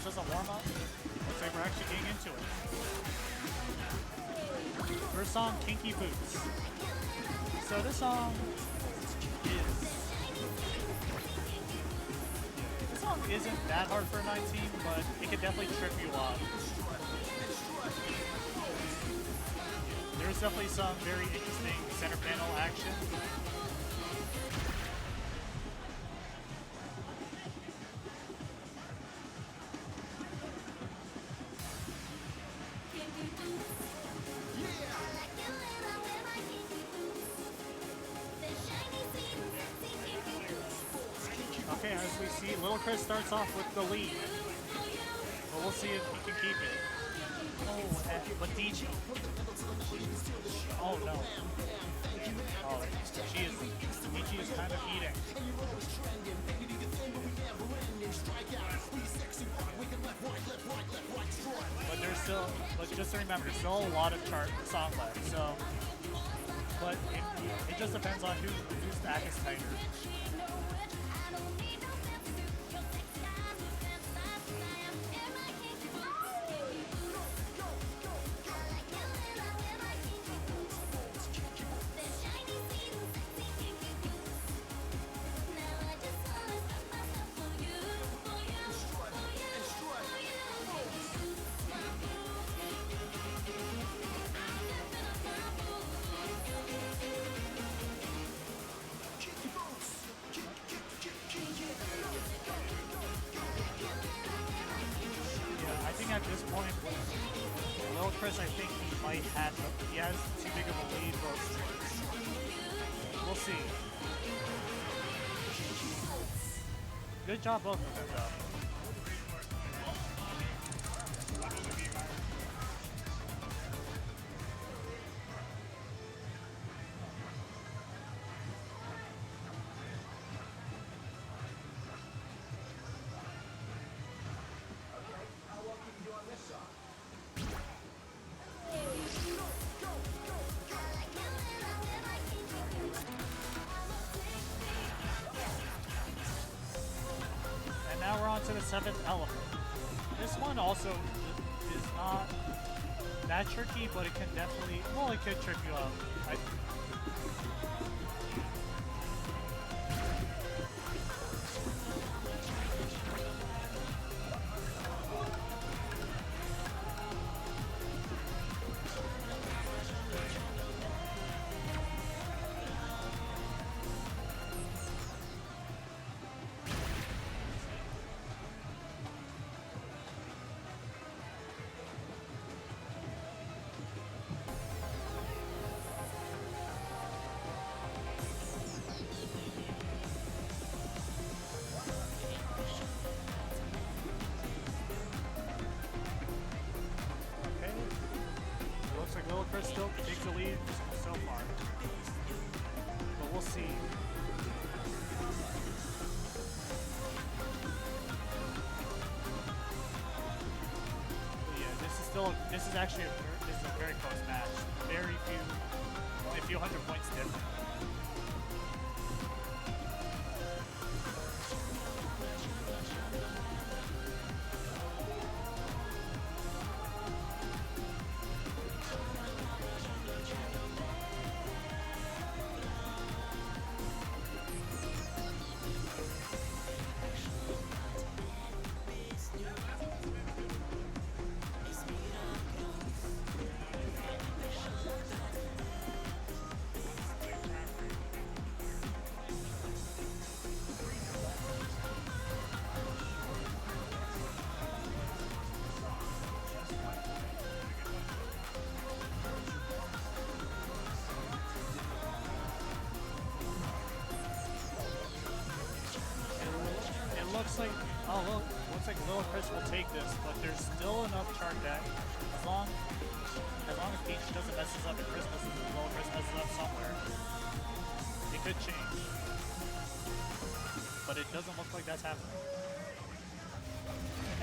was just a warm-up. Looks like we're actually getting into it. First song, Kinky Boots. So this song isn't that hard for a 19, but it can definitely trip you off. There's definitely some very interesting center panel action. Okay, as we see, Little Chris starts off with the lead. But we'll see if he can keep it. Oh, but DJ. Oh no. Oh, DG is kind of eating. But there's still, but just to remember, there's still a lot of song left. So, but it just depends on whose stack is tighter. At this point, Lil Chris, I think he has too big of a lead, but we'll see. Good job, both of them, though. Now we're on to the 7th element. This one also is not that tricky, but it can definitely, well, it could trip you up. Lil Chris still takes the lead so far, but we'll see. Yeah, this is actually a very close match. Only a few hundred points different. Looks like Lil Chris will take this, but there's still enough chart that as long as Peach doesn't mess this up and Chris Lil Chris messes up somewhere, it could change. But it doesn't look like that's happening.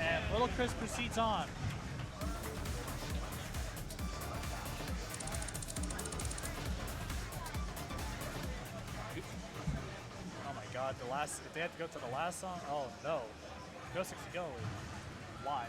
And Lil Chris proceeds on. Oh my god, if they had to go to the last song, oh no. Go 60 go. wild.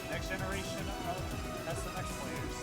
Next generation of SMX players.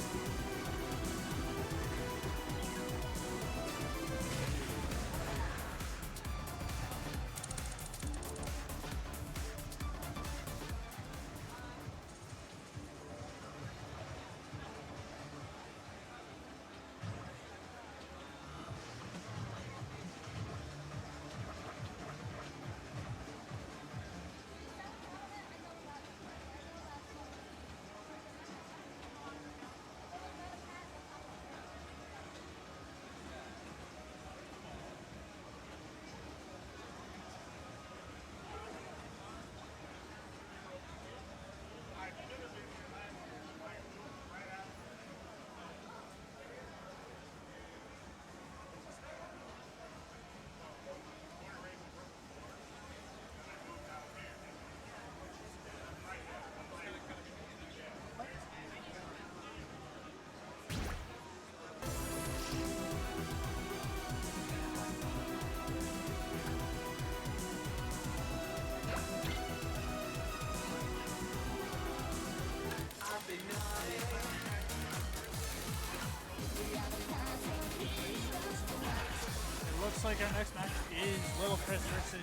It looks like our next match is Little Chris versus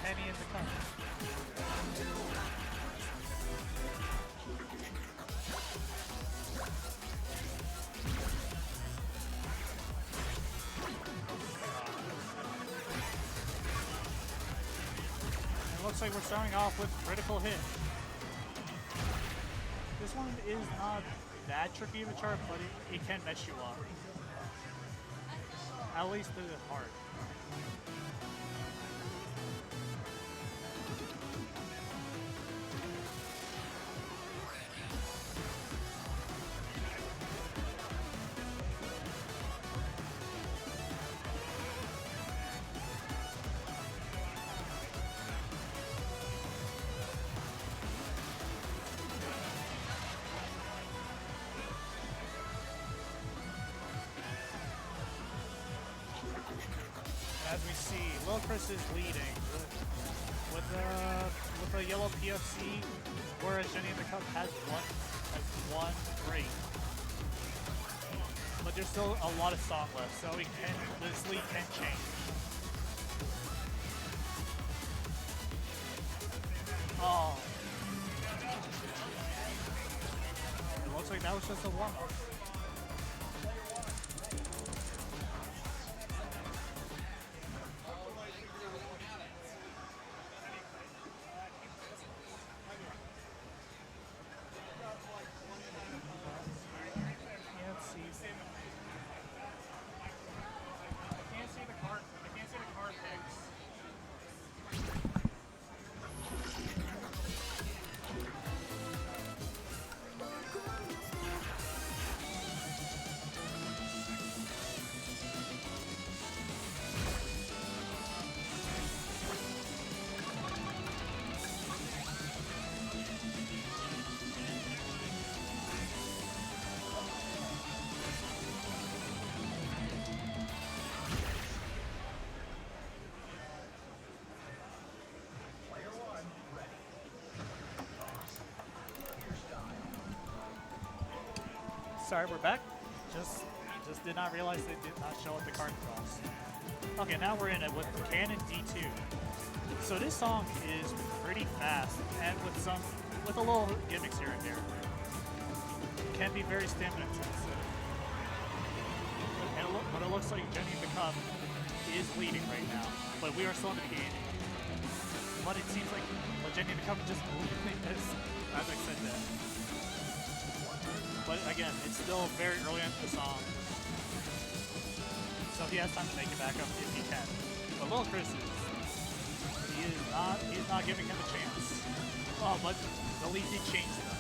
Henny in the Cup. It looks like we're starting off with Critical Hit. This one is not that tricky of a chart, but it can mess you up. At least the heart. As we see, Lil Chris is leading with the yellow PFC, whereas Jenny in the Cup has one break. But there's still a lot of stock left, so this lead can change. Oh. It looks like that was just a warm-up. sorry, we're back. Just did not realize they did not show up the card cross. Okay, now we're in it with Canon D2. So this song is pretty fast and with a little gimmicks here and there. Can be very stamina intensive. But it looks like Jenny the Cup is leading right now. But we are still in the beginning. But it seems like Jenny the Cup just losing this, as I said that. But again, it's still very early into the song. So he has time to make it back up if he can. But Lil Chris he's not giving him a chance. Oh, but the lead did change though.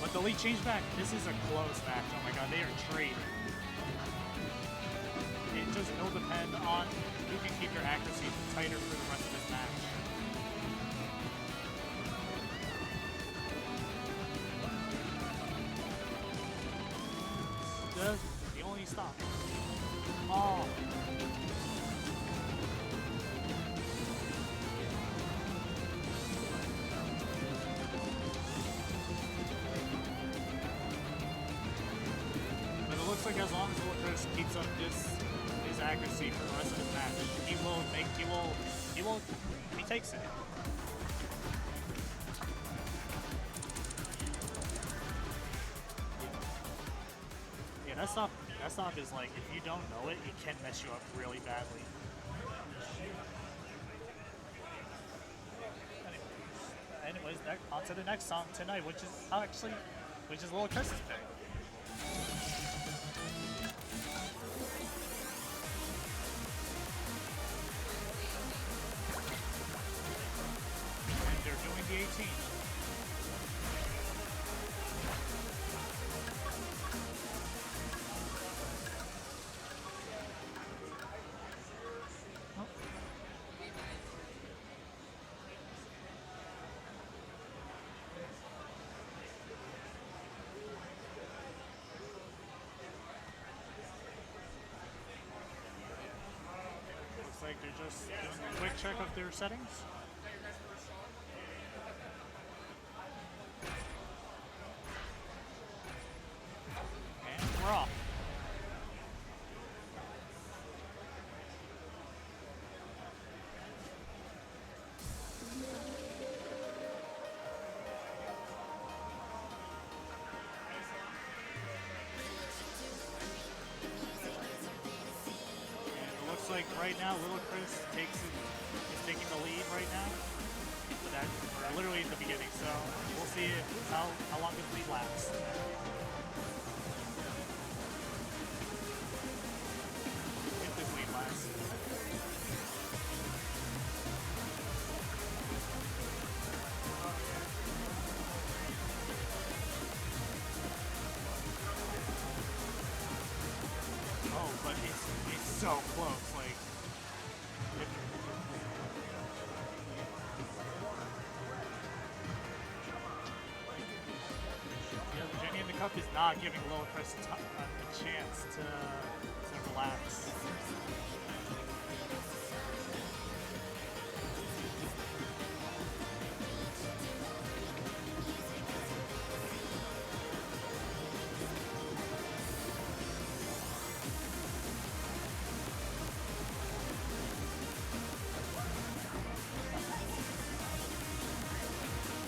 But the lead changed back. This is a close match. Oh my god, they are trading. It just will depend on who can keep their accuracy tighter for the rest of this match. He only stopped. Oh. But it looks like as long as Chris keeps up his accuracy for the rest of his match, he takes it. That stop is like, if you don't know it, it can mess you up really badly. Anyways, on to the next song tonight, which is Lil Chris's pick. And they're doing the 18. Like they're just doing a quick check of their settings. And we're off. Like right now, Lil Chris is taking the lead right now, but we're literally in the beginning, so we'll see how long this lead lasts. If this lead lasts. Oh, but it's so close. Cup is not giving Lil Chris a chance to relax.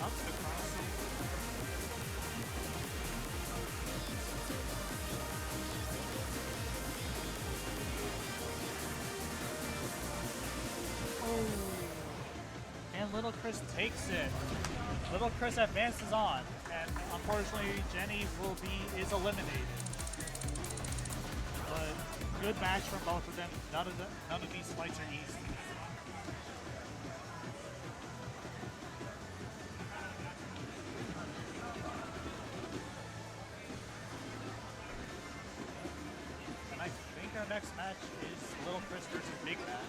Up the crossing. Little Chris takes it. Little Chris advances on, and unfortunately, Jenny is eliminated. But good match from both of them. None of these fights are easy. And I think our next match is Little Chris versus Big Mac.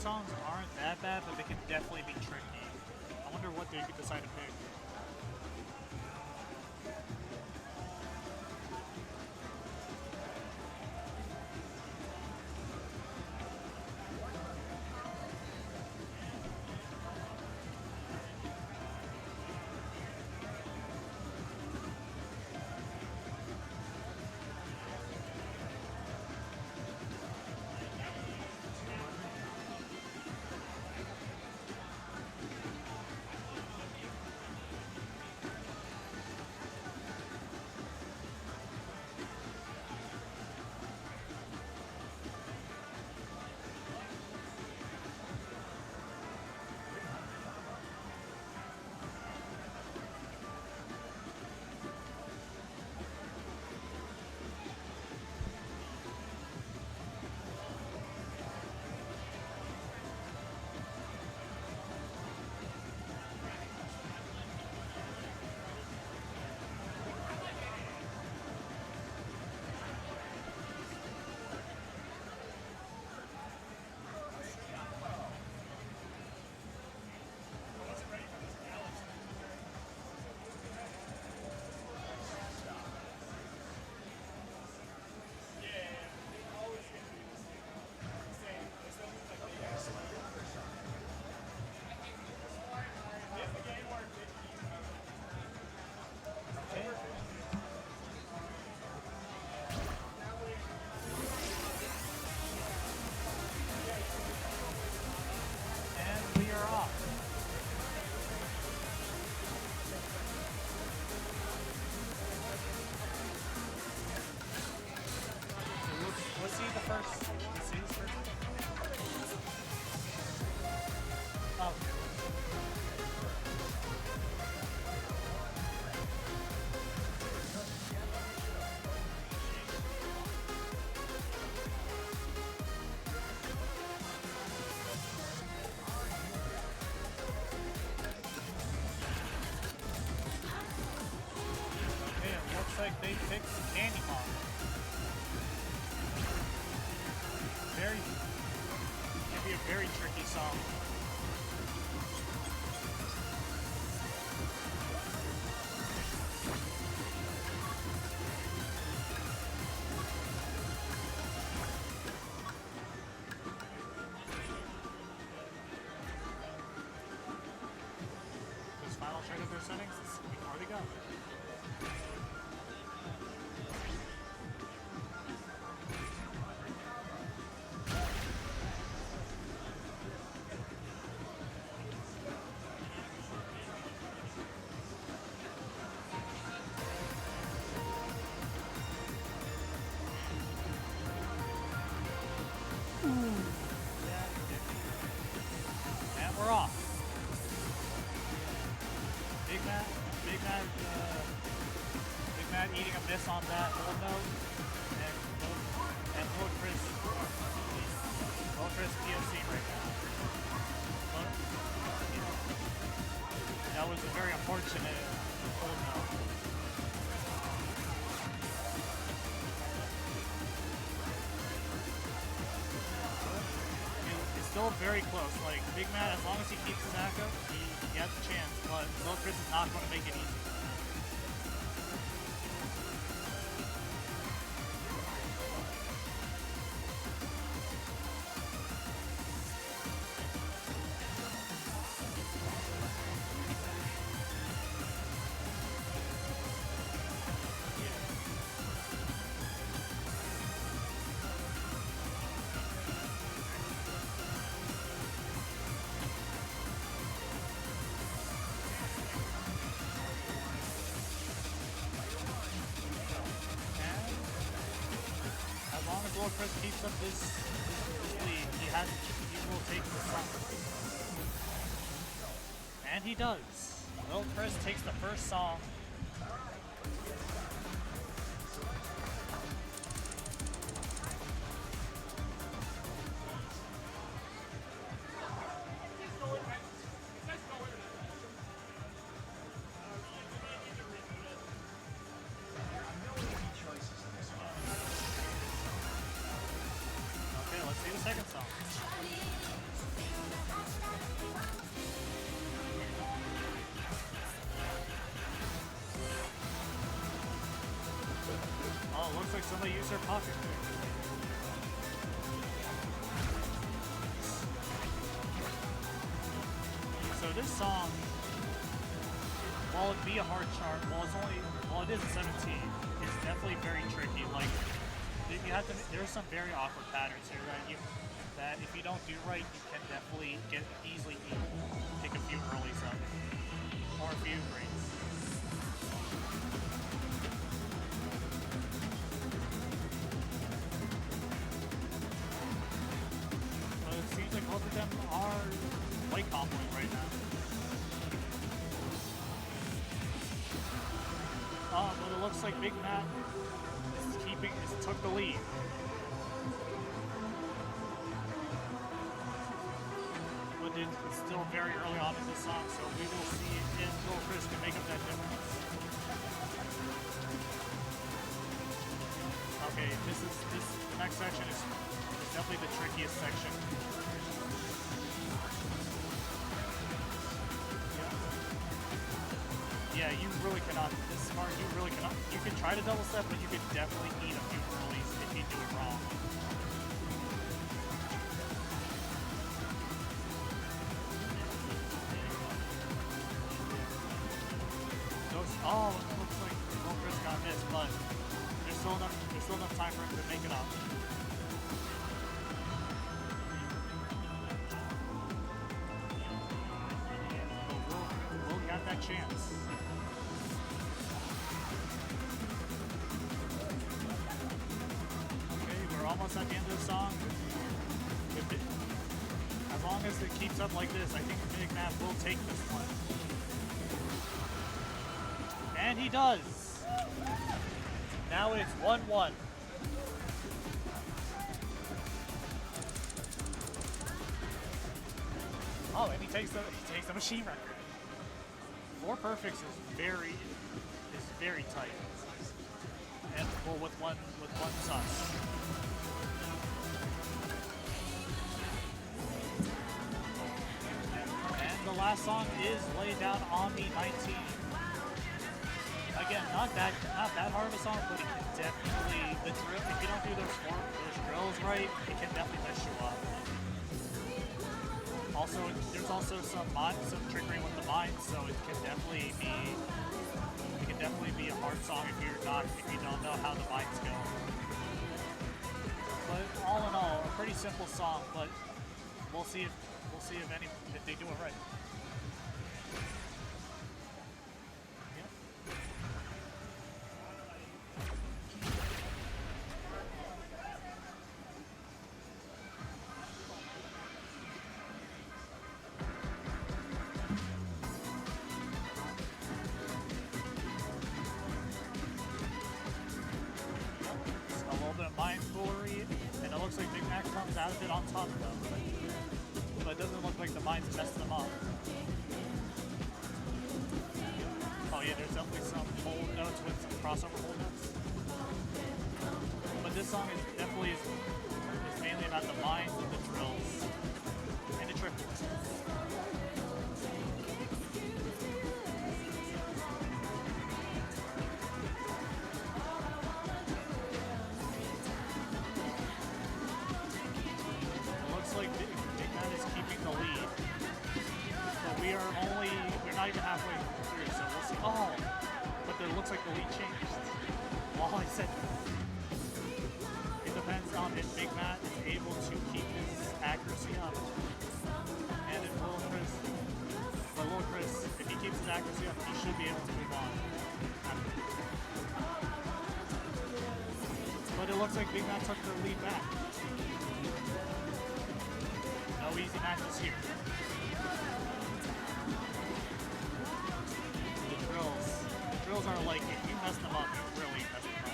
songs aren't that bad, but they can definitely be tricky. I wonder what they could decide to pick. And we are off. So let's see the first. Let's see this first. Oh. Okay, it looks like they picked Candy Mom. Can be a very tricky song. Let's final check of their settings before we go. And we're off. Big Matt eating a miss on that hold note, and Lord Chris POC right now. But, that was a very unfortunate hold note. It's still very close. Like Big Matt, as long as he keeps his back up, he has a chance. But Lil Chris is not going to make it easy. As long as Lord Chris keeps up this lead, he will take the song. And he does. Lil Chris takes the first song. Okay, let's see the second song. Oh, looks like somebody used their pocket pick. So this song, while it be a hard chart, while it is a 17, it's definitely very tricky. Like you have to, there's some very awkward patterns here that if you don't do right, you can definitely easily pick a few earlys up or a few breaks. But it seems like both of them are quite comboing right now. But it looks like Big Matt took the lead. But it's still very early on in this song, so we will see if Lil Chris can make up that difference. Okay, the next section is definitely the trickiest section. Yeah, you really cannot. This part, you really cannot. You can try to double step, but you could definitely eat a few earlys if you do it wrong. Oh, it looks like Lil Chris got missed, but there's still enough time for him to make it up. But Will got that chance. Almost at the end of the song. As long as it keeps up like this, I think Big Matt will take this one. And he does. Now it's 1-1. Oh, and he takes the machine record. 4 perfects is very tight. And well, with one sus. The last song is Lay Down on Me 19. Again, not that hard of a song, but it can definitely, the drill, if you don't do those drills right, it can definitely mess you up. Also, there's also some trickery with the mines, so it can definitely be a hard song if you don't know how the mines go. But all in all, a pretty simple song, but we'll see if they do it right. A little bit of mind foolery, and it looks like Big Mac comes out of it on top though. But it doesn't look like the mines messed them up. Oh yeah, there's definitely some hold notes with some crossover hold notes. But this song is mainly about the mines and the drills and the triples. Not even halfway through, so we'll see. Oh, but it looks like the lead changed. Well, I said it depends on if Big Matt is able to keep his accuracy up, and if Lil Chris, if he keeps his accuracy up, he should be able to move on. But it looks like Big Matt took the lead back. No easy matches here. Drills are like, if you mess them up, you really mess them up.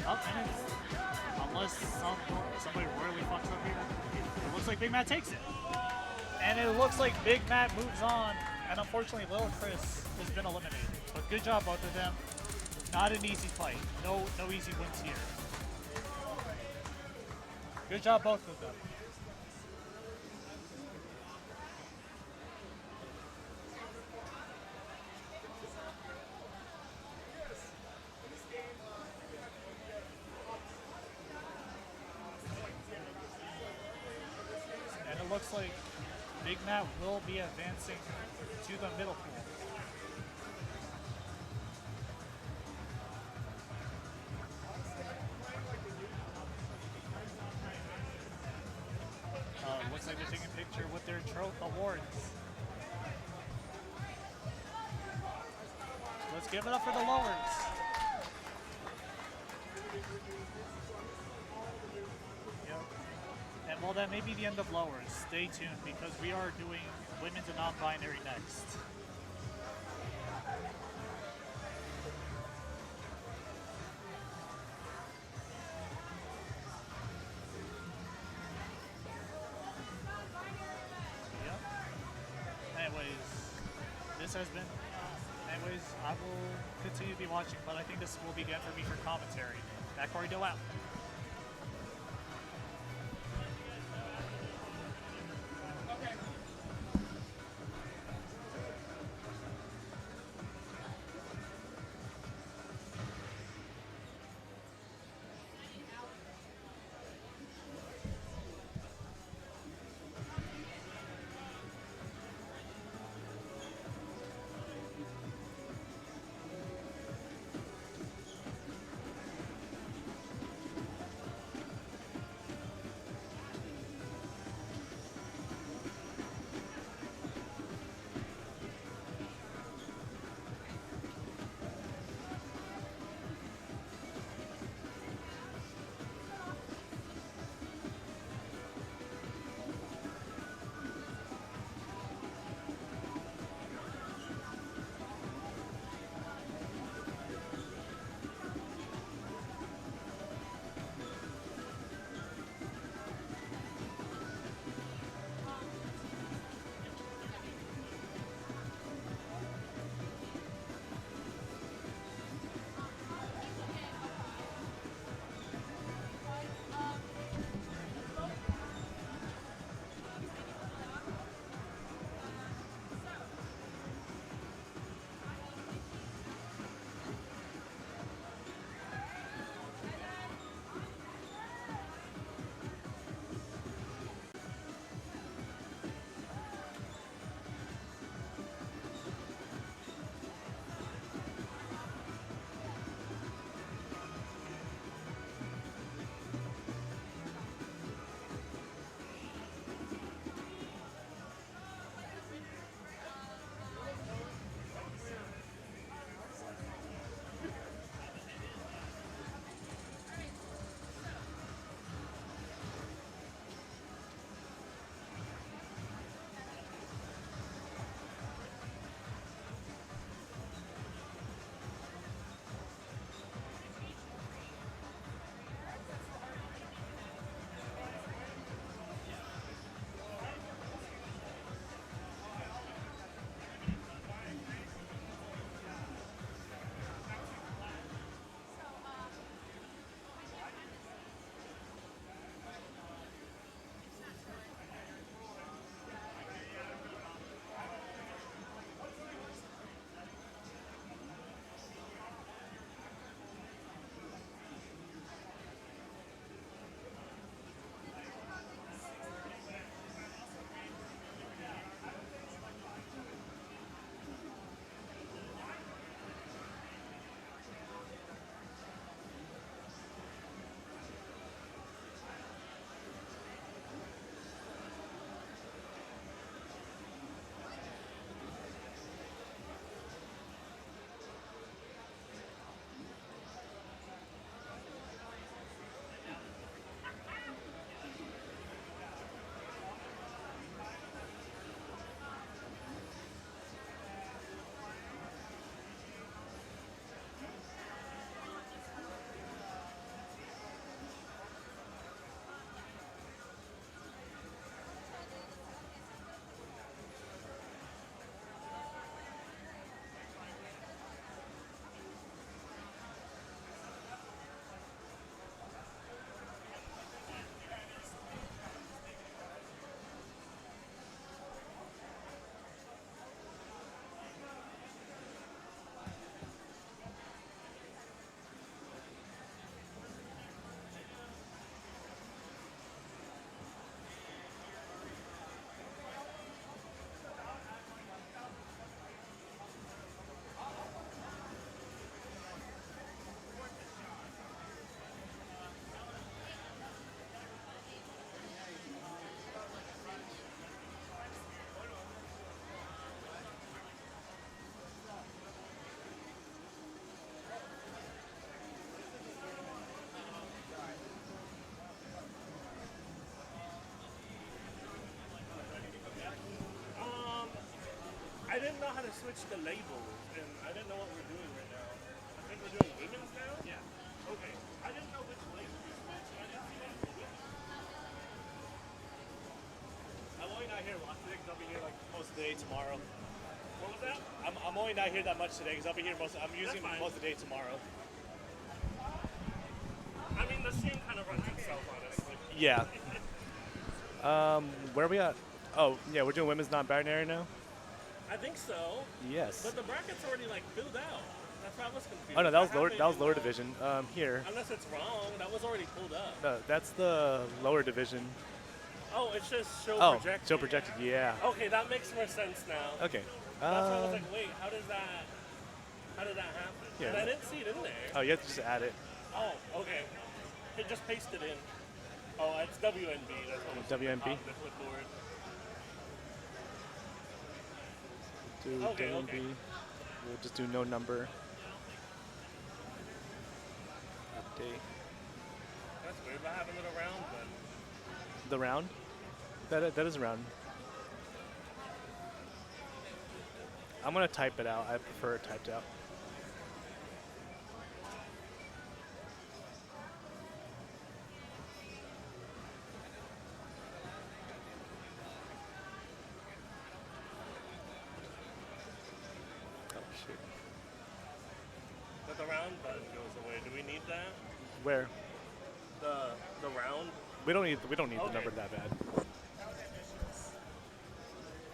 Oh, and it's, unless somebody really fucks up here, it looks like Big Matt takes it. And it looks like Big Matt moves on, and unfortunately Lil Chris has been eliminated. But good job both of them. Not an easy fight. No easy wins here. Good job both of them. like Big Matt will be advancing to the middle pool. Looks like they're taking a picture with their awards. Let's give it up for the lowers. Yep. And while that may be the end of lowers, stay tuned because we are doing women's and non-binary next. Yep. Anyways, this has been. Anyways, I will continue to be watching, but I think this will be the end for me for commentary. Back Corridor out. out how to switch the labels, and I didn't know what we're doing right now. I think we're doing women's now? Yeah. Okay. I didn't know which label to switch. I didn't see that for women's. I'm only not here a lot today because I'll be here like most of the day tomorrow. What was that? I'm only not here that much today because I'll be here I'm using fine. most of the day tomorrow. I mean, the stream kind of runs itself, honestly. Yeah. Where are we at? Oh, yeah, we're doing women's non-binary now? I think so. Yes. But the bracket's already like filled out. That's why I was confused. Oh no, that was I lower. have That it was in lower the- division. Here. Unless it's wrong, that was already pulled up. No, that's the lower division. Oh, it's just show Oh, projected. show projected. Yeah. Okay, that makes more sense now. Okay. That's why I was like, wait, how did that happen? Yeah. And I didn't see it in there. Oh, you have to just add it. Oh, okay. It just paste it in. Oh, it's WNB. That's what it's WNB? on the clipboard. Do Okay, WNB. okay. We'll just do no number. Update. That's weird about having it around, but The round? That is a round. I'm gonna type it out. I prefer it typed out. Oh shoot. but the round button goes away. Do we need that? Where? The round? We don't need the Okay. number that bad.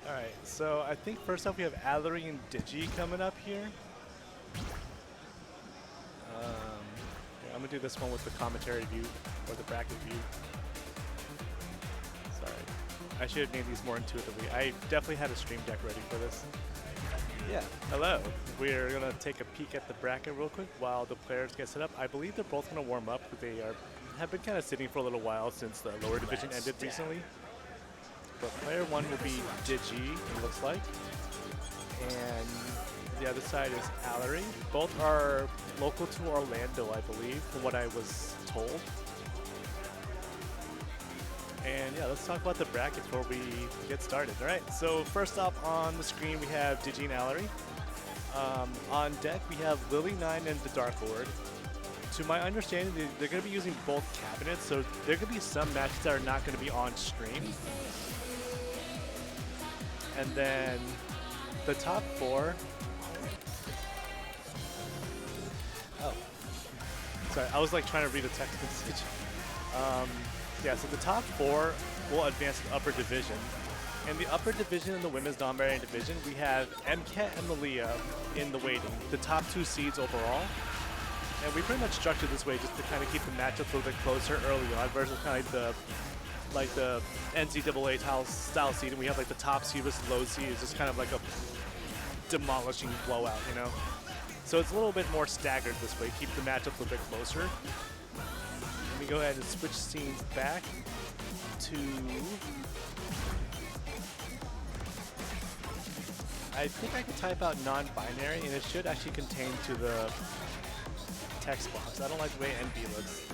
All right, so I think first up we have Allery and Digi coming up here. I'm gonna do this one with the commentary view or the bracket view. Sorry, I should have named these more intuitively. I definitely had a stream deck ready for this. Yeah, hello. We're gonna take a peek at the bracket real quick while the players get set up. I believe they're both gonna warm up. They have been kind of sitting for a little while since the lower division ended recently. But player one will be Digi, it looks like. And the other side is Allery. Both are local to Orlando, I believe, from what I was told. And yeah, let's talk about the bracket before we get started. All right, so first up on the screen, we have Digi and Allery. On deck, we have Lily9 and the Dark Lord. To my understanding, they're going to be using both cabinets, so there could be some matches that are not going to be on stream. And then the top four. Oh, sorry, I was like trying to read a text message. Yeah, so the top four will advance to the upper division. In the upper division in the women's non-binary division, we have MCAT and Malia in the waiting, the top two seeds overall. And we pretty much structured this way just to kind of keep the matchups a little bit closer early on versus kind of like the NCAA style seed, and we have like the top seed versus low seed. It's just kind of like a demolishing blowout, you know? So it's a little bit more staggered this way, keep the matchups a little bit closer. Let me go ahead and switch scenes back to... I think I can type out non-binary, and it should actually contain to the text box. I don't like the way NB looks.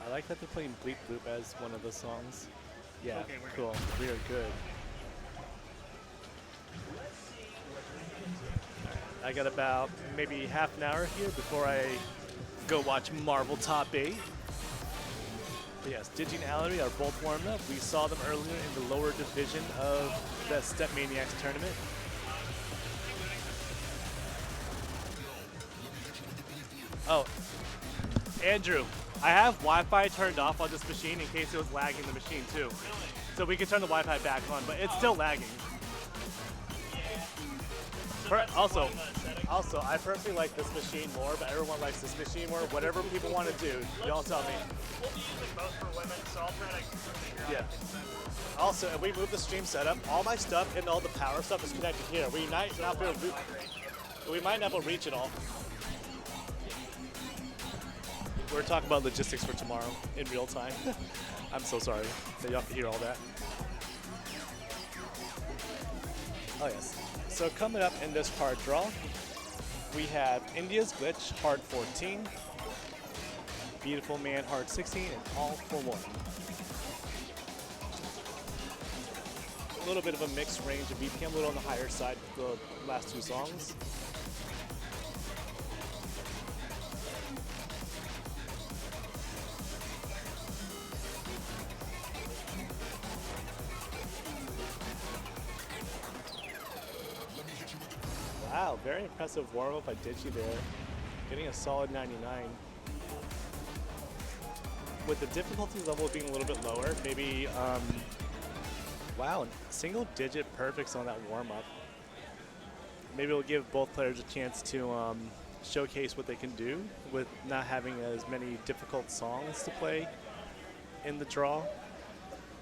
I like that they're playing Bleep Bloop as one of the songs. Yeah, Okay, we're cool. We are good. I got about maybe half an hour here before I go watch Marvel Top 8. But yes, Digi and Allery are both warmed up. We saw them earlier in the lower division of the StepManiaX tournament. Oh, Andrew, I have Wi-Fi turned off on this machine in case it was lagging the machine too. So we can turn the Wi-Fi back on, but it's still lagging. Also, I personally like this machine more, but everyone likes this machine more. Whatever people want to do, y'all tell me. We'll be using both for women, so I'll try to figure out. Yeah. Also, if we move the stream setup, all my stuff and all the power stuff is connected here. We might not be able to reach it all. We're talking about logistics for tomorrow in real time. I'm so sorry that you have to hear all that. Oh yes. So coming up in this card draw, we have India's Glitch, Hard 14, Beautiful Man, Hard 16, and All for One. a little bit of a mixed range of BPM, a little on the higher side for the last two songs. Wow, very impressive warm-up by Digi there. Getting a solid 99. With the difficulty level being a little bit lower, maybe, wow, single-digit perfects on that warm-up. Maybe it'll give both players a chance to showcase what they can do with not having as many difficult songs to play in the draw,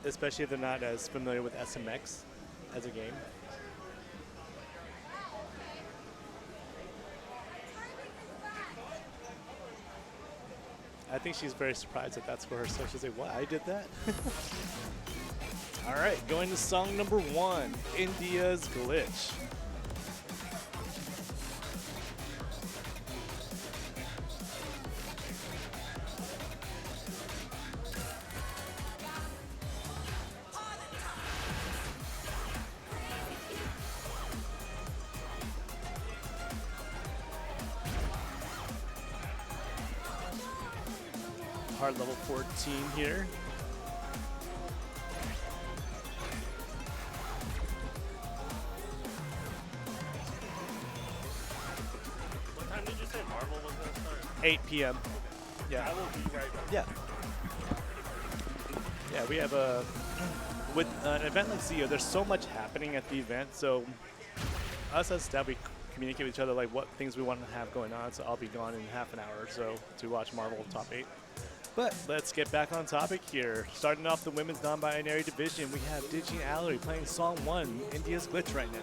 especially if they're not as familiar with SMX as a game. I think she's very surprised that that's for her, so she's like, what, I did that? All right, going to song number 1, India's Glitch. Hard level 14 here. What time did you say Marvel was going to start? 8 p.m. Yeah. I will be right back. Yeah. Yeah, we have a with an event like CEO, there's so much happening at the event. So us as staff, we communicate with each other like what things we want to have going on. So I'll be gone in half an hour or so to watch Marvel Top 8. But let's get back on topic here. Starting off the women's non-binary division, we have Digi and Allery playing song 1, India's Glitch right now.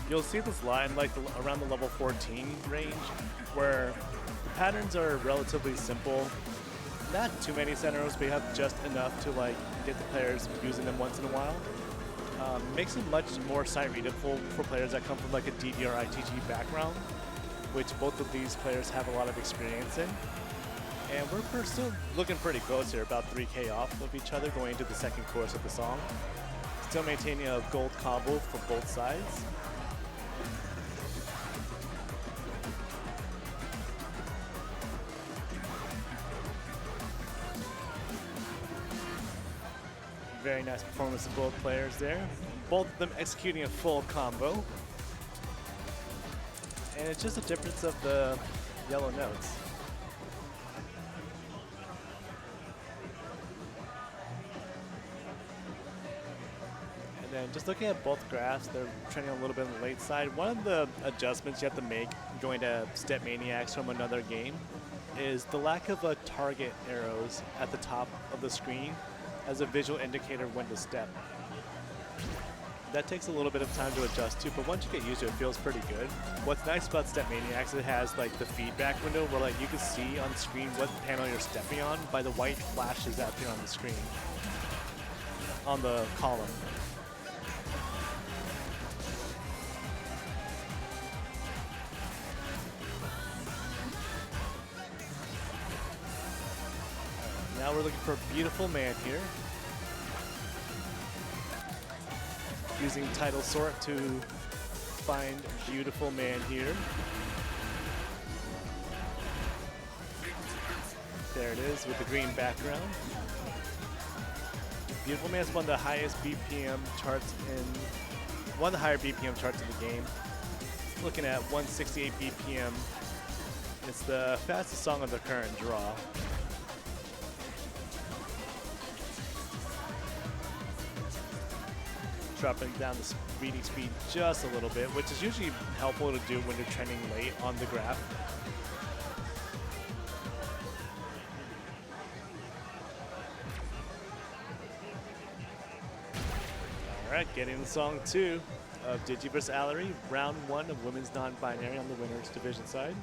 You'll see this line like around the level 14 range where the patterns are relatively simple. Not too many centers, but you have just enough to like get the players using them once in a while. Makes it much more sight readable for players that come from like a DDR ITG background, which both of these players have a lot of experience in. And we're still looking pretty close here, about 3K off of each other going into the second chorus of the song. Still maintaining a gold combo for both sides. Very nice performance of both players there. Both of them executing a full combo. And it's just a difference of the yellow notes. And then just looking at both graphs, they're trending a little bit on the late side. One of the adjustments you have to make going to StepManiaX from another game is the lack of target arrows at the top of the screen as a visual indicator when to step. That takes a little bit of time to adjust to, but once you get used to it, it feels pretty good. What's nice about StepManiaX, it has like the feedback window where like you can see on the screen what panel you're stepping on by the white flashes that appear on the screen, on the column. Now we're looking for a beautiful man here. Using title sort to find beautiful man here. There it is with the green background. Beautiful man is one of the highest BPM charts one of the higher BPM charts in the game. Looking at 168 BPM. It's the fastest song of the current draw. dropping down the reading speed just a little bit, which is usually helpful to do when you're trending late on the graph. All right, getting the song 2 of Digi vs. Allery, round 1 of women's non-binary on the winners division side.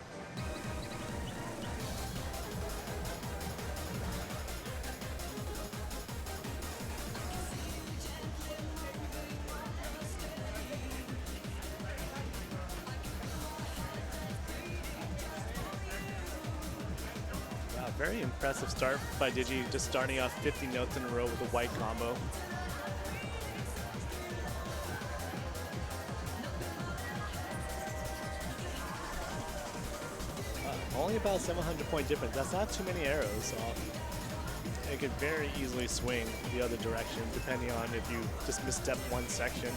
Wow, very impressive start by Digi, just starting off 50 notes in a row with a white combo. Only about 700 point difference. That's not too many arrows. So it could very easily swing the other direction depending on if you just misstep one section.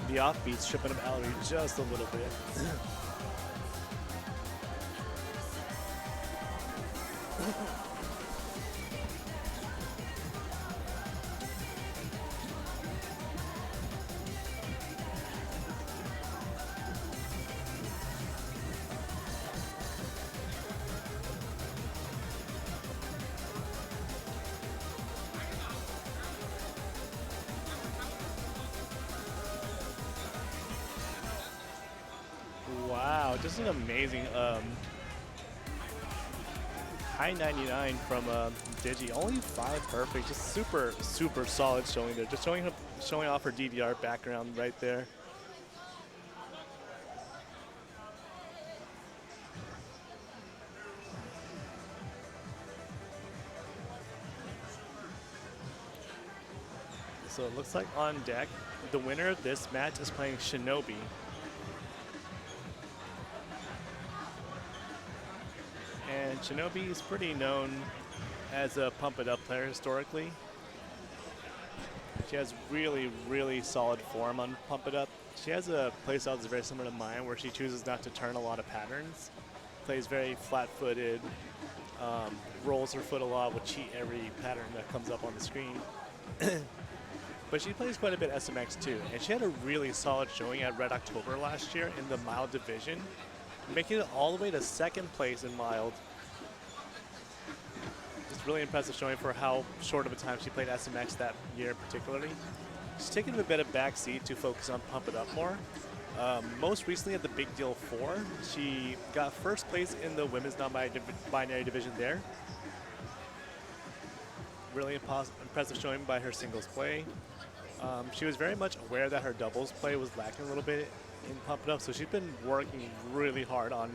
The offbeats tripping up Allery just a little bit. Wow, just an amazing high 99 from Digi. Only 5 perfect, just super solid showing there. Just showing off her DDR background right there. So it looks like on deck, the winner of this match is playing Shinobi. And Shinobi is pretty known as a pump it up player historically. She has really solid form on pump it up. She has a playstyle that's very similar to mine where she chooses not to turn a lot of patterns. Plays very flat-footed, rolls her foot a lot, will cheat every pattern that comes up on the screen. But she plays quite a bit SMX too, and she had a really solid showing at Red October last year in the mild division, making it all the way to 2nd place in mild. It's really impressive showing for how short of a time she played SMX that year particularly. She's taken a bit of backseat to focus on Pump It Up more. Most recently at the Big Deal 4, she got 1st place in the women's non-binary division there. Really impressive showing by her singles play. She was very much aware that her doubles play was lacking a little bit in Pump It Up, so she's been working really hard on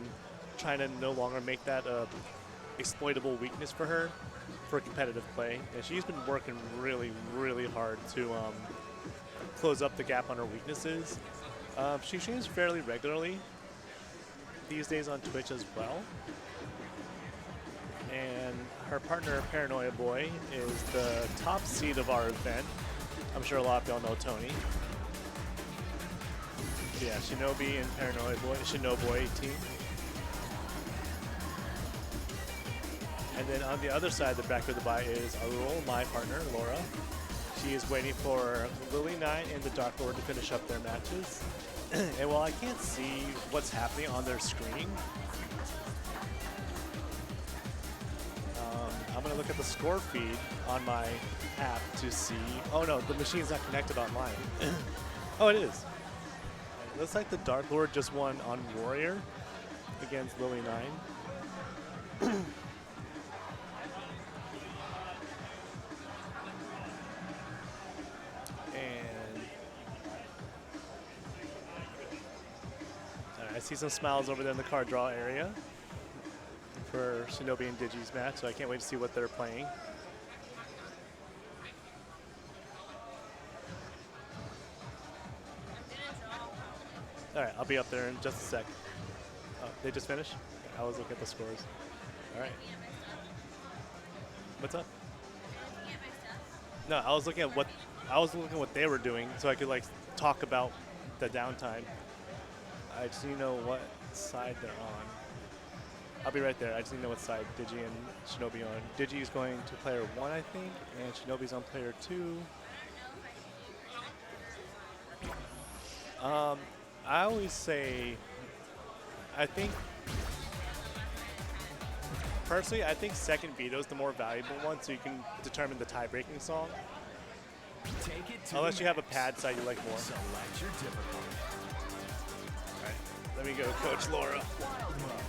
trying to no longer make that exploitable weakness for her for competitive play. And she's been working really hard to close up the gap on her weaknesses. She streams fairly regularly these days on Twitch as well. And her partner, Paranoia Boy, is the top seed of our event. I'm sure a lot of y'all know Tony. Yeah, Shinobi and Paranoia Boy, Shinoboy team. And then on the other side of the bracket of the bye is Arul, my partner, Laura. She is waiting for Lily9 and the Dark Lord to finish up their matches. And while I can't see what's happening on their screen, I'm going to look at the score feed on my app to see. Oh no, the machine's not connected online. Oh, it is. It looks like the Dark Lord just won on Warrior against Lily9. I see some smiles over there in the card draw area for Shinobi and Digi's match, so I can't wait to see what they're playing. All right, I'll be up there in just a sec. Oh, they just finished? I was looking at the scores. All right. What's up? No, I was looking at what they were doing, so I could like talk about the downtime. I just need to know what side they're on. I'll be right there. I just need to know what side Digi and Shinobi on. Digi is going to player 1, I think, and Shinobi's on player 2. I always say, personally, I think second veto is the more valuable one, so you can determine the tie-breaking song. Take it to Unless the you have a max. pad side you like more. Select your difficulty. All right, let me go, Coach Laura. Wild mode.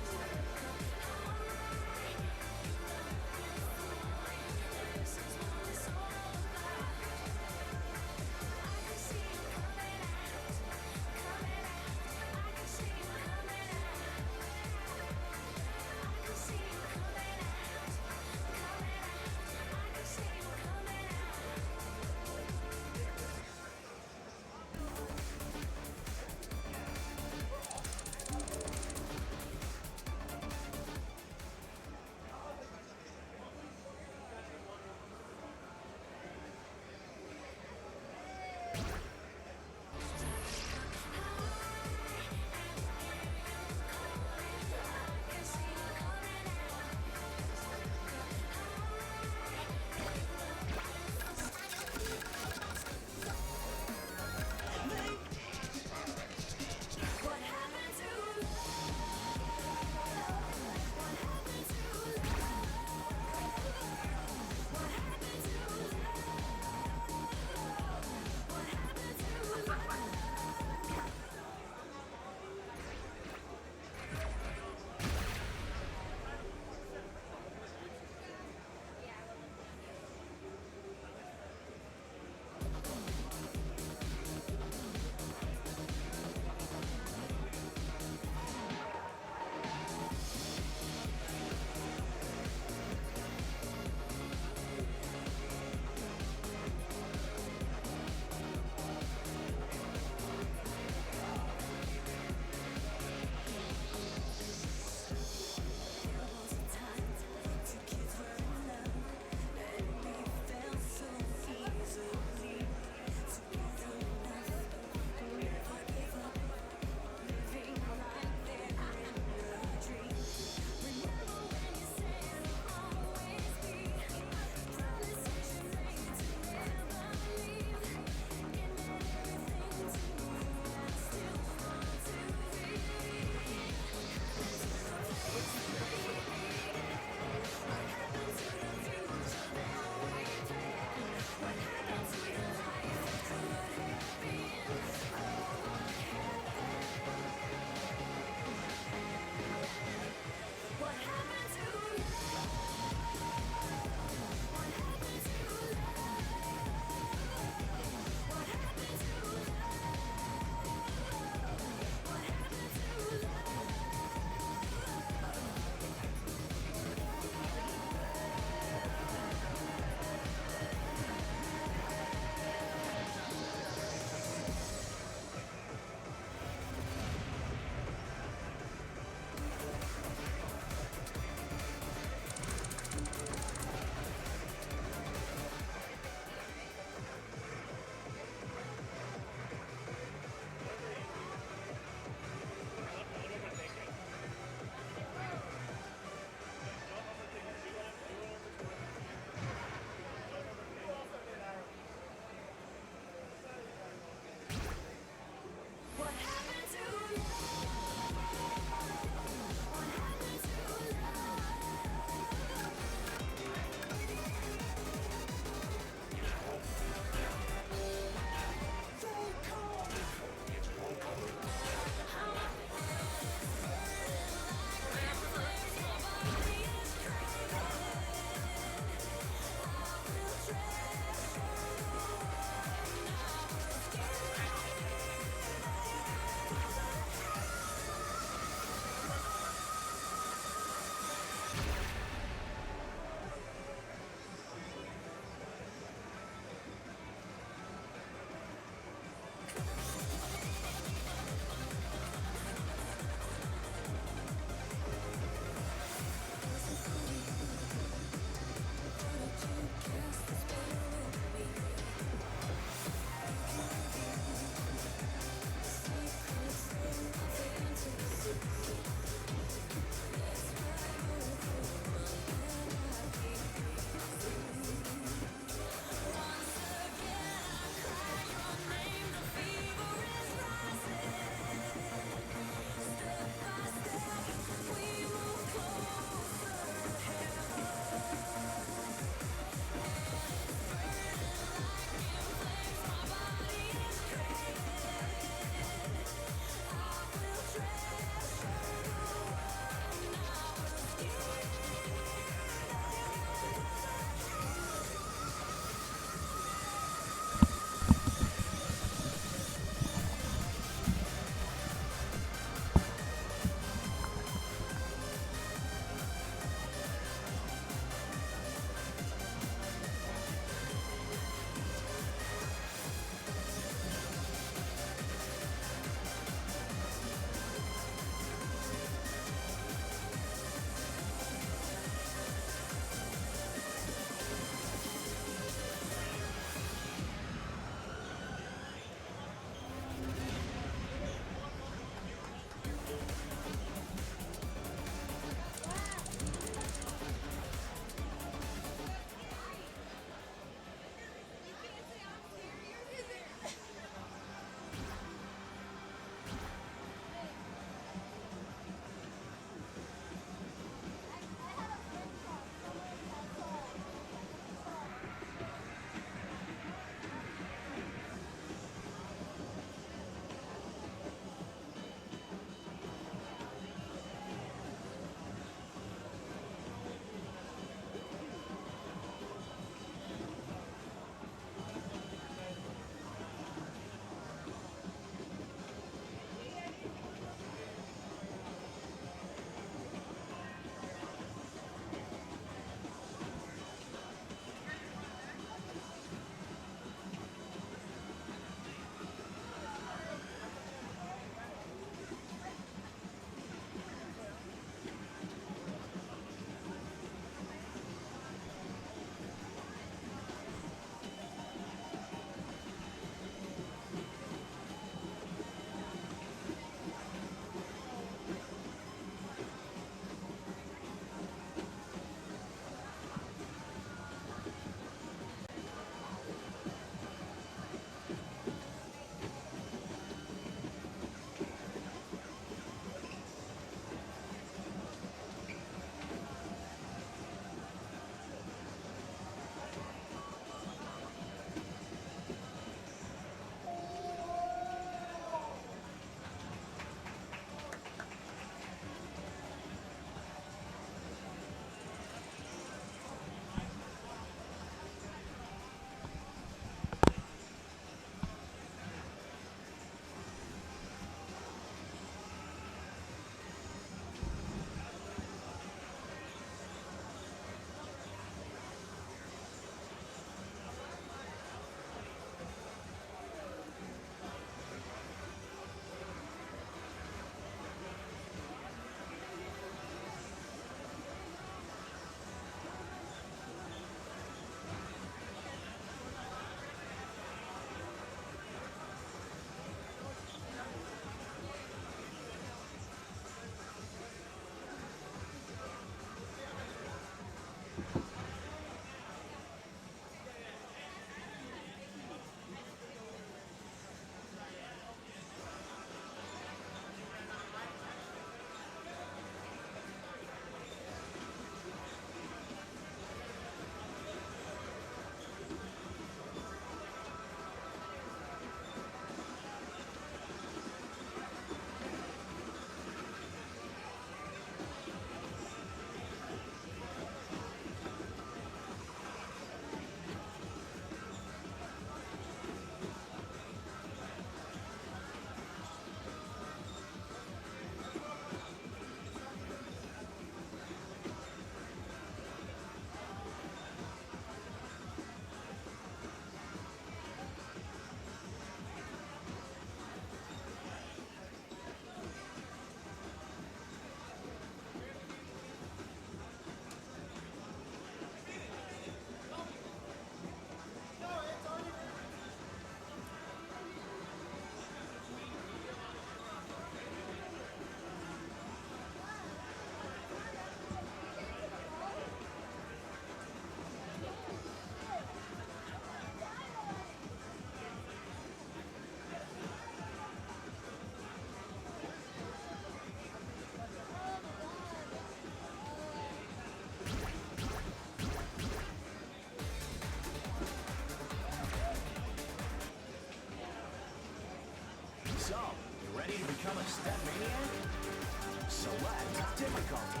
Ready to become a StepManiac? Select difficulty.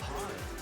Hard.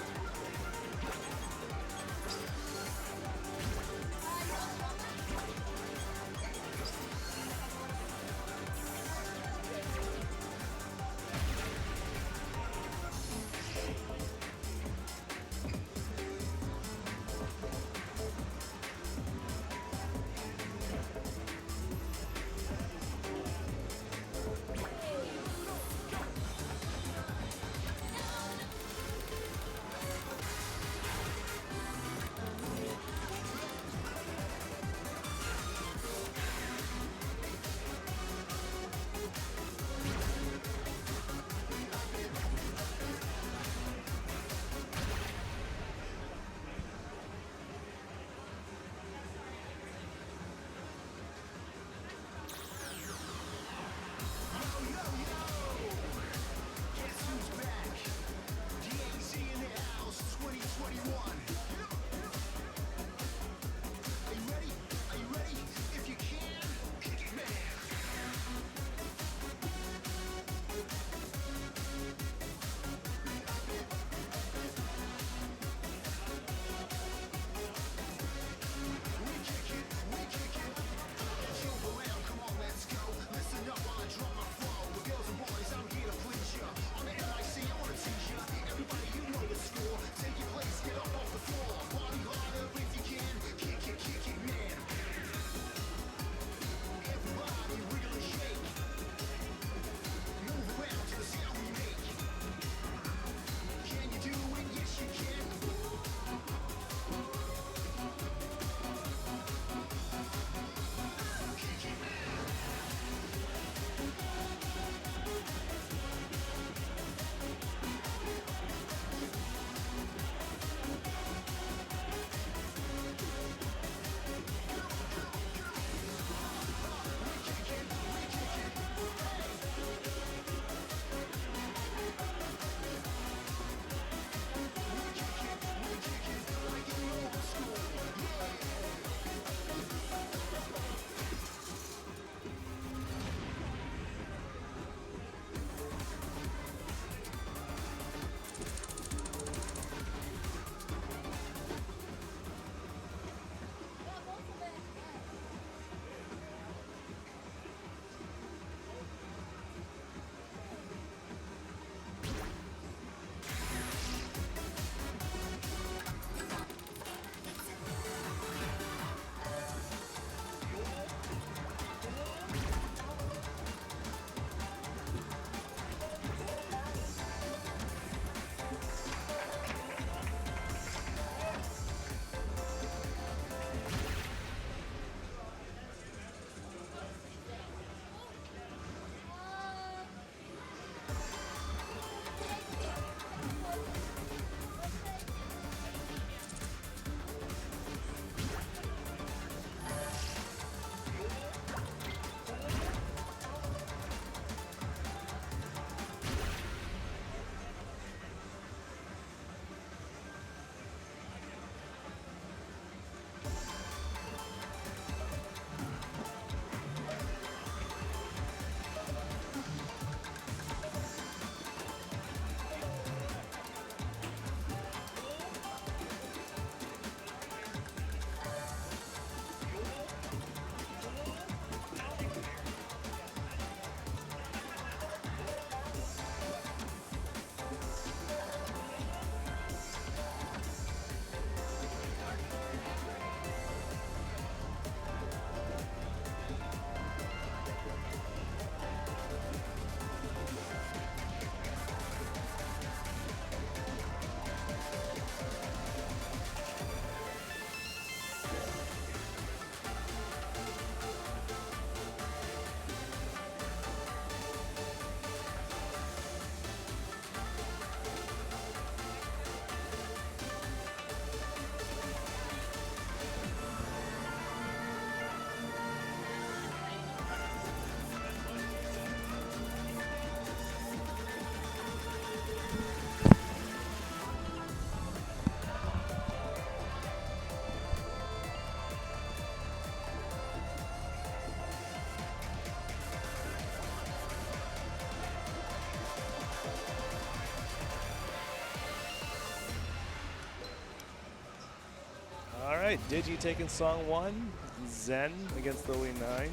right, Digi taking song 1. Zen against Lily 9.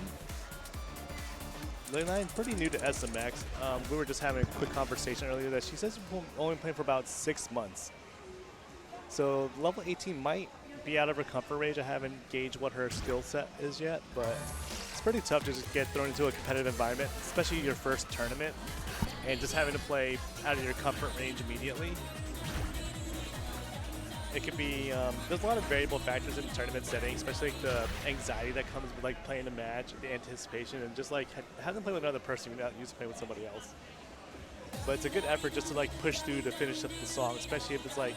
Lily 9 pretty new to SMX. We were just having a quick conversation earlier that she says she's only playing for about 6 months. So level 18 might be out of her comfort range. I haven't gauged what her skill set is yet, but it's pretty tough to just get thrown into a competitive environment, especially your first tournament, and just having to play out of your comfort range immediately. It could be, there's a lot of variable factors in the tournament setting, especially like the anxiety that comes with like playing a match, the anticipation, and just like having to play with another person you're not used to playing with somebody else. But it's a good effort just to like push through to finish up the song, especially if it's like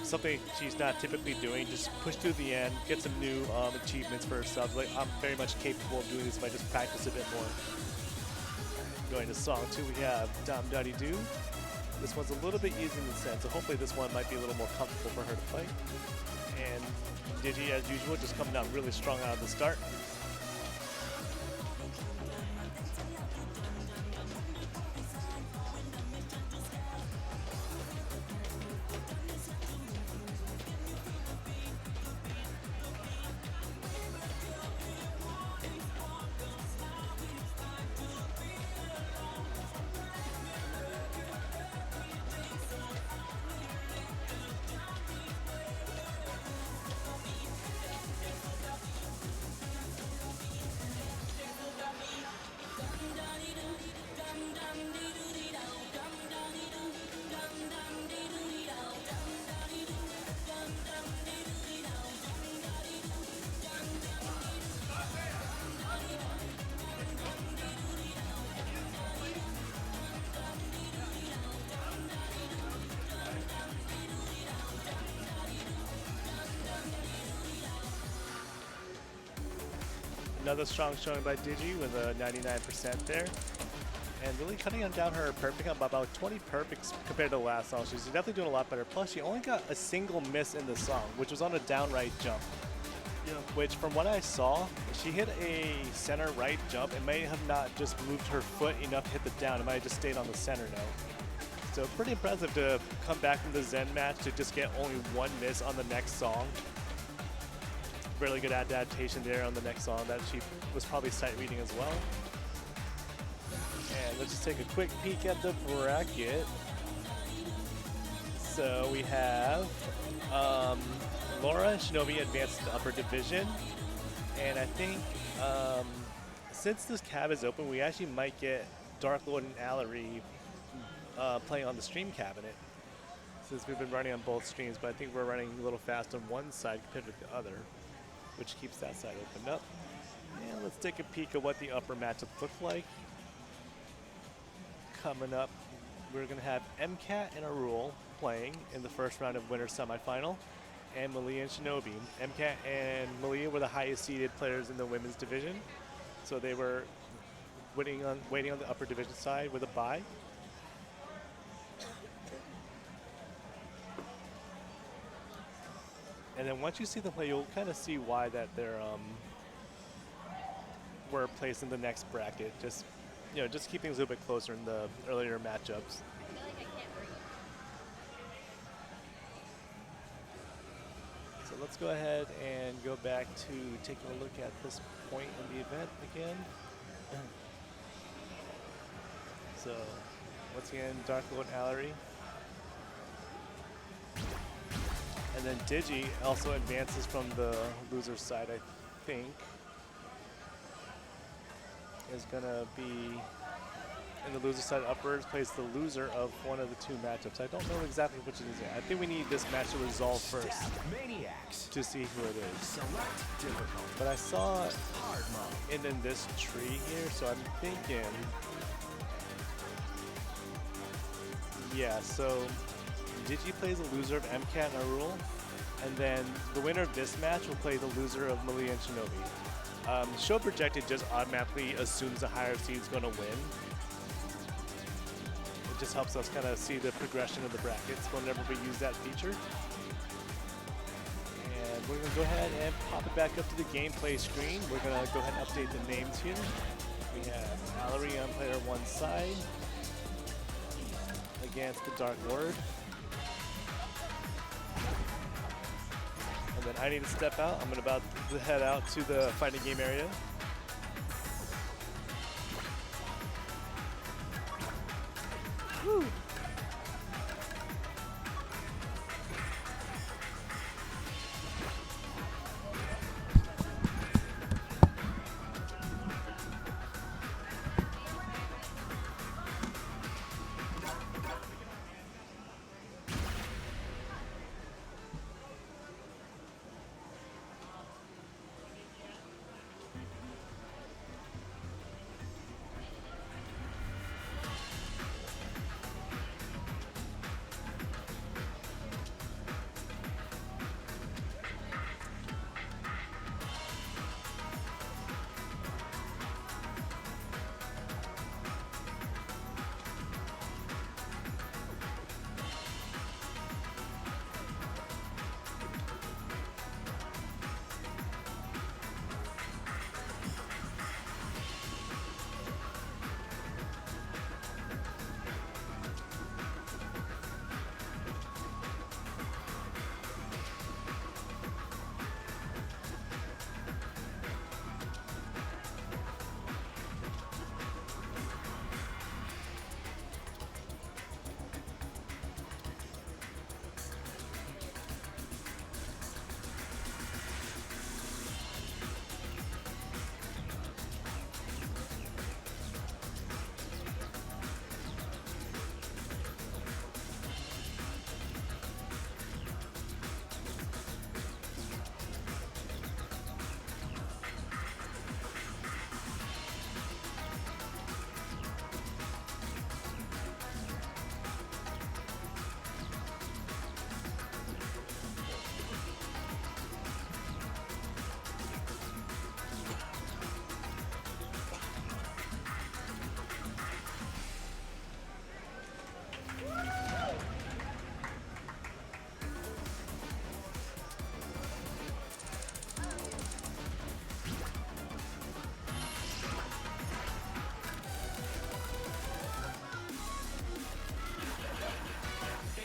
something she's not typically doing. Just push through the end, get some new achievements for herself. Like, I'm very much capable of doing this if I just practice a bit more. Going to song 2, we have Dum Duddy Doo. This one's a little bit easier in the sense, so hopefully this one might be a little more comfortable for her to play. And Digi, as usual, just coming out really strong out of the start. Another strong showing by Digi with a 99% there. And really cutting down her perfect count by about 20 perfects compared to the last song. She's definitely doing a lot better. Plus, she only got a single miss in the song, which was on a downright jump. Yeah. Which, from what I saw, she hit a center right jump. It may have not just moved her foot enough to hit the down. It might have just stayed on the center note. So pretty impressive to come back from the Zen match to just get only one miss on the next song. Really good adaptation there on the next song that she was probably sight reading as well. And let's just take a quick peek at the bracket. So we have Laura and Shinobi advanced to the upper division. And I think since this cab is open, we actually might get Dark Lord and Allery playing on the stream cabinet. Since we've been running on both streams, but I think we're running a little fast on one side compared to the other, which keeps that side opened up. And let's take a peek at what the upper matchups look like. Coming up, we're going to have MCAT and Arul playing in the first round of winter semifinal, and Malia and Shinobi. MCAT and Malia were the highest seeded players in the women's division, so they were waiting on the upper division side with a bye. And then once you see them play, you'll kind of see why that they're were placed in the next bracket. Just just keep things a little bit closer in the earlier matchups. I feel like I can't breathe. So let's go ahead and go back to taking a look at this point in the event again. So once again, Dark Lord Allery. And then Digi also advances from the loser side, I think. Is gonna be in the loser side upwards, plays the loser of one of the two matchups. I don't know exactly which it is yet. I think we need this match to resolve first StepManiaX. to see who it is. Select difficult. But I saw Hard mode. it in this tree here, so I'm thinking, yeah, so Digi plays the loser of MCAT and Arul, and then the winner of this match will play the loser of Malia and Shinobi. Show projected just automatically assumes the higher seed is going to win. It just helps us kind of see the progression of the brackets whenever we use that feature. And we're going to go ahead and pop it back up to the gameplay screen. We're going to go ahead and update the names here. We have Allery on player one side against the Dark Lord. And then I need to step out. I'm about to head out to the fighting game area. Woo.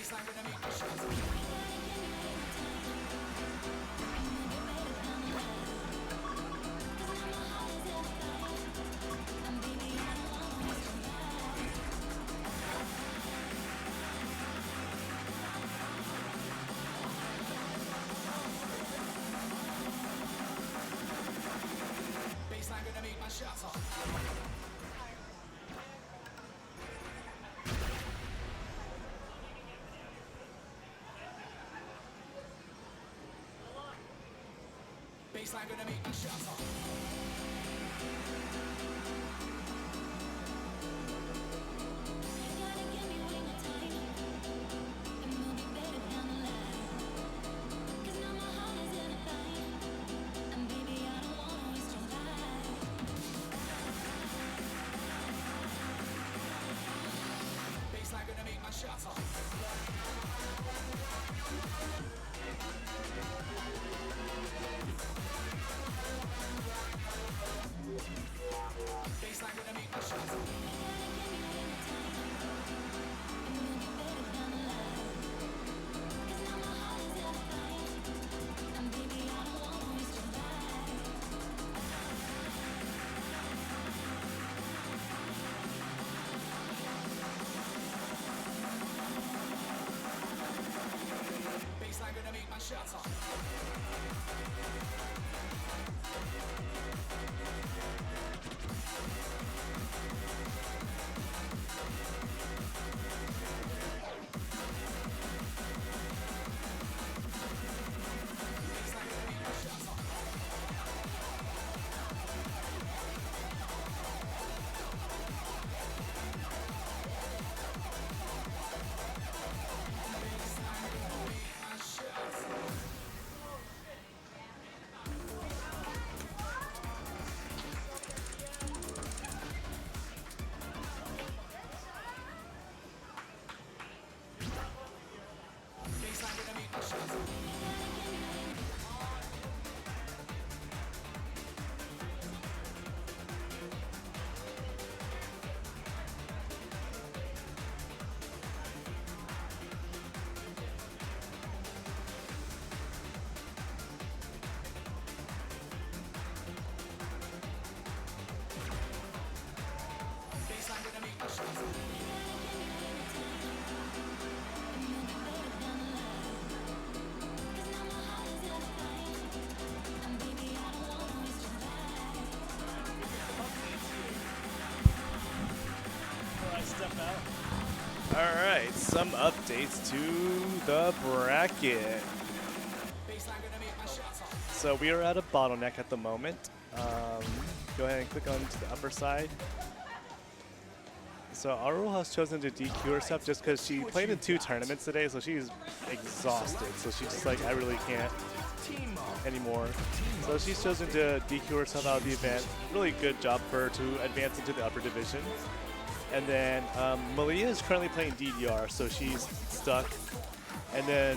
Baseline gonna make my shots off. Baseline gonna make my shots off. some updates to the bracket. So we are at a bottleneck at the moment. Go ahead and click on to the upper side. So Aurora has chosen to DQ herself just because she played in 2 tournaments today, so she's exhausted. So she's just like, I really can't anymore. So she's chosen to DQ herself out of the event. Really good job for her to advance into the upper division. And then Malia is currently playing DDR, so she's stuck. And then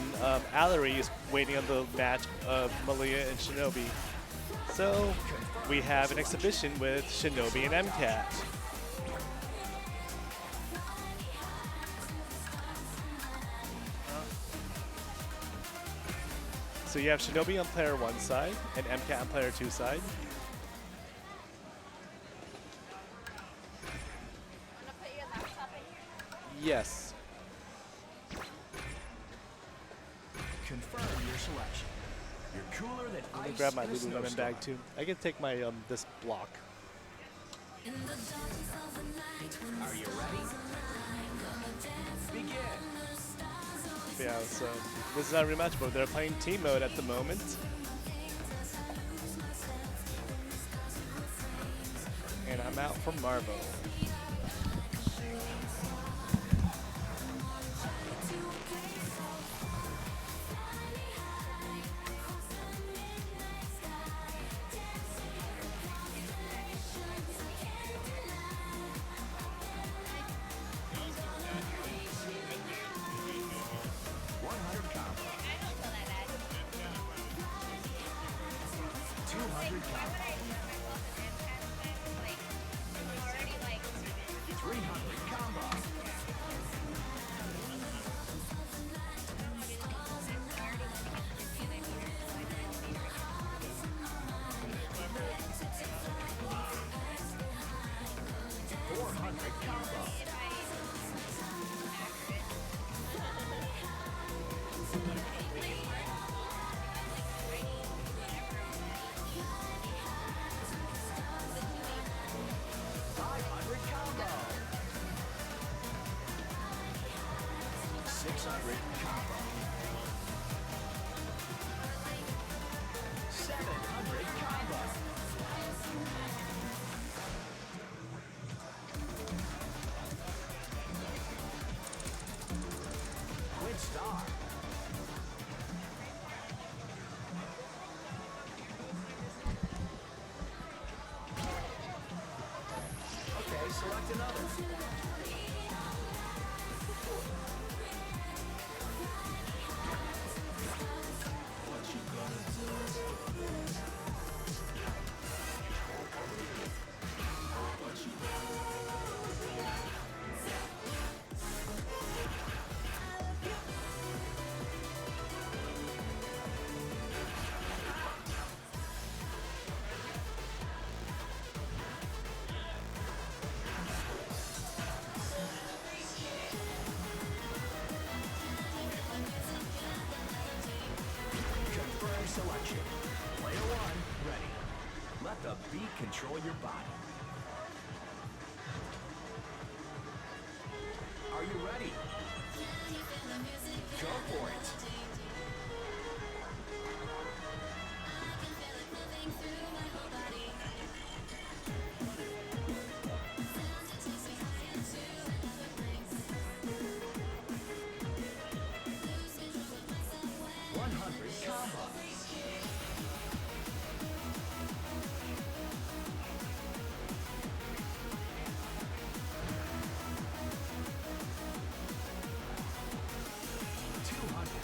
Allery is waiting on the match of Malia and Shinobi. So we have an exhibition with Shinobi and MCAT. So you have Shinobi on player 1 side and MCAT on player 2 side. Wanna put your laptop in here? Yes. Confirm your selection. You're cooler than Let me ice grab my in a Lululemon snowstorm. bag too. I can take my this block. Are you ready? Begin. Yeah, so this is our rematch mode. They're playing team mode at the moment. And I'm out from Marvel. Okay, select another. Confirm selection. Player 1, ready. Let the beat control your body. Are you ready? Go for it. Combo. $200.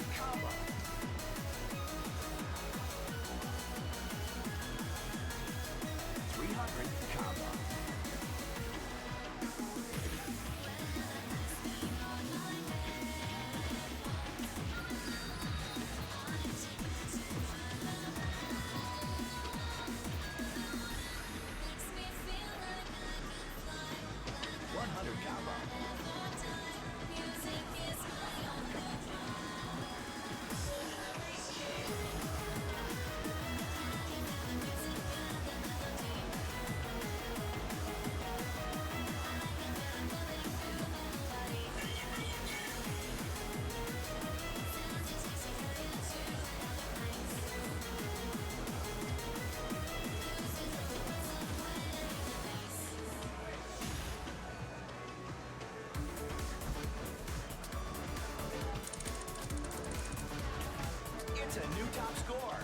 It's a new top score.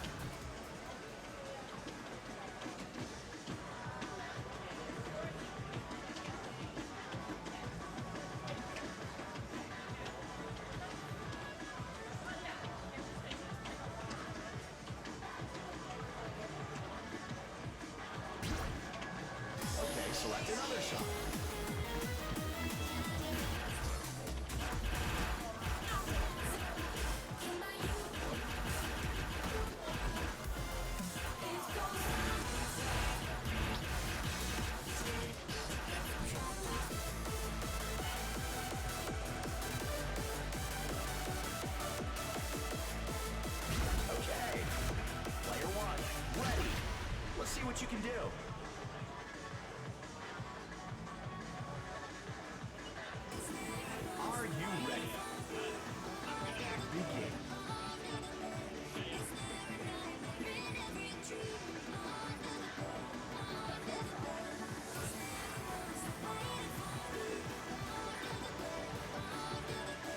Okay, select another song. Okay. Player one, ready. Let's see what you can do. Are you ready? Begin.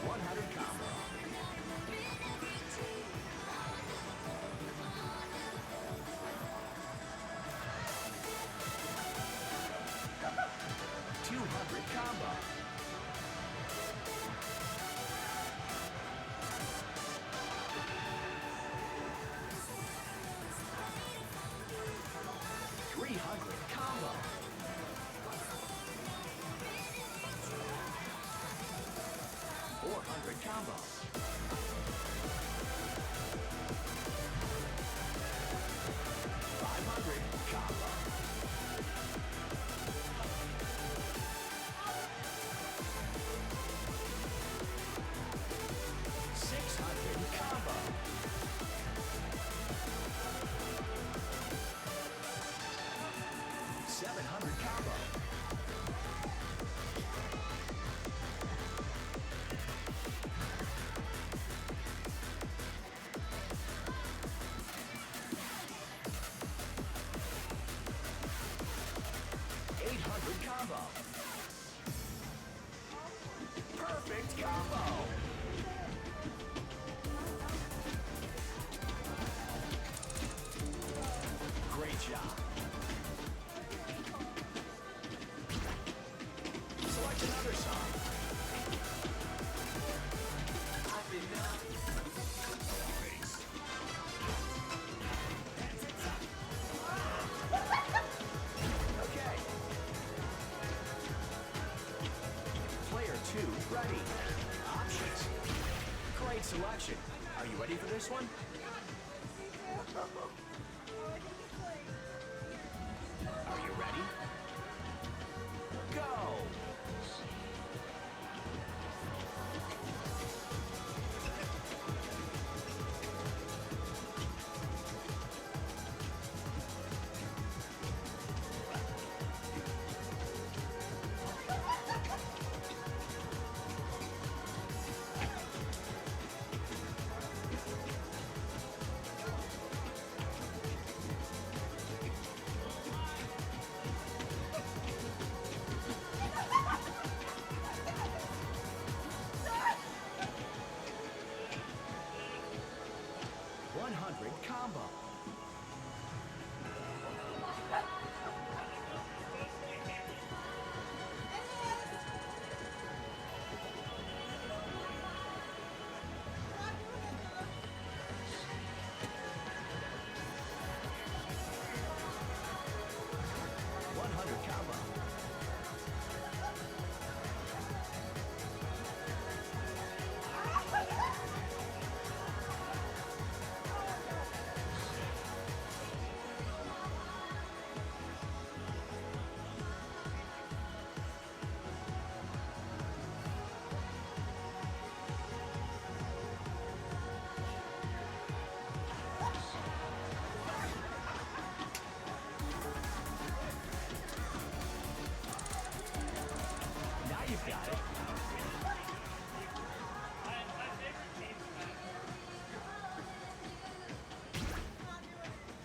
$100 combo. $200 combo. $300 combo. $400 combo. $500 combo. $600 combo. $700 combo. $800 combo. Perfect combo. Great job. Select another song. Okay. Player two, ready. Options. Great selection. Are you ready for this one? Are you ready? Go! $100 combo. $100 combo. Now you've got it.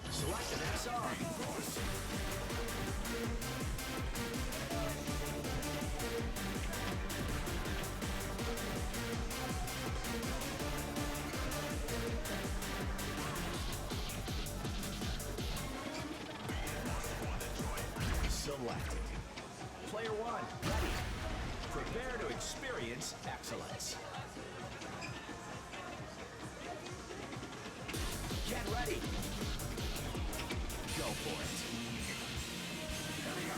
Select the next song. Prepare to experience excellence. Get ready. Go for it. Here we go.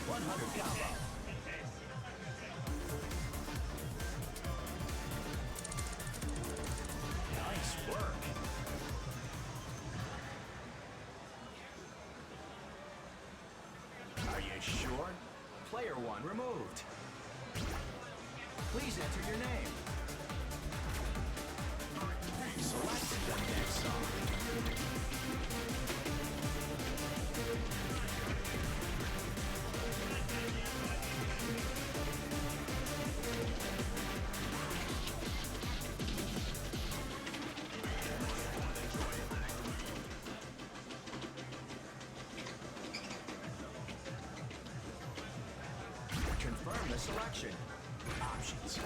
100 combo. Nice work. Are you sure? Player 1 removed. Please enter your name. Select the next song. Confirm the selection. Options.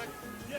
Yeah.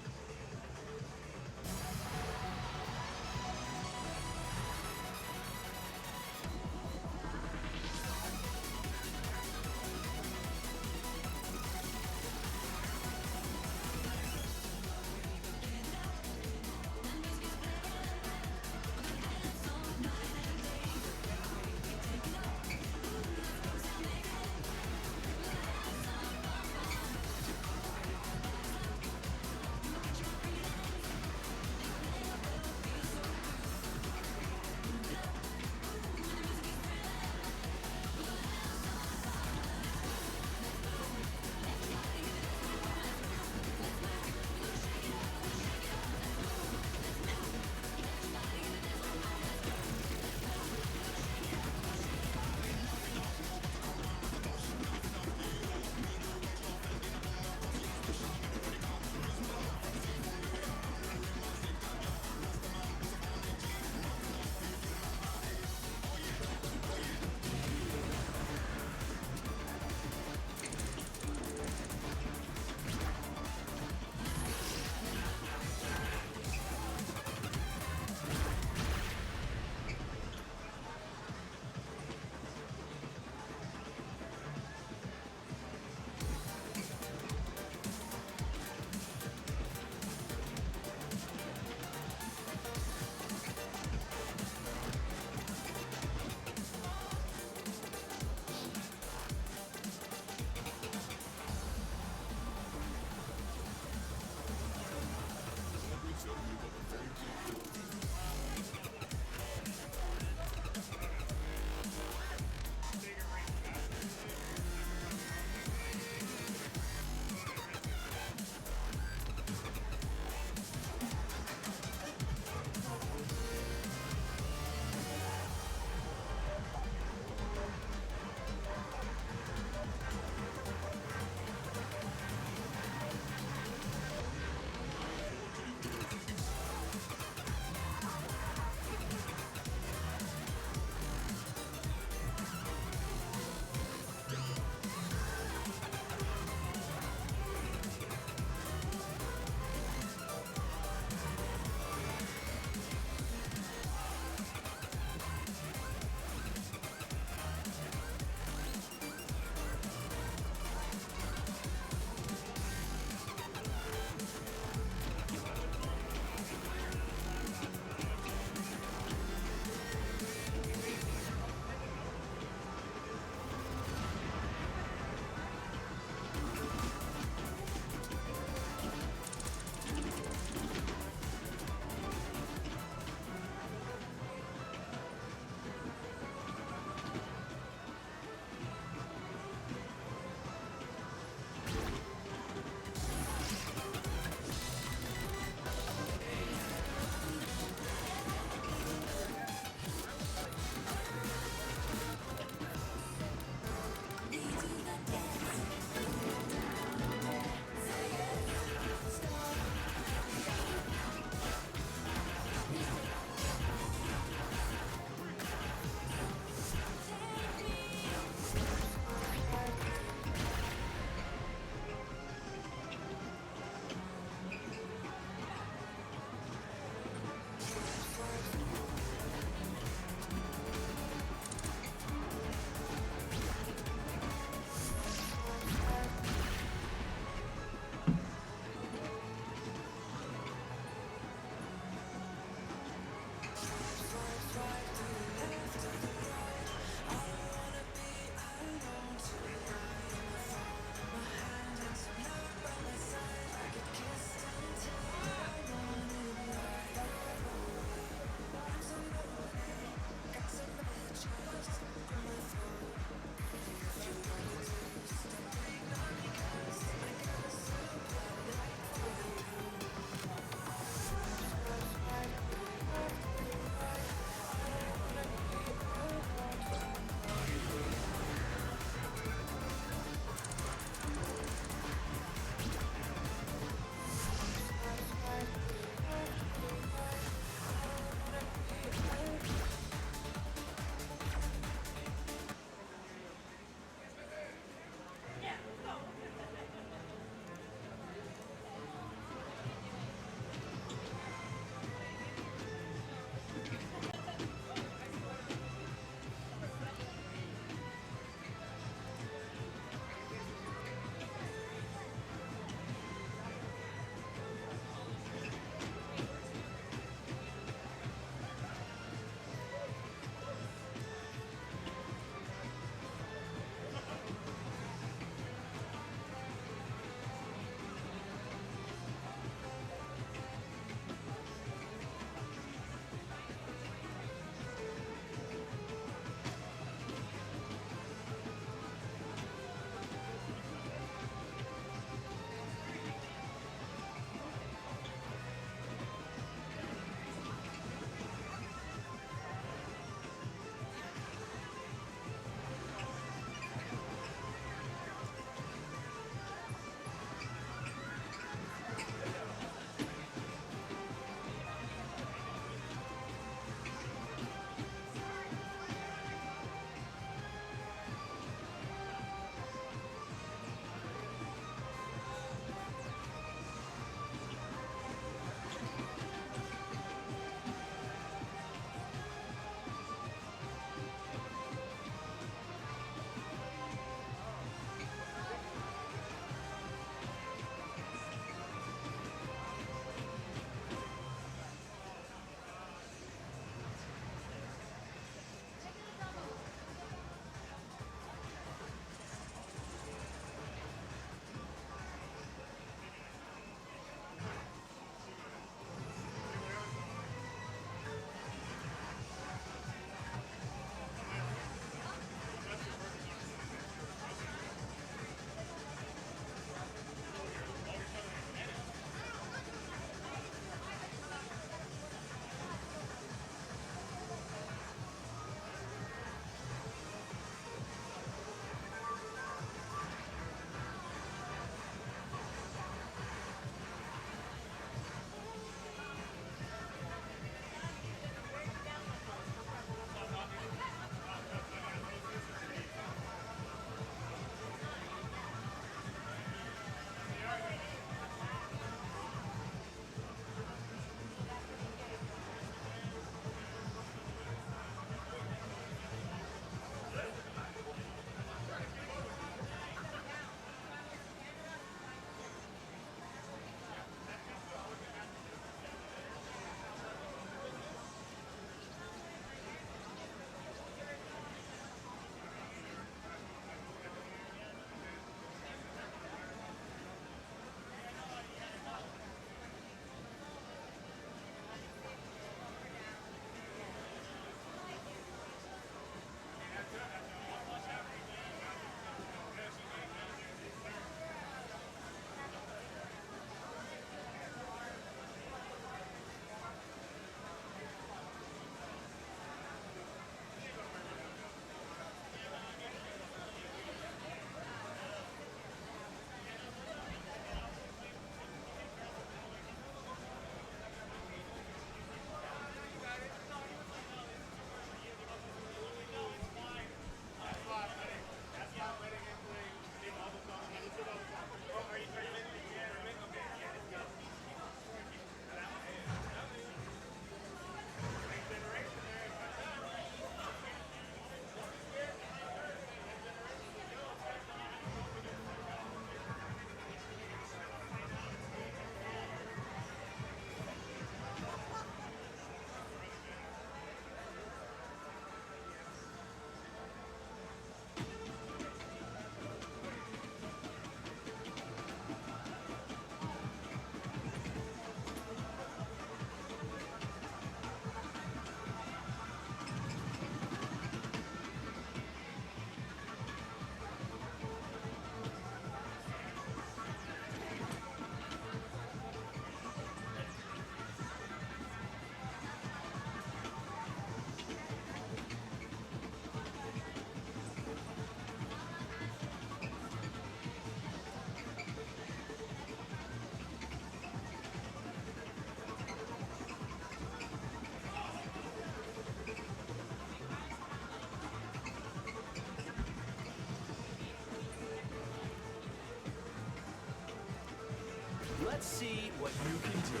Let's see what you can do.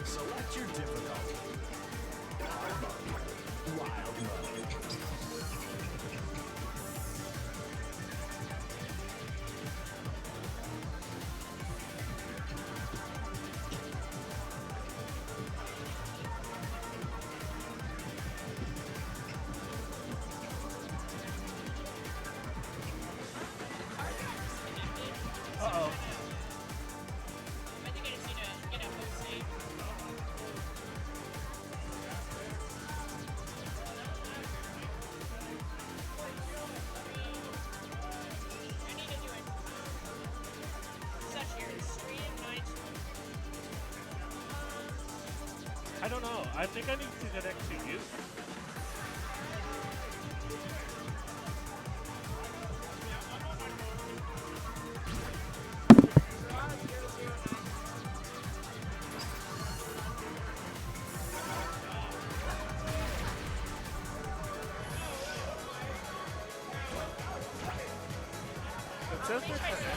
Select your difficulty. Hard mode. Wild mode. Uh-oh. I think I just need to get a host name. I need to do it. Such here. Stream night. I don't know. I think I need to connect to you. It says they're connected.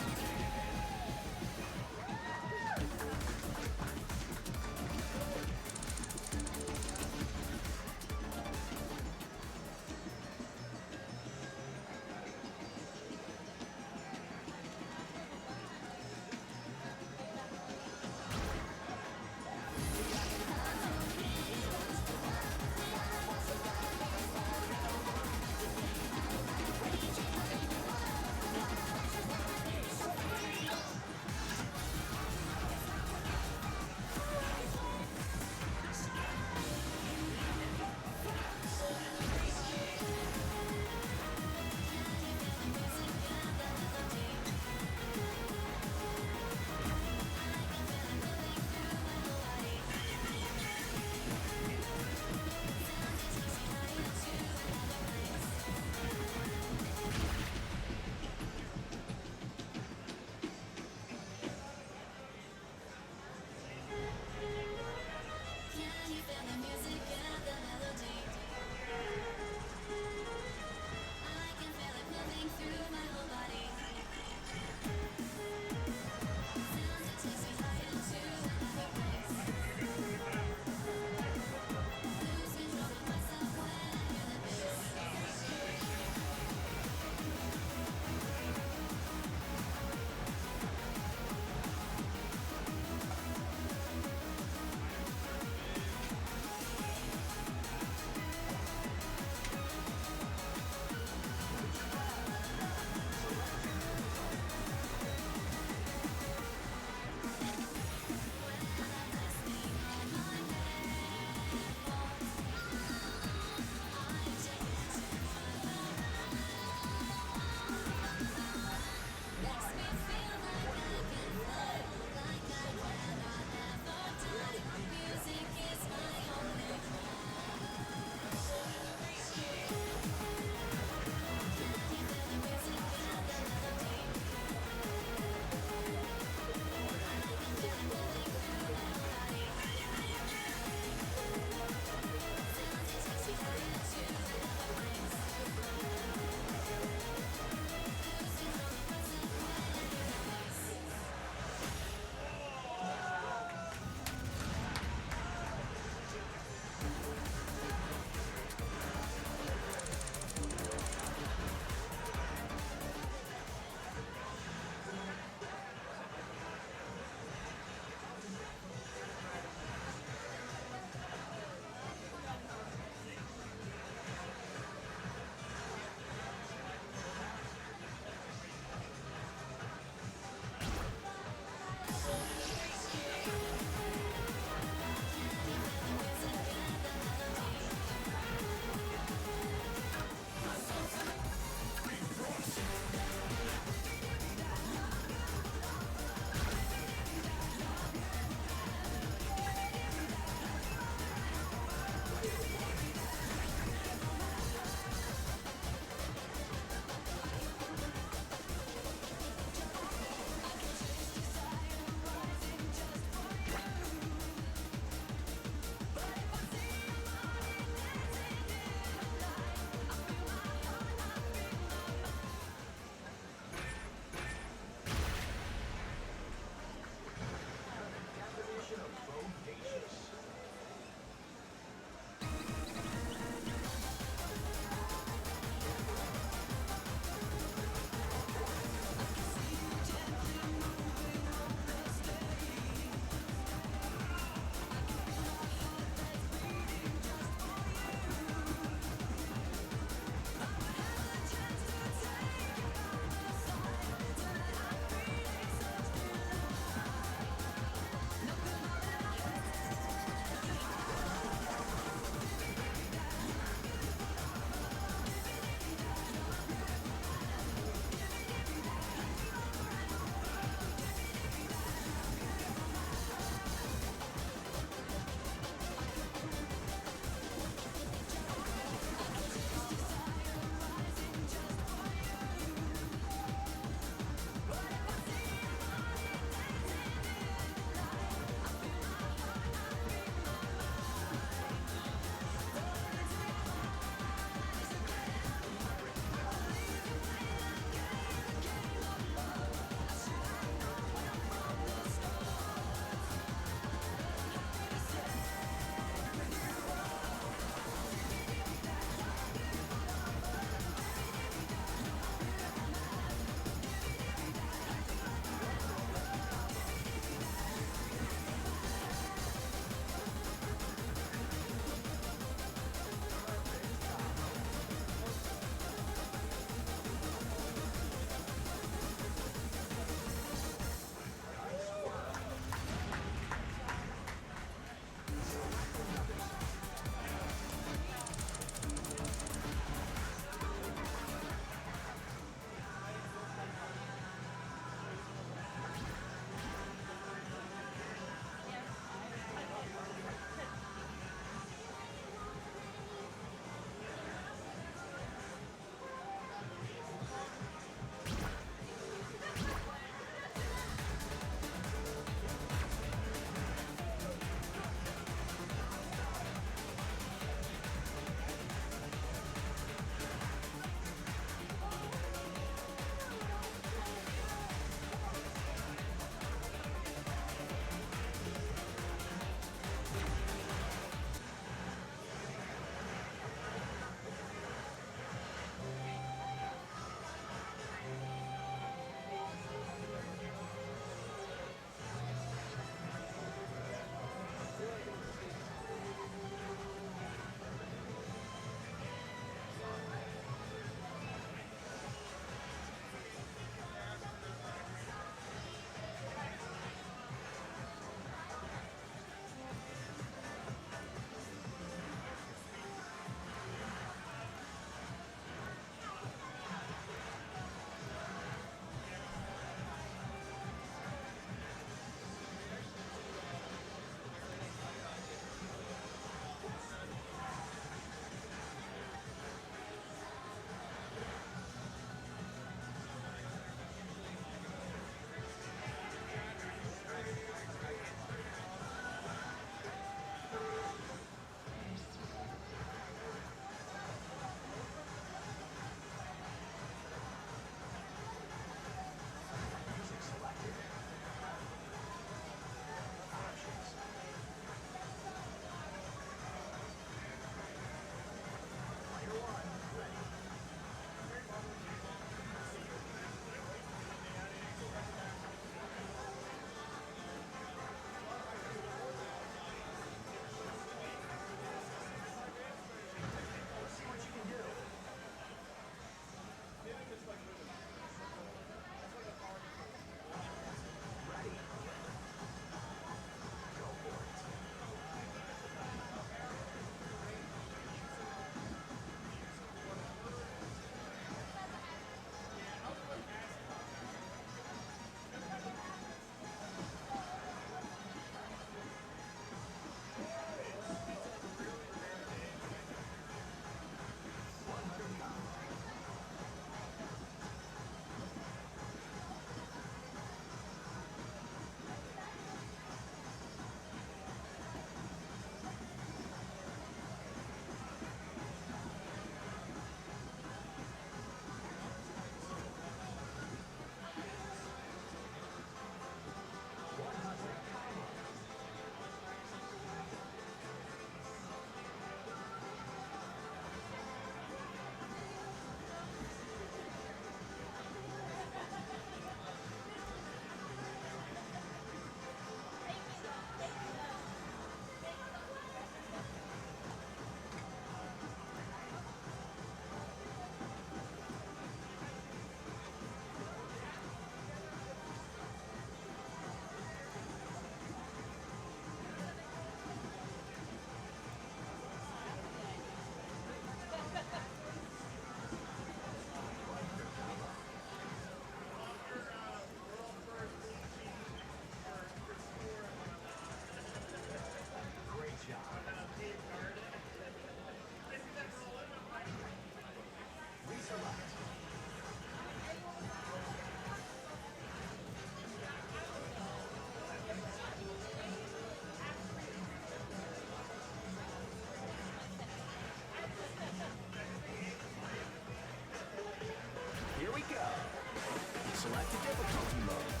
to difficulty mode.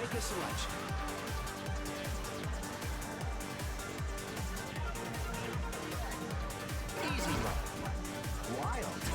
Make a selection. Easy mode. Wild.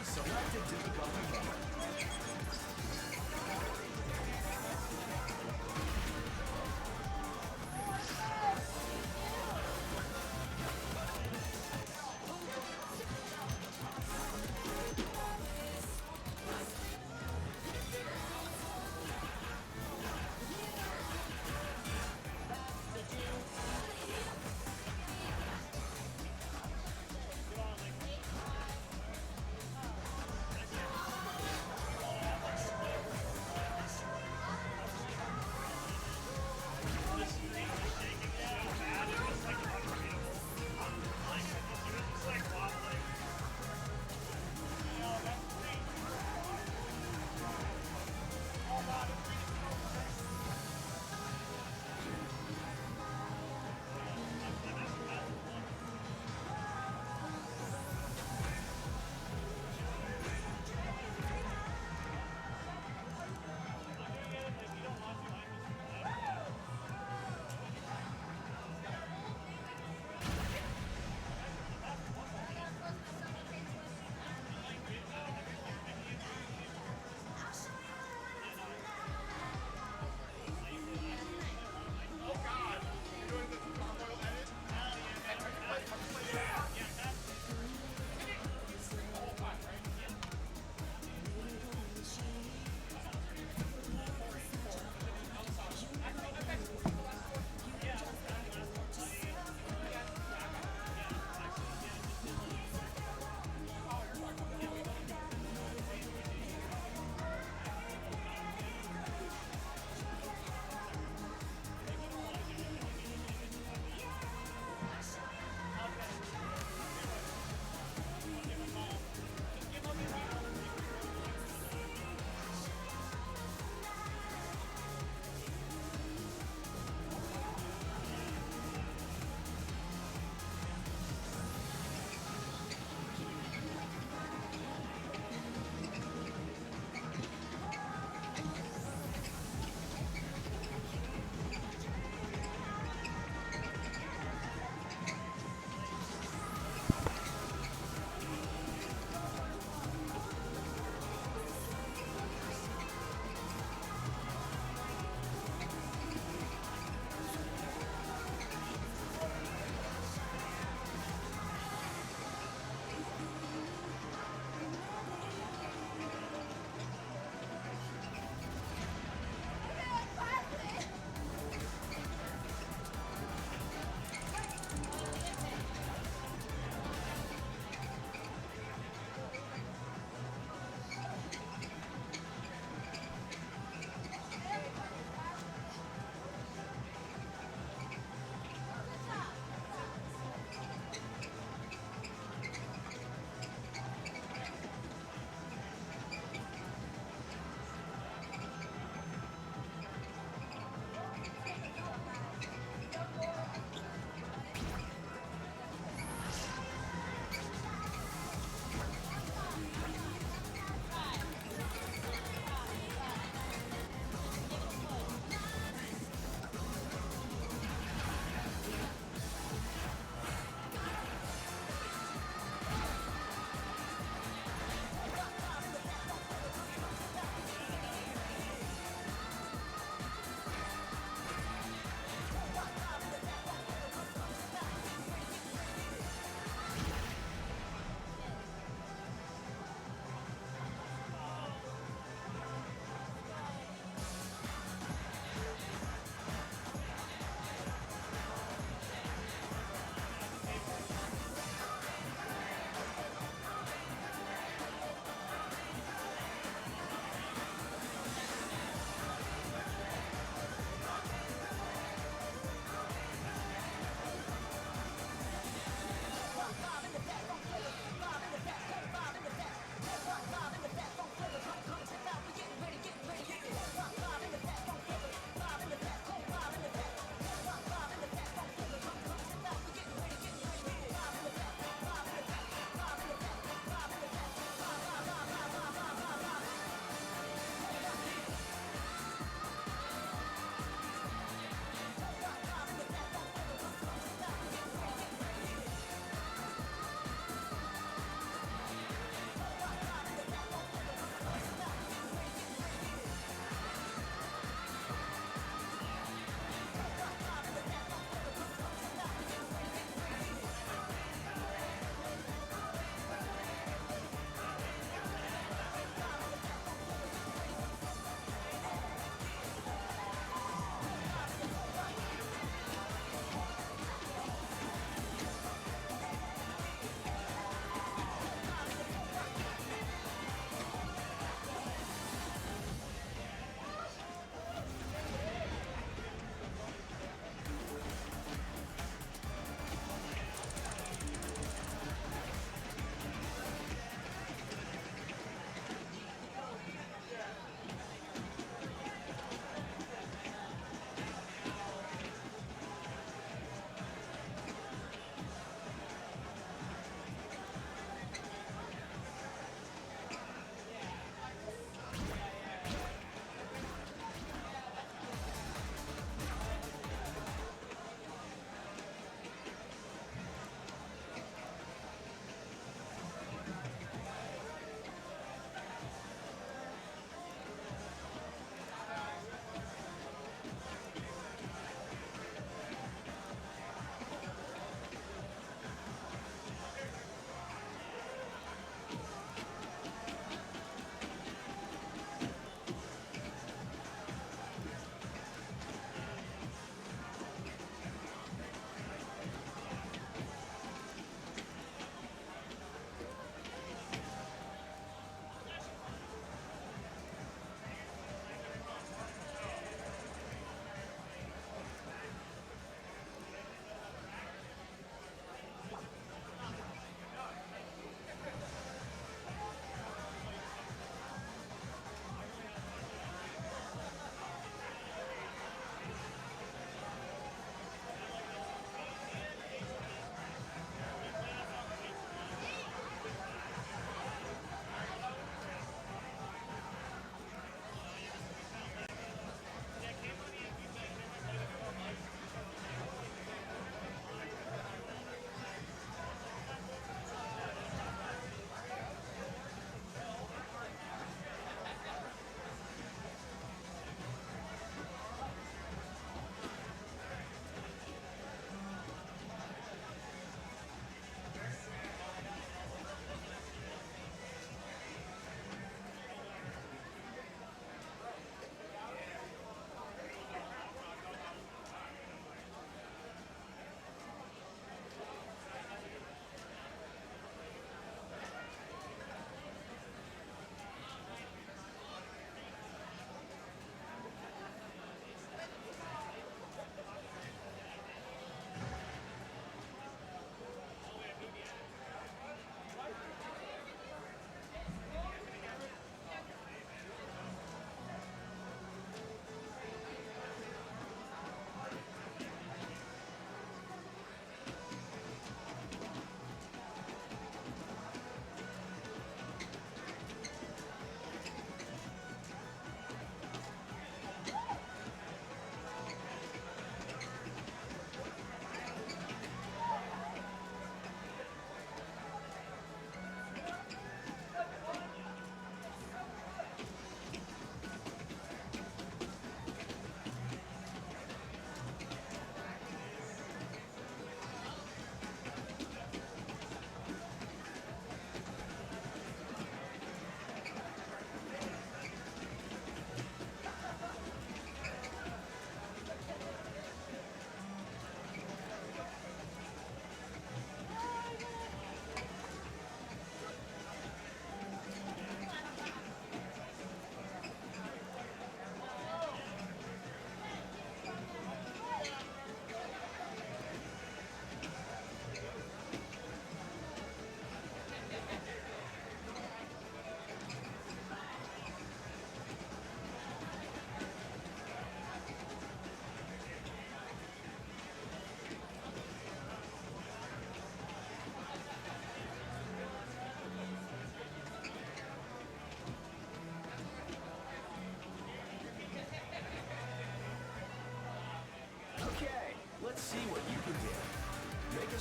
Selected difficulty level.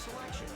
selection.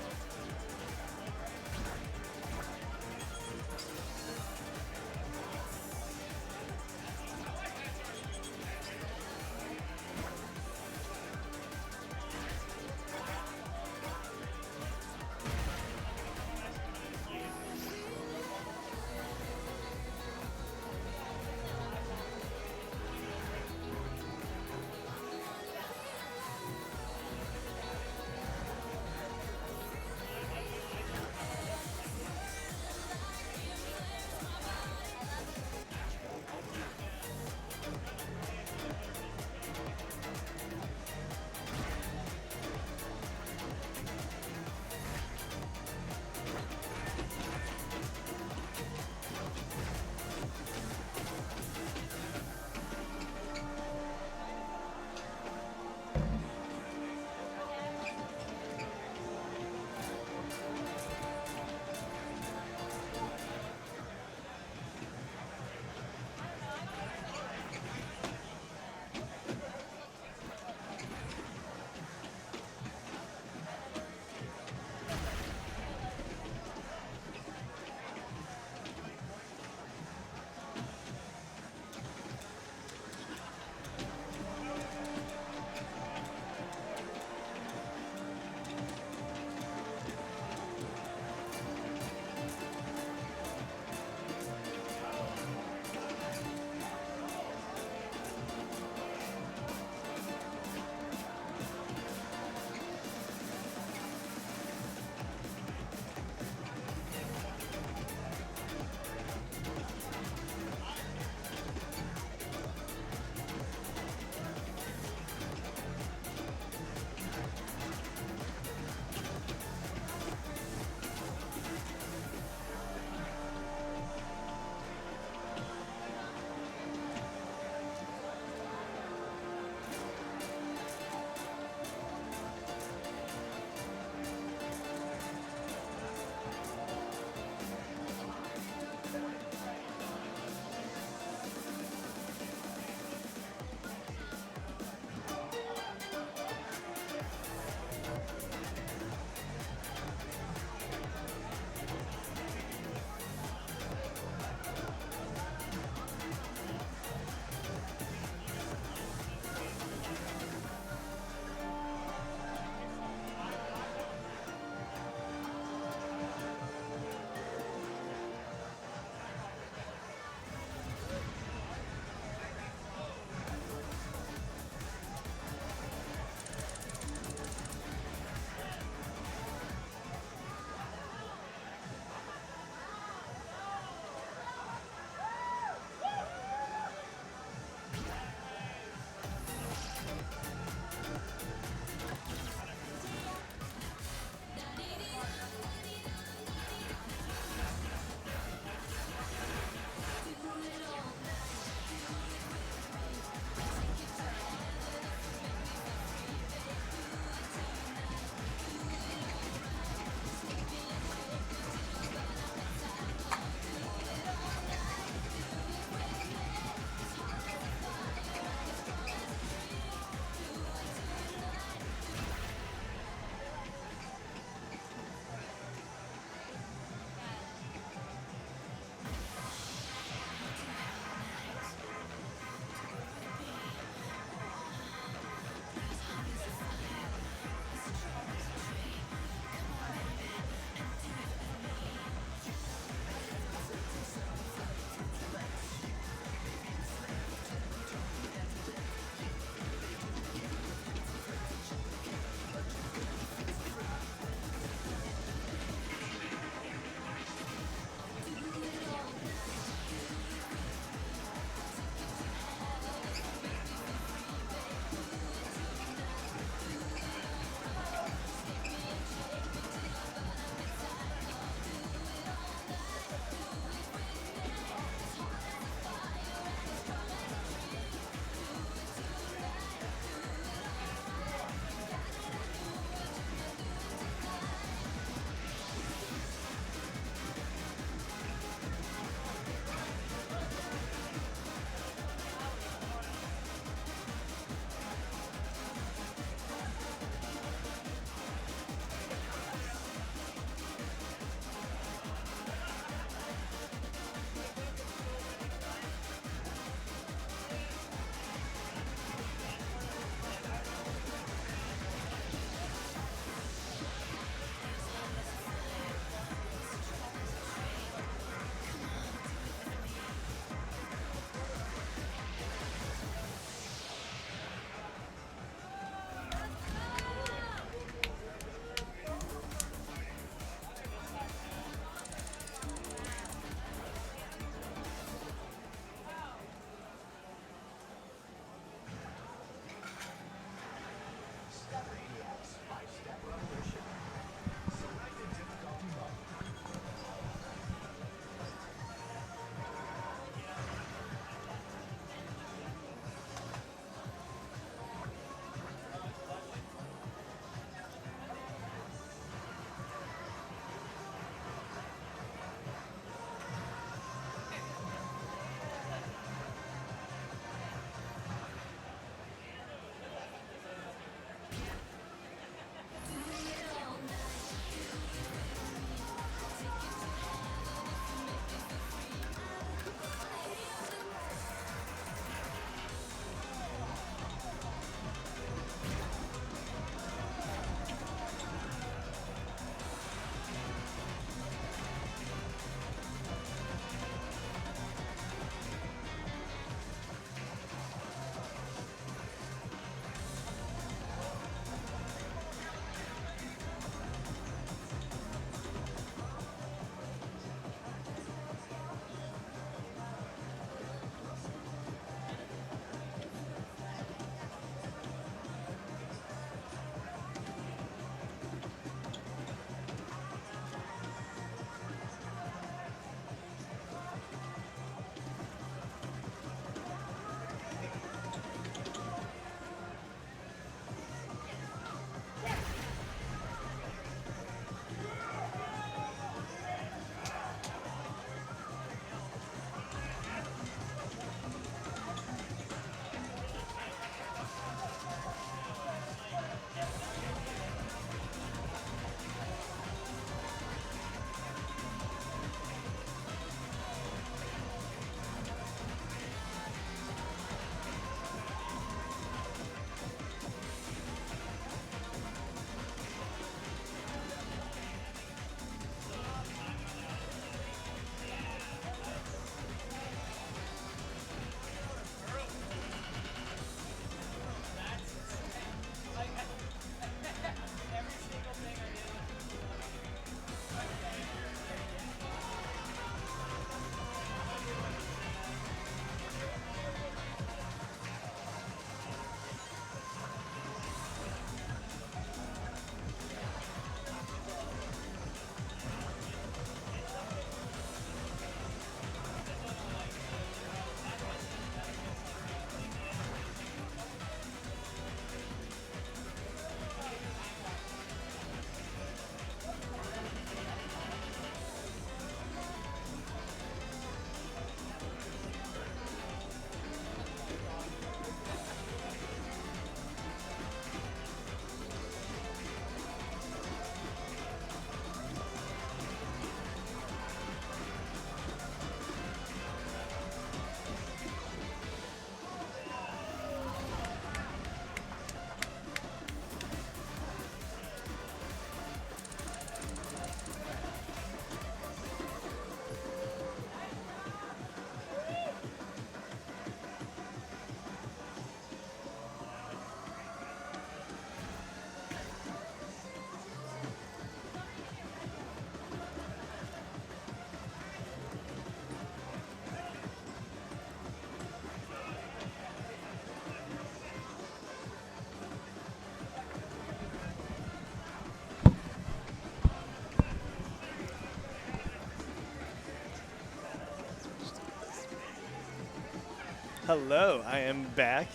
Hello, I am back.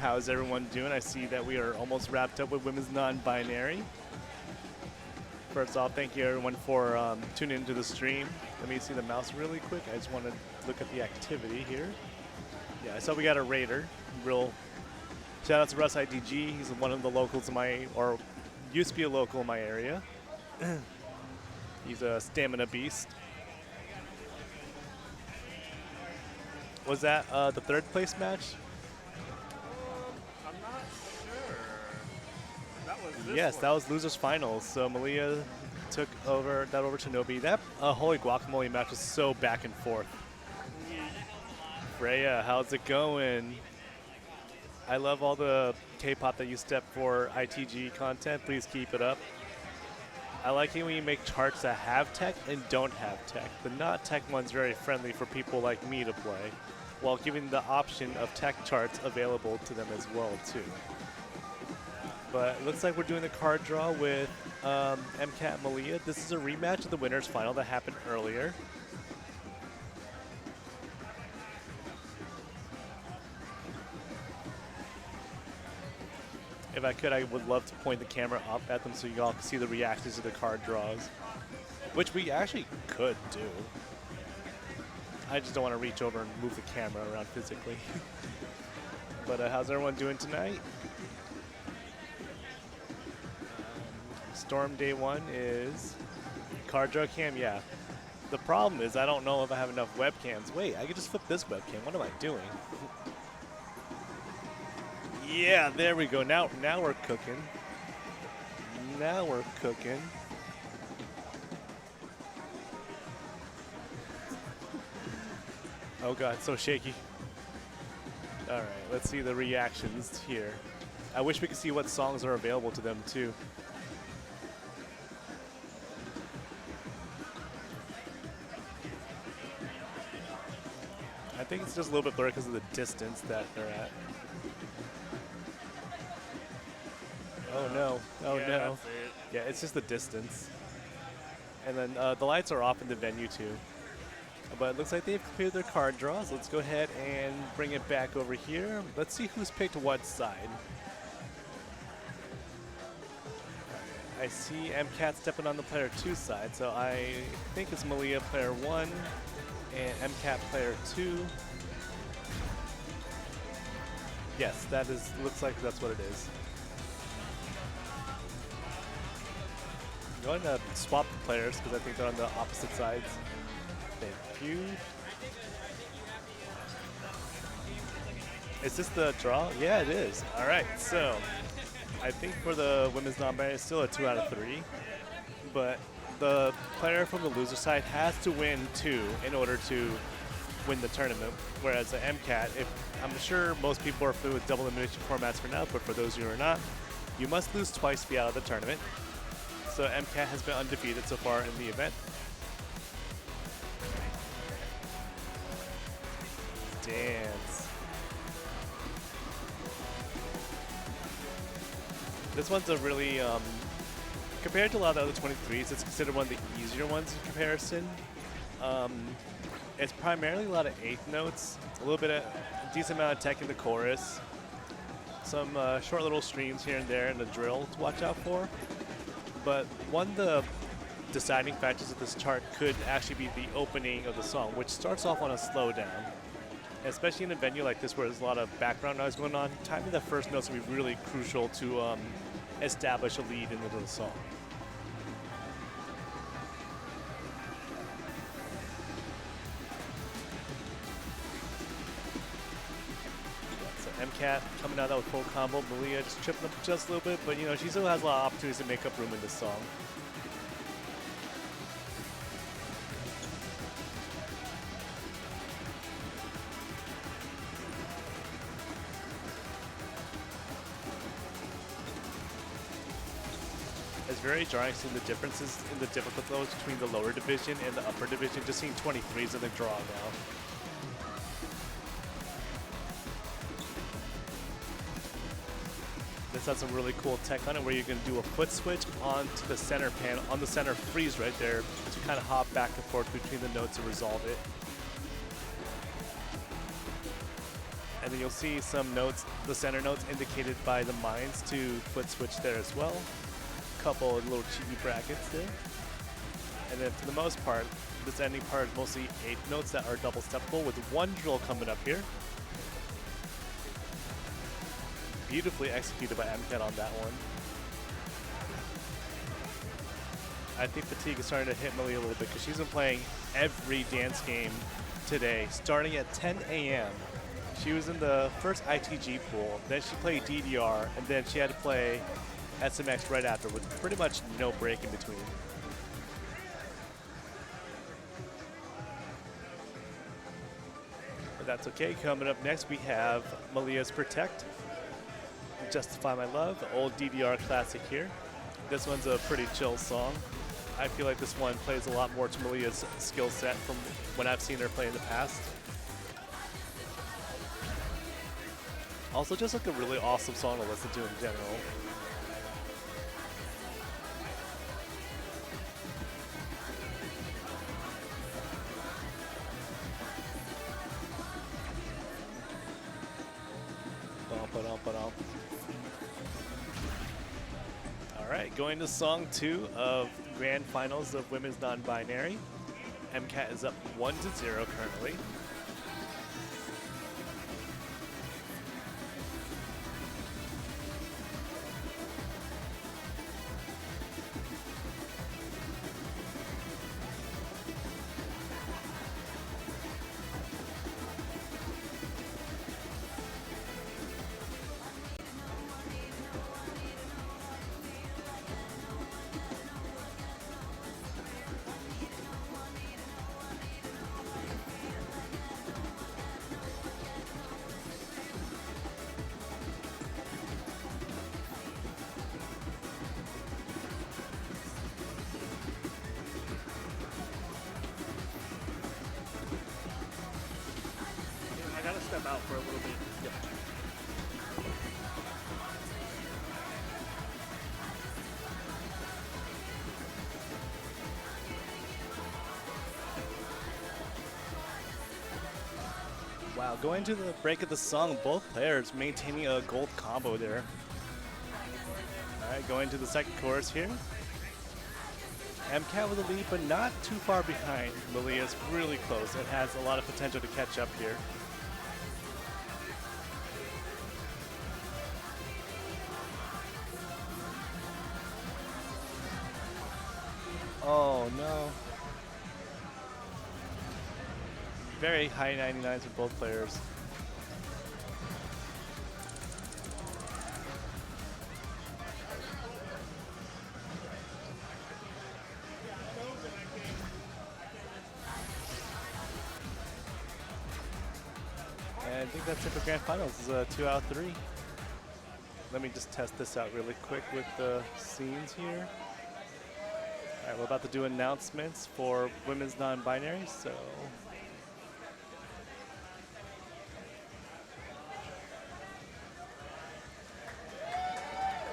How's everyone doing? I see that we are almost wrapped up with women's non-binary. First off, thank you everyone for tuning into the stream. Let me see the mouse really quick. I just want to look at the activity here. Yeah, I saw we got a raider. Real shout out to Russ IDG. He's one of the locals in my, or used to be a local in my area. He's a stamina beast. Was that the third place match? I'm not sure. That was this Yes, one. that was losers finals. So Malia took over to Nobi. That holy guacamole match was so back and forth. Freya, how's it going? I love all the K-pop that you step for ITG content. Please keep it up. I like it when you make charts that have tech and don't have tech. The not tech one's very friendly for people like me to play, while giving the option of tech charts available to them as well too. But it looks like we're doing the card draw with MCAT Malia. This is a rematch of the winners final that happened earlier. If I could, I would love to point the camera up at them so you all can see the reactions to the card draws, which we actually could do. I just don't want to reach over and move the camera around physically. But how's everyone doing tonight? Storm day one is card draw cam, yeah. The problem is I don't know if I have enough webcams. Wait, I could just flip this webcam. What am I doing? Yeah, there we go. Now we're cooking. Now we're cooking. Oh god, so shaky. All right, let's see the reactions here. I wish we could see what songs are available to them too. I think it's just a little bit blurry because of the distance that they're at. Oh no, oh Yeah, no. that's it. Yeah, it's just the distance. And then the lights are off in the venue too. But it looks like they've completed their card draws. Let's go ahead and bring it back over here. Let's see who's picked what side. I see MCAT stepping on the player 2 side, so I think it's Malia player 1 and MCAT player 2. Yes, that is, looks like that's what it is. I'm going to swap the players because I think they're on the opposite sides. Thank you. Is this the draw? Yeah, it is. All right, so I think for the women's non-binary, it's still a 2 out of 3. But the player from the loser side has to win 2 in order to win the tournament. Whereas the MCAT, I'm sure most people are familiar with double elimination formats for now, but for those who are not, you must lose twice to be out of the tournament. So MCAT has been undefeated so far in the event. Dance. This one's a really, compared to a lot of the other 23s, it's considered one of the easier ones in comparison. It's primarily a lot of eighth notes, a little bit of, a decent amount of tech in the chorus, some short little streams here and there in the drill to watch out for. But one of the deciding factors of this chart could actually be the opening of the song, which starts off on a slowdown. Especially in a venue like this where there's a lot of background noise going on, timing the first notes will be really crucial to establish a lead into the song. So MCAT coming out of that with full combo. Malia just tripping up just a little bit, but you know, she still has a lot of opportunities to make up room in this song. It's very jarring seeing the differences in the difficulty levels between the lower division and the upper division. Just seeing 23s in the draw now. This has some really cool tech on it where you can do a foot switch onto the center panel, on the center freeze right there to kind of hop back and forth between the notes to resolve it. And then you'll see some notes, the center notes indicated by the mines to foot switch there as well. Couple of little cheeky brackets there. And then for the most part, this ending part is mostly 8 notes that are double steppable with one drill coming up here. Beautifully executed by MCAT on that one. I think fatigue is starting to hit Millie a little bit because she's been playing every dance game today, starting at 10 a.m. She was in the first ITG pool, then she played DDR, and then she had to play SMX right after with pretty much no break in between. But that's okay. Coming up next, we have Malia's Protect, Justify My Love, the old DDR classic here. This one's a pretty chill song. I feel like this one plays a lot more to Malia's skill set from when I've seen her play in the past. Also, just like a really awesome song to listen to in general. All right, going to song 2 of Grand Finals of Women's Non-Binary. MCAT is up 1-0 currently. I gotta step out for a little bit. Yep. Wow, going to the break of the song, both players maintaining a gold combo there. All right, going to the second chorus here. MCAT with a lead, but not too far behind. Malia's really close and has a lot of potential to catch up here. Oh no. Very high 99s with both players. And I think that's it for Grand Finals. This is a 2 out of 3. Let me just test this out really quick with the scenes here. All right, we're about to do announcements for Women's Non-Binary, so.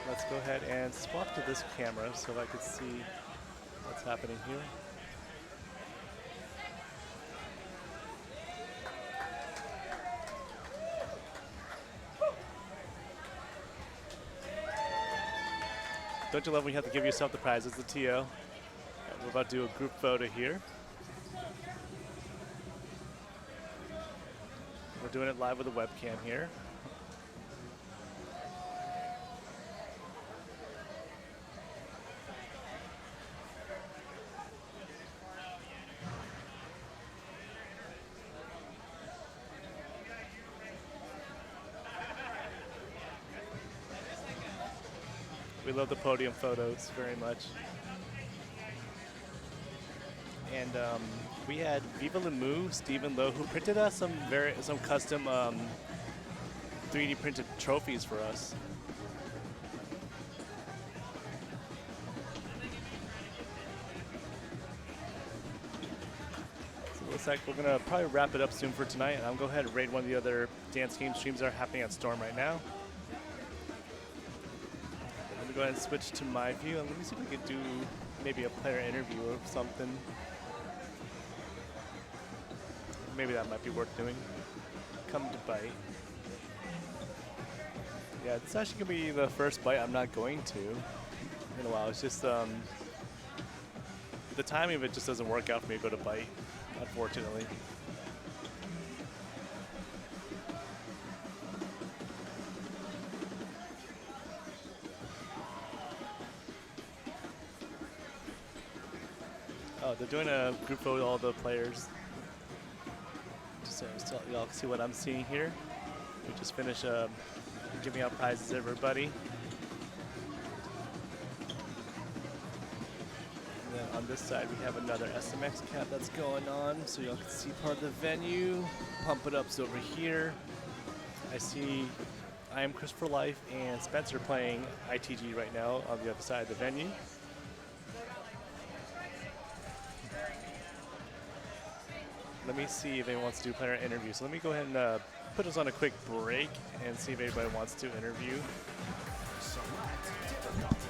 Let's go ahead and swap to this camera so I can see what's happening here. Don't you love when you have to give yourself the prize as the TO? And we're about to do a group photo here. We're doing it live with a webcam here. We love the podium photos very much. And we had Viva Lemu, Stephen Lowe, who printed us some custom 3D printed trophies for us. So it looks like we're gonna probably wrap it up soon for tonight, and I'll go ahead and raid one of the other dance game streams that are happening at Storm right now. Let me go ahead and switch to my view, and let me see if we could do maybe a player interview or something. Maybe that might be worth doing. Come to bite. Yeah, this is actually gonna be the first bite I'm not going to in a while. It's just the timing of it just doesn't work out for me to go to bite, unfortunately. Oh, they're doing a group photo with all the players. Just so y'all can see what I'm seeing here. We just finished giving out prizes to everybody. And then on this side, we have another SMX cap that's going on, so y'all can see part of the venue. Pump It Up's over here. I see I Am Christopher Life and Spencer playing ITG right now on the other side of the venue. Let me see if anyone wants to do player interview. So let me go ahead and put us on a quick break and see if anybody wants to interview. Select difficulty.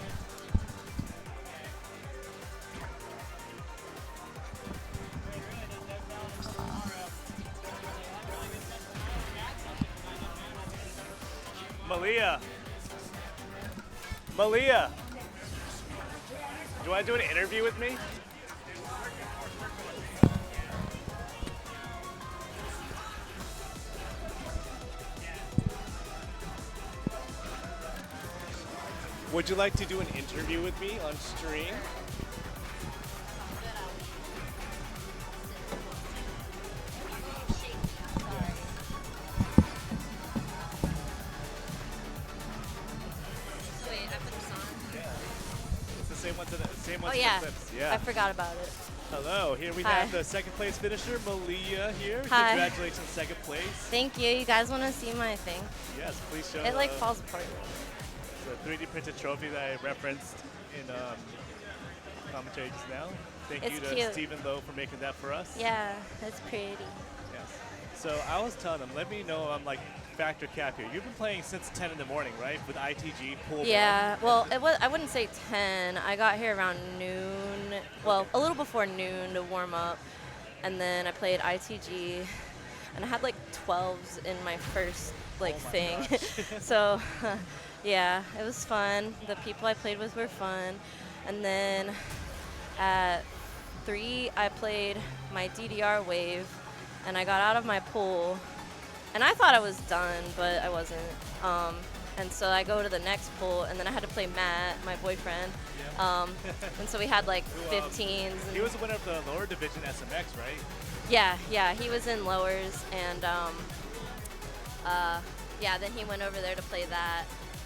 Malia. Malia. Do you want to do an interview with me? Would you like to do an interview with me on stream? Wait, I put this on. It's the same one to the same one Oh to yeah. the clips. I Yeah. forgot about it. Hello. Here we Hi. have the second place finisher, Malia here. Hi. Congratulations, second place. Thank you. You guys want to see my thing? Yes, please show. It like falls apart. The 3D printed trophy that I referenced in commentary just now. Thank It's you to cute. Stephen Lowe for making that for us. Yeah, it's pretty. Yes. So I was telling them, let me know I'm like factor cap here. You've been playing since 10 in the morning, right? With ITG pool. Yeah. Well, it was. I wouldn't say 10. I got here around noon. Well, a little before noon to warm up, and then I played ITG, and I had like 12s in my first like Oh my thing. gosh. So, yeah, it was fun. The people I played with were fun, and then at 3 I played my DDR wave, and I got out of my pool, and I thought I was done, but I wasn't. And so I go to the next pool, and then I had to play Matt, my boyfriend. And so we had like Who, 15s. And He was the winner of the lower division SMX, right? yeah, he was in lowers, and yeah, then he went over there to play that,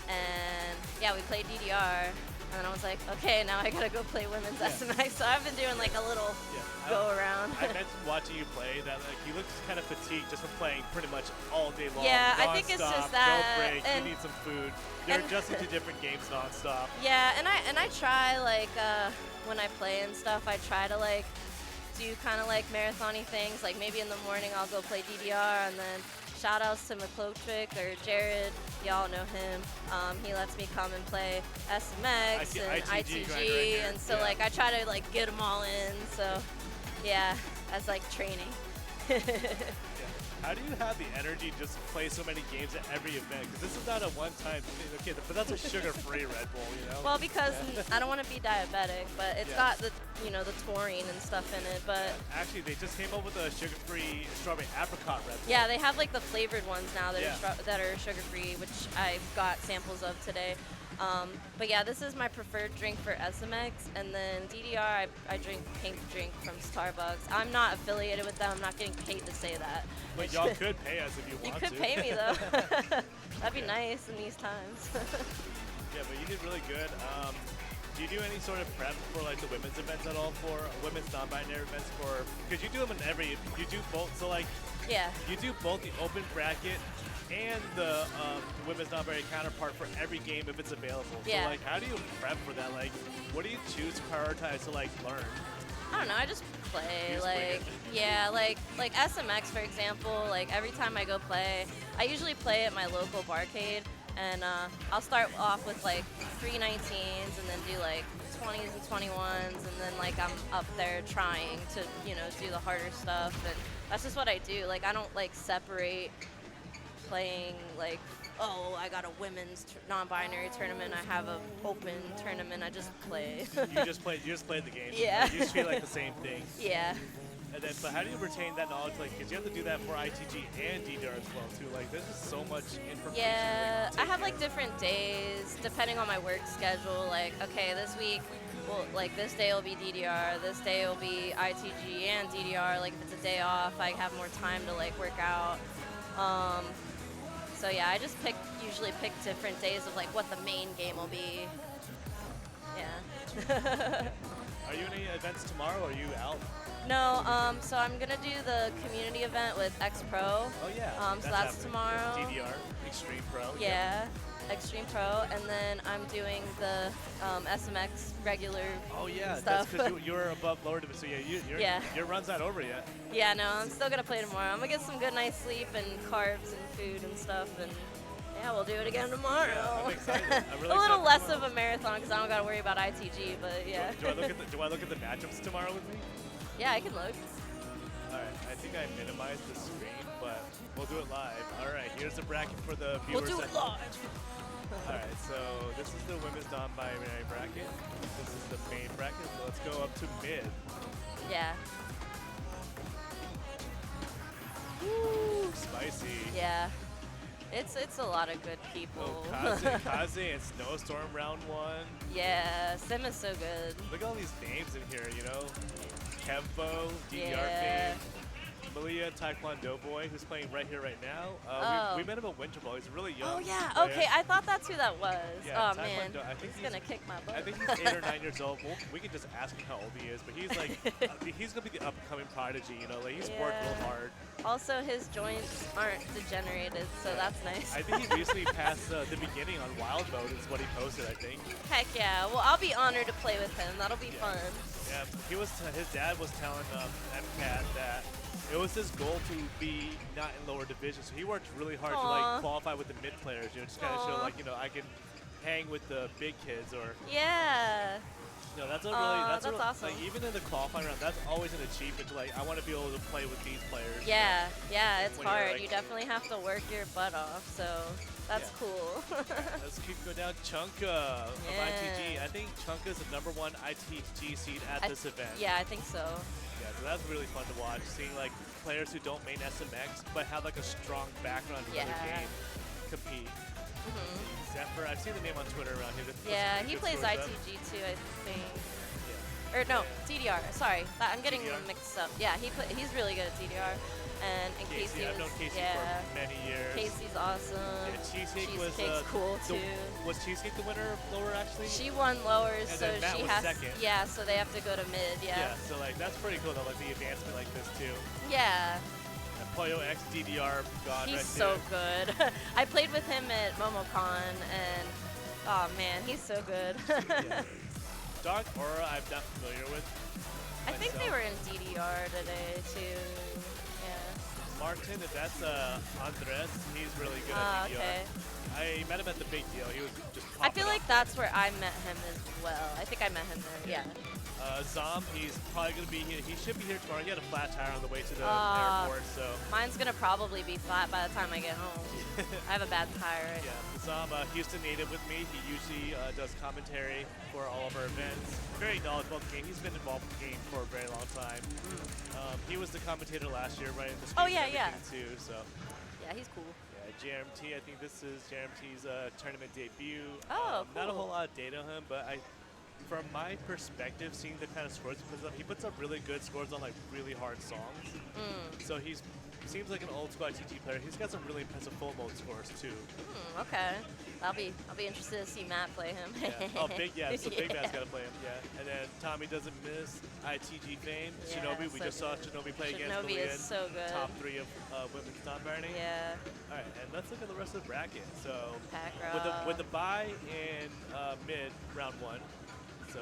and yeah, we played DDR, and then I was like, okay, now I gotta go play women's SMX. So I've been doing like a little go around. I mentioned watching you play that like you look kind of fatigued just from playing pretty much all day long. Yeah, I think it's nonstop, just that, No break. and- You need some food. You're and- adjusting to different games nonstop. Yeah, and I try like when I play and stuff, I try to like do kind of like marathon-y things. Like maybe in the morning I'll go play DDR, and then shout outs to McClotrick or Jared. Y'all know him. He lets me come and play SMX and ITG, ITG, right here. and so Yeah. like I try to like get them all in. So yeah, as like training. How do you have the energy just to play so many games at every event? Because this is not a one-time thing. Okay, but that's a sugar-free Red Bull, you know? Well, because I don't want to be diabetic, but it's Yeah. got the the taurine and stuff in it. But Actually, they just came up with a sugar-free strawberry apricot Red Bull. yeah, they have like the flavored ones now that Yeah. that are sugar-free, which I got samples of today. But yeah, this is my preferred drink for SMX, and then DDR, I drink pink drink from Starbucks. I'm not affiliated with them. I'm not getting paid to say that. But y'all could pay us if you You want to. could pay me though. That'd be nice in these times. Yeah, but you did really good. Do you do any sort of prep for like the women's events at all, for women's non-binary events? For because you do them in you do both. So like Yeah. you do both the open bracket and the women's non-binary counterpart for every game if it's available. Yeah. So like, how do you prep for that? Like, what do you choose to prioritize to like learn? I don't know. I just play. You just like, wing it. yeah, like SMX for example. Like every time I go play, I usually play at my local barcade, and I'll start off with like 319s, and then do like 20s and 21s, and then like I'm up there trying to do the harder stuff, and that's just what I do. Like I don't like separate playing like oh, I got a women's non-binary tournament. I have a open tournament. I just play. You just played the game. Yeah. Like, you just feel like the same thing. Yeah. And then, but how do you retain that knowledge? Like, because you have to do that for ITG and DDR as well too. Like, there's just so much information. Yeah, to I take have like in. different days depending on my work schedule. Like, okay, this week, well, like this day will be DDR, this day will be ITG and DDR. Like, if it's a day off, I have more time to like work out. So yeah, I just usually pick different days of like what the main game will be. Yeah. Are you in any events tomorrow? Or are you out? No, so I'm gonna do the community event with X Pro. Oh yeah. So that's happening. tomorrow. DDR, Extreme Pro. Yeah, Extreme Pro, and then I'm doing the SMX regular Oh yeah, stuff. that's because you're above lower division. So yeah, your run's not over yet. Yeah, no, I'm still gonna play tomorrow. I'm gonna get some good night's sleep and carbs and food and stuff, and yeah, we'll do it again tomorrow. Yeah, I'm excited. I'm really a little excited less tomorrow. of a marathon because I don't gotta worry about ITG, but yeah. Do I look at the matchups tomorrow with me? Yeah, I can look. All right, I think I minimized the screen, but we'll do it live. All right, here's the bracket for the We'll viewers. do it live. All right, so this is the women's non-binary bracket. This is the main bracket. So let's go up to mid. Yeah. Ooh, spicy. Yeah. It's a lot of good people. Oh, Kaze and Snowstorm round 1. Yeah, Sim is so good. Look at all these names in here, you know? Kevbo, DDR Yeah. fame, Malia Taekwondo boy, who's playing right here, right now. Oh. We met him at Winter Ball. He's really young. Oh yeah, player. okay, I thought that's who that was. Yeah, Oh man, Taekwondo. I think he's gonna kick my butt. I think he's 8 or 9 years old. We can just ask him how old he is, but he's like, he's gonna be the upcoming prodigy. You know, like he's worked real Yeah. hard. Also, his joints aren't degenerated, so that's nice. I think he recently passed the beginning on Wild Mode is what he posted. I think. Heck yeah, well I'll be honored to play with him. That'll be fun. Yeah, his dad was telling MCAT that it was his goal to be not in lower division, so he worked really hard to Aw. like qualify with the mid players. You know, just kind of show Aw. like I can hang with the big kids or. Yeah. No, that's a really Aw, that's, a that's real, awesome. like even in the qualifying round, that's always an achievement. Like I want to be able to play with these players. Yeah, yeah, it's When you're, hard. like- You definitely have to work your butt off, so that's Yeah. cool. Let's keep going down. Chunka of ITG. Yeah. I think Chunka is the #1 ITG seed at this event. Yeah, I think so. Yeah, so that's really fun to watch. Seeing like players who don't main SMX but have like a strong background in another Yeah. game compete. Mhm. Zephyr, I've seen the name on Twitter around here. That's Yeah, some he good plays scores up. ITG too, I think. Yeah. Or no, DDR. Sorry, I'm getting DDR? them mixed up. Yeah, he's really good at DDR. And Casey, I've known Casey yeah, for many years. Casey's awesome. Yeah, Cheesecake was Cheesecake's cool the- too. Was Cheesecake the winner of lower actually? She won lowers, And so then Matt she was has. second. Yeah, so they have to go to mid. Yeah, Yeah. so like that's pretty cool though, like the advancement like this too. Yeah. And Pollo X DDR god He's right so there. good. I played with him at MomoCon, and oh man, he's so good. Yeah. Dark Aura I'm not familiar with. I think they myself. were in DDR today too. Yeah. Martin, that's Andres. He's really good Ah, at DDR. okay. I met him at the big deal. He was just I feel popping like that's where I met him as well. I think I met him there. Yeah. Zom, he's probably going to be here. He should be here tomorrow. He had a flat tire on the way to the Ah. airport, so. Mine's gonna probably be flat by the time I get home. I have a bad tire right Yeah, Zom, Houston native with me. He usually does commentary for all of our events. Very knowledgeable of the game. He's been involved with the game for a very long time. He was the commentator last year, running the Oh, streams yeah, and yeah. everything too. So, Yeah, he's cool. yeah, JRMT. I think this is JRMT's tournament debut. Oh, Not a cool. whole lot of data on him, but from my perspective, seeing the kind of scores he puts up really good scores on like really hard songs. So he's seems like an old school ITG player. He's got some really impressive full mode scores too. Okay. I'll be interested to see Matt play him. Yeah. Oh, big so Big Man's Yeah. got to play him. Yeah, and then Tommy doesn't miss ITG fame. Yeah, Shinobi, we so just saw good. Shinobi play against Shinobi Malia. is so good. Top 3 of women's non-binary. Yeah. All right, and let's look at the rest of the bracket. So Pack with the bye in mid round 1, so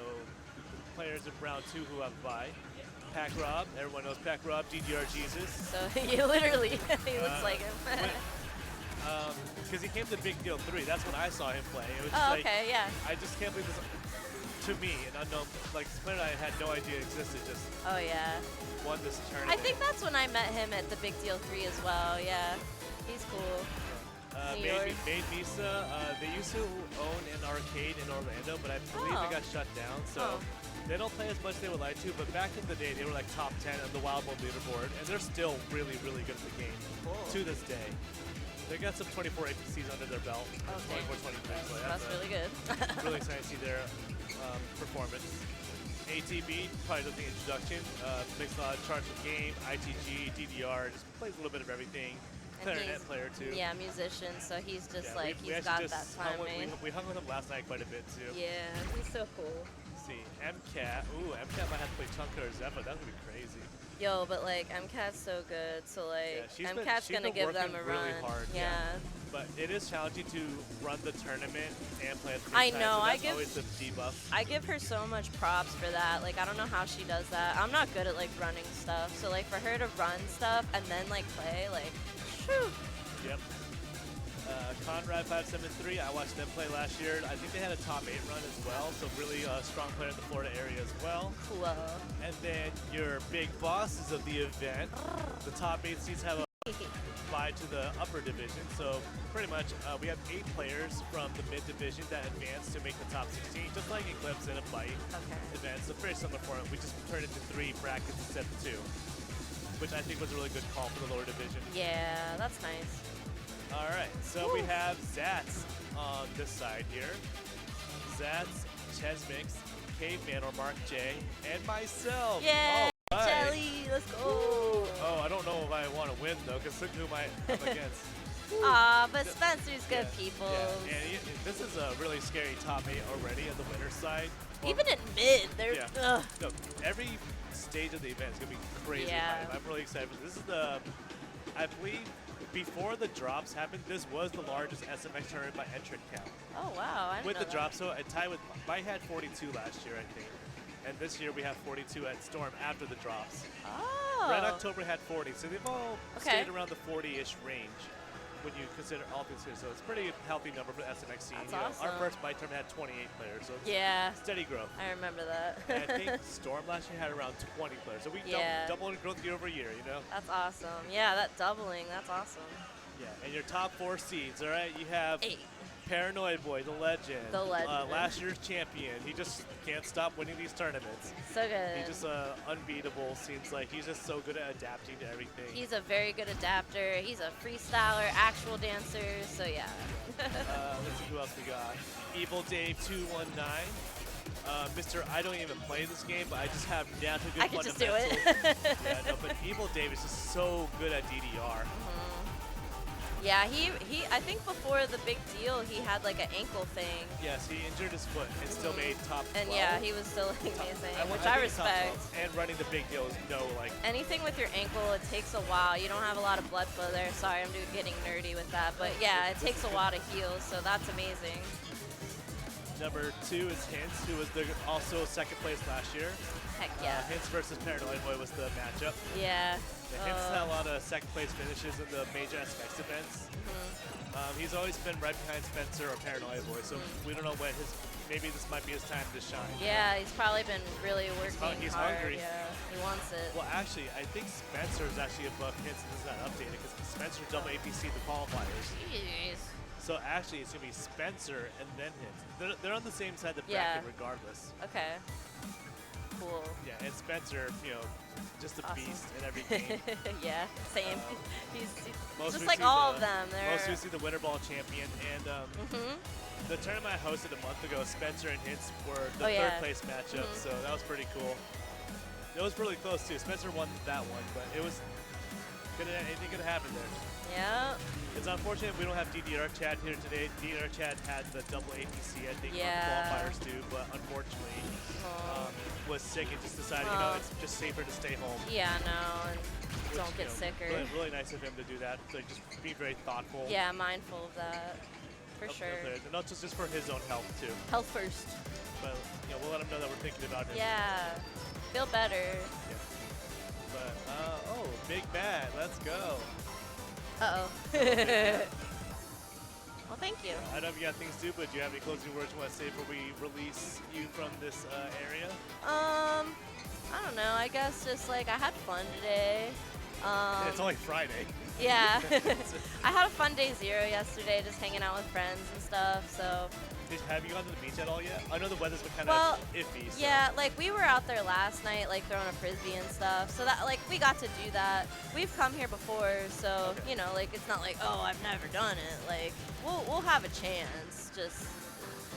players in round 2 who have a bye. Pack Rob, everyone knows Pack Rob, DDR Jesus. So you literally, he looks like him. Because he came to Big Deal 3, that's when I saw him play. It was just Oh, like, okay, yeah. I just can't believe this, to me, an unknown, like this player I had no idea existed, just Oh yeah. won this tournament. I think that's when I met him at the Big Deal 3 as well. Yeah. He's cool. New York. Made Misa, they used to own an arcade in Orlando, but I believe Oh. it got shut down. So Oh. they don't play as much as they would like to. But back in the day, they were like top 10 on the Wild World leaderboard, and they're still really, really good at the game to this day. They got some 24 APCs under their belt. Okay. 24, 23. So That's really good. really excited to see their performance. ATB, probably does the introduction. Makes a lot of charts of game, ITG, DDR, just plays a little bit of everything. And Clarinet he's- player too. Yeah, musician, so he's just Yeah, like, we he's actually got that just time, hung with, man. we hung with him last night quite a bit too. Yeah, he's so cool. Let's see, MCAT. Ooh, MCAT might have to play Chunker or Zephyr. That would be crazy. Yo, but like MCAT's so good, so like she's MCAT's been gonna give them a working really run. hard, yeah. But it is challenging to run the tournament and play at the same I time, know, so I that's give- always the debuff. I give her so much props for that. Like, I don't know how she does that. I'm not good at like running stuff. So like for her to run stuff and then like play, like, shoo. Yep. Conrad 573, I watched them play last year. I think they had a top 8 run as well, so really strong player in the Florida area as well. Cool. And then your big bosses of the event, the top 8 seeds have a bye to the upper division. So pretty much we have 8 players from the mid division that advance to make the top 16, just like Eclipse and a Bite event. So very similar format. We just turned it to 3 brackets instead of 2, which I think was a really good call for the lower division. Yeah, that's nice. All right, so we have Zats on this side here. Zats, Chesmix, Caveman or Mark J, and myself. Yeah, All right. Jelly, let's go. Oh, I don't know if I want to win though, because look who I'm against. Aw, but Spencer's good people. Yeah, and this is a really scary top 8 already on the winner's side. Even in mid, there's Yeah. No, every stage of the event is going to be crazy. Yeah. hype. I'm really excited. This is the, I believe, before the drops happened, this was the largest SMX tournament by entrant count. Oh wow, I didn't With know the that. drops, so I tied with, I had 42 last year, I think. And this year we have 42 at Storm after the drops. Oh. Red October had 40, so they've all Okay. stayed around the 40-ish range when you consider all things here. So it's a pretty healthy number for the SMX scene. That's You know, awesome. Our first bite tournament had 28 players, so it's Yeah. steady growth. I remember that. And I think Storm last year had around 20 players. So we Yeah. doubled in growth year over year, you know? That's awesome. Yeah, that doubling, that's awesome. Yeah, and your top 4 seeds, all right? You have Paranoid Boy, the legend. The legend. Last year's champion. He just can't stop winning these tournaments. So good. He's just unbeatable, seems like. He's just so good at adapting to everything. He's a very good adapter. He's a freestyler, actual dancer, so yeah. Let's see who else we got. Evil Dave 219. Mr. I don't even play this game, but I just have down to good I can just do fundamentals. it. Yeah, no, but Evil Dave is just so good at DDR. Yeah, he I think before the big deal, he had like an ankle thing. Yes, he injured his foot and still made top 12. And yeah, he was still amazing, which think I he's top respect. 12. And running the big deal is no, like, Anything with your ankle, it takes a while. You don't have a lot of blood flow there. Sorry, I'm getting nerdy with that. But yeah, it takes a while to heal, so that's amazing. number 2 is Hints, who was also second place last year. Heck yeah. Hints versus Paranoid Boy was the matchup. Yeah. Hints had a lot of second place finishes in the major SMX events. He's always been right behind Spencer or Paranoid Boy, so we don't know when maybe this might be his time to shine. Yeah, he's probably been really working He's hard. hungry. Yeah, he wants it. Well, actually, I think Spencer is actually above Hints, and this is not updated, because Spencer double APC the qualifiers. Jeez. So actually, it's going to be Spencer and then Hints. They're on the same side of the Yeah. bracket regardless. Okay. Cool. Yeah, and Spencer, just a Awesome. beast in every game. Yeah, same. He's Most just like all of them. Most They're recently the Winter Ball champion, and the tournament I hosted a month ago, Spencer and Hints were the third place matchup, so that was pretty cool. It was really close too. Spencer won that one, but it was anything could happen there. Yeah. It's unfortunate we don't have DDR Chad here today. DDR Chad had the double APC, I think, Yeah. on qualifiers too, but unfortunately was sick and just decided, it's just safer to stay home. Yeah, no, and Which, don't get sicker. Really nice of him to do that. So just be very thoughtful. Yeah, mindful of that, for of sure. players, and not just for his own health too. Health first. But we'll let him know that we're thinking about him. Yeah, feel better. Yeah. But oh, Big Bad, let's go. Uh-oh. Well, thank you. I know you got things to do, but do you have any closing words you want to say before we release you from this area? I don't know. I guess just like I had fun today. It's only Friday. Yeah. I had a fun day 0 yesterday, just hanging out with friends and stuff. So. Have you gone to the beach at all yet? I know the weather's been kind Well, of iffy. So. yeah, like we were out there last night, like throwing a frisbee and stuff. So that, like, we got to do that. We've come here before, so Okay. you know, like it's not like, oh, I've never done it. Like we'll have a chance. Just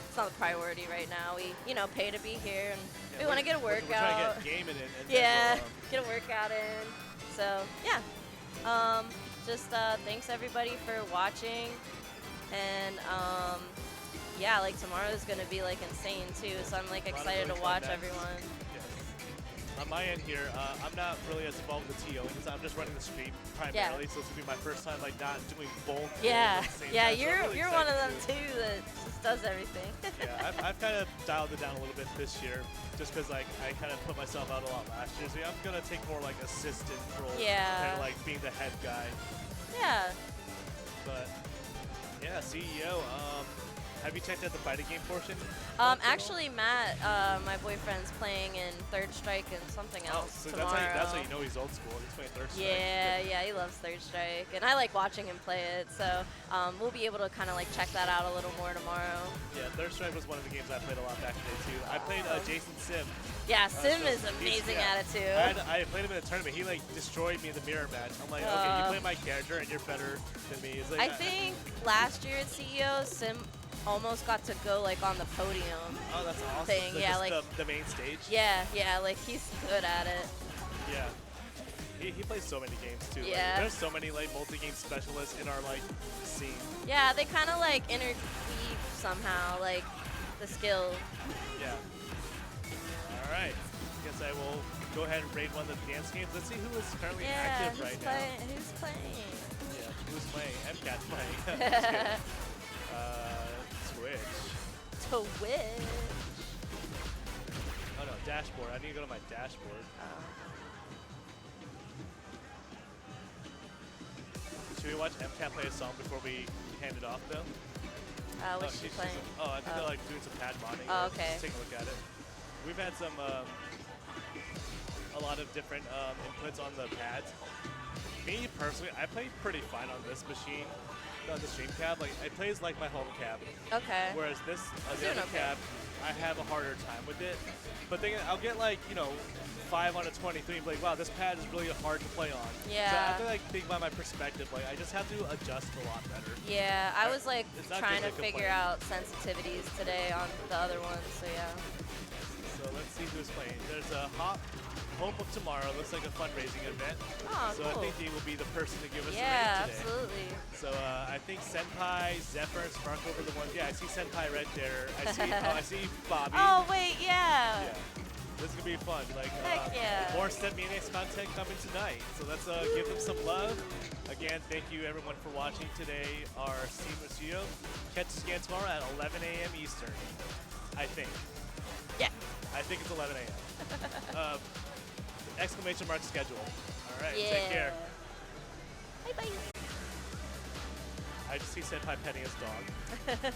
it's not a priority right now. We pay to be here, and we want to get a We're workout. trying to get gaming in. And Yeah, then get a workout in. So yeah, just thanks everybody for watching, and yeah, like tomorrow's gonna be like insane too. So I'm like A lot of excited really to fun watch events. everyone. Yes. On my end here, I'm not really as involved with the TO because I'm just running the stream primarily. So it's gonna be my first time like not doing both. Yeah, at the same yeah, time, so I'm really you're one of them excited too that just does everything. Yeah, I've kind of dialed it down a little bit this year, just because like I kind of put myself out a lot last year. So yeah, I'm gonna take more like assistant roles, Yeah. kind of like being the head guy. Yeah. But yeah, CEO. Have you checked out the fighting game portion? Actually, Matt, my boyfriend's playing in Third Strike and something Oh, else so tomorrow. that's how you know he's old school. He's playing Third Strike. Yeah, he loves Third Strike, and I like watching him play it. So we'll be able to kind of like check that out a little more tomorrow. Yeah, Third Strike was one of the games I played a lot back in the day too. I played Jason Sim. Yeah, Sim so is he's- amazing yeah. at it too. I played him in a tournament. He like destroyed me in the mirror match. I'm like, okay, you play my character and you're better than me. It's like, I think last year at CEO, Sim almost got to go like on the podium. Oh, that's awesome. Thing. So Yeah, just like the main stage. yeah, like he's good at it. Yeah. He plays so many games too. Like, Yeah. there's so many like multi-game specialists in our like scene. Yeah, they kind of like interweave somehow, like the skill. Yeah. All right. Guess I will go ahead and raid one of the dance games. Let's see who is currently active who's right playing? now. Who's playing? Yeah, who's playing? MCAT's playing. Just kidding. Twitch. Twitch. Oh no, dashboard. I need to go to my dashboard. Should we watch MCAT play a song before we hand it off though? What's she playing? I think they're like doing some pad modding. Oh, okay. Just take a look at it. We've had some, a lot of different inputs on the pads. Me personally, I play pretty fine on this machine, on the stream cab. Like it plays like my home cab. Okay. Whereas this, the Doing other okay. cab, I have a harder time with it. But then I'll get like 5 out of 23 and be like, wow, this pad is really hard to play on. So I Yeah. have to like think about my perspective. Like I just have to adjust a lot better. Yeah, I was like It's not trying to good to figure complain. out sensitivities today on the other ones, so yeah. So let's see who's playing. There's a Hope of Tomorrow. Looks like a fundraising event. Oh, so cool. I think he will be the person to give us Yeah, a raid today. absolutely. So I think Senpai, Zephyr, and Spark over the ones. Yeah, I see Senpai right there. I see Bobby. Oh wait, yeah. Yeah. This is gonna be fun. Like Heck yeah. more StepManiaX content coming tonight. So let's give them some love. Again, thank you everyone for watching today. Our Seamless Studio. Catch us again tomorrow at 11 a.m. Eastern. I think. Yeah. I think it's 11 a.m. Exclamation mark schedule. All right. Yeah. Take care. Bye bye. I just see Senpai petting his dog.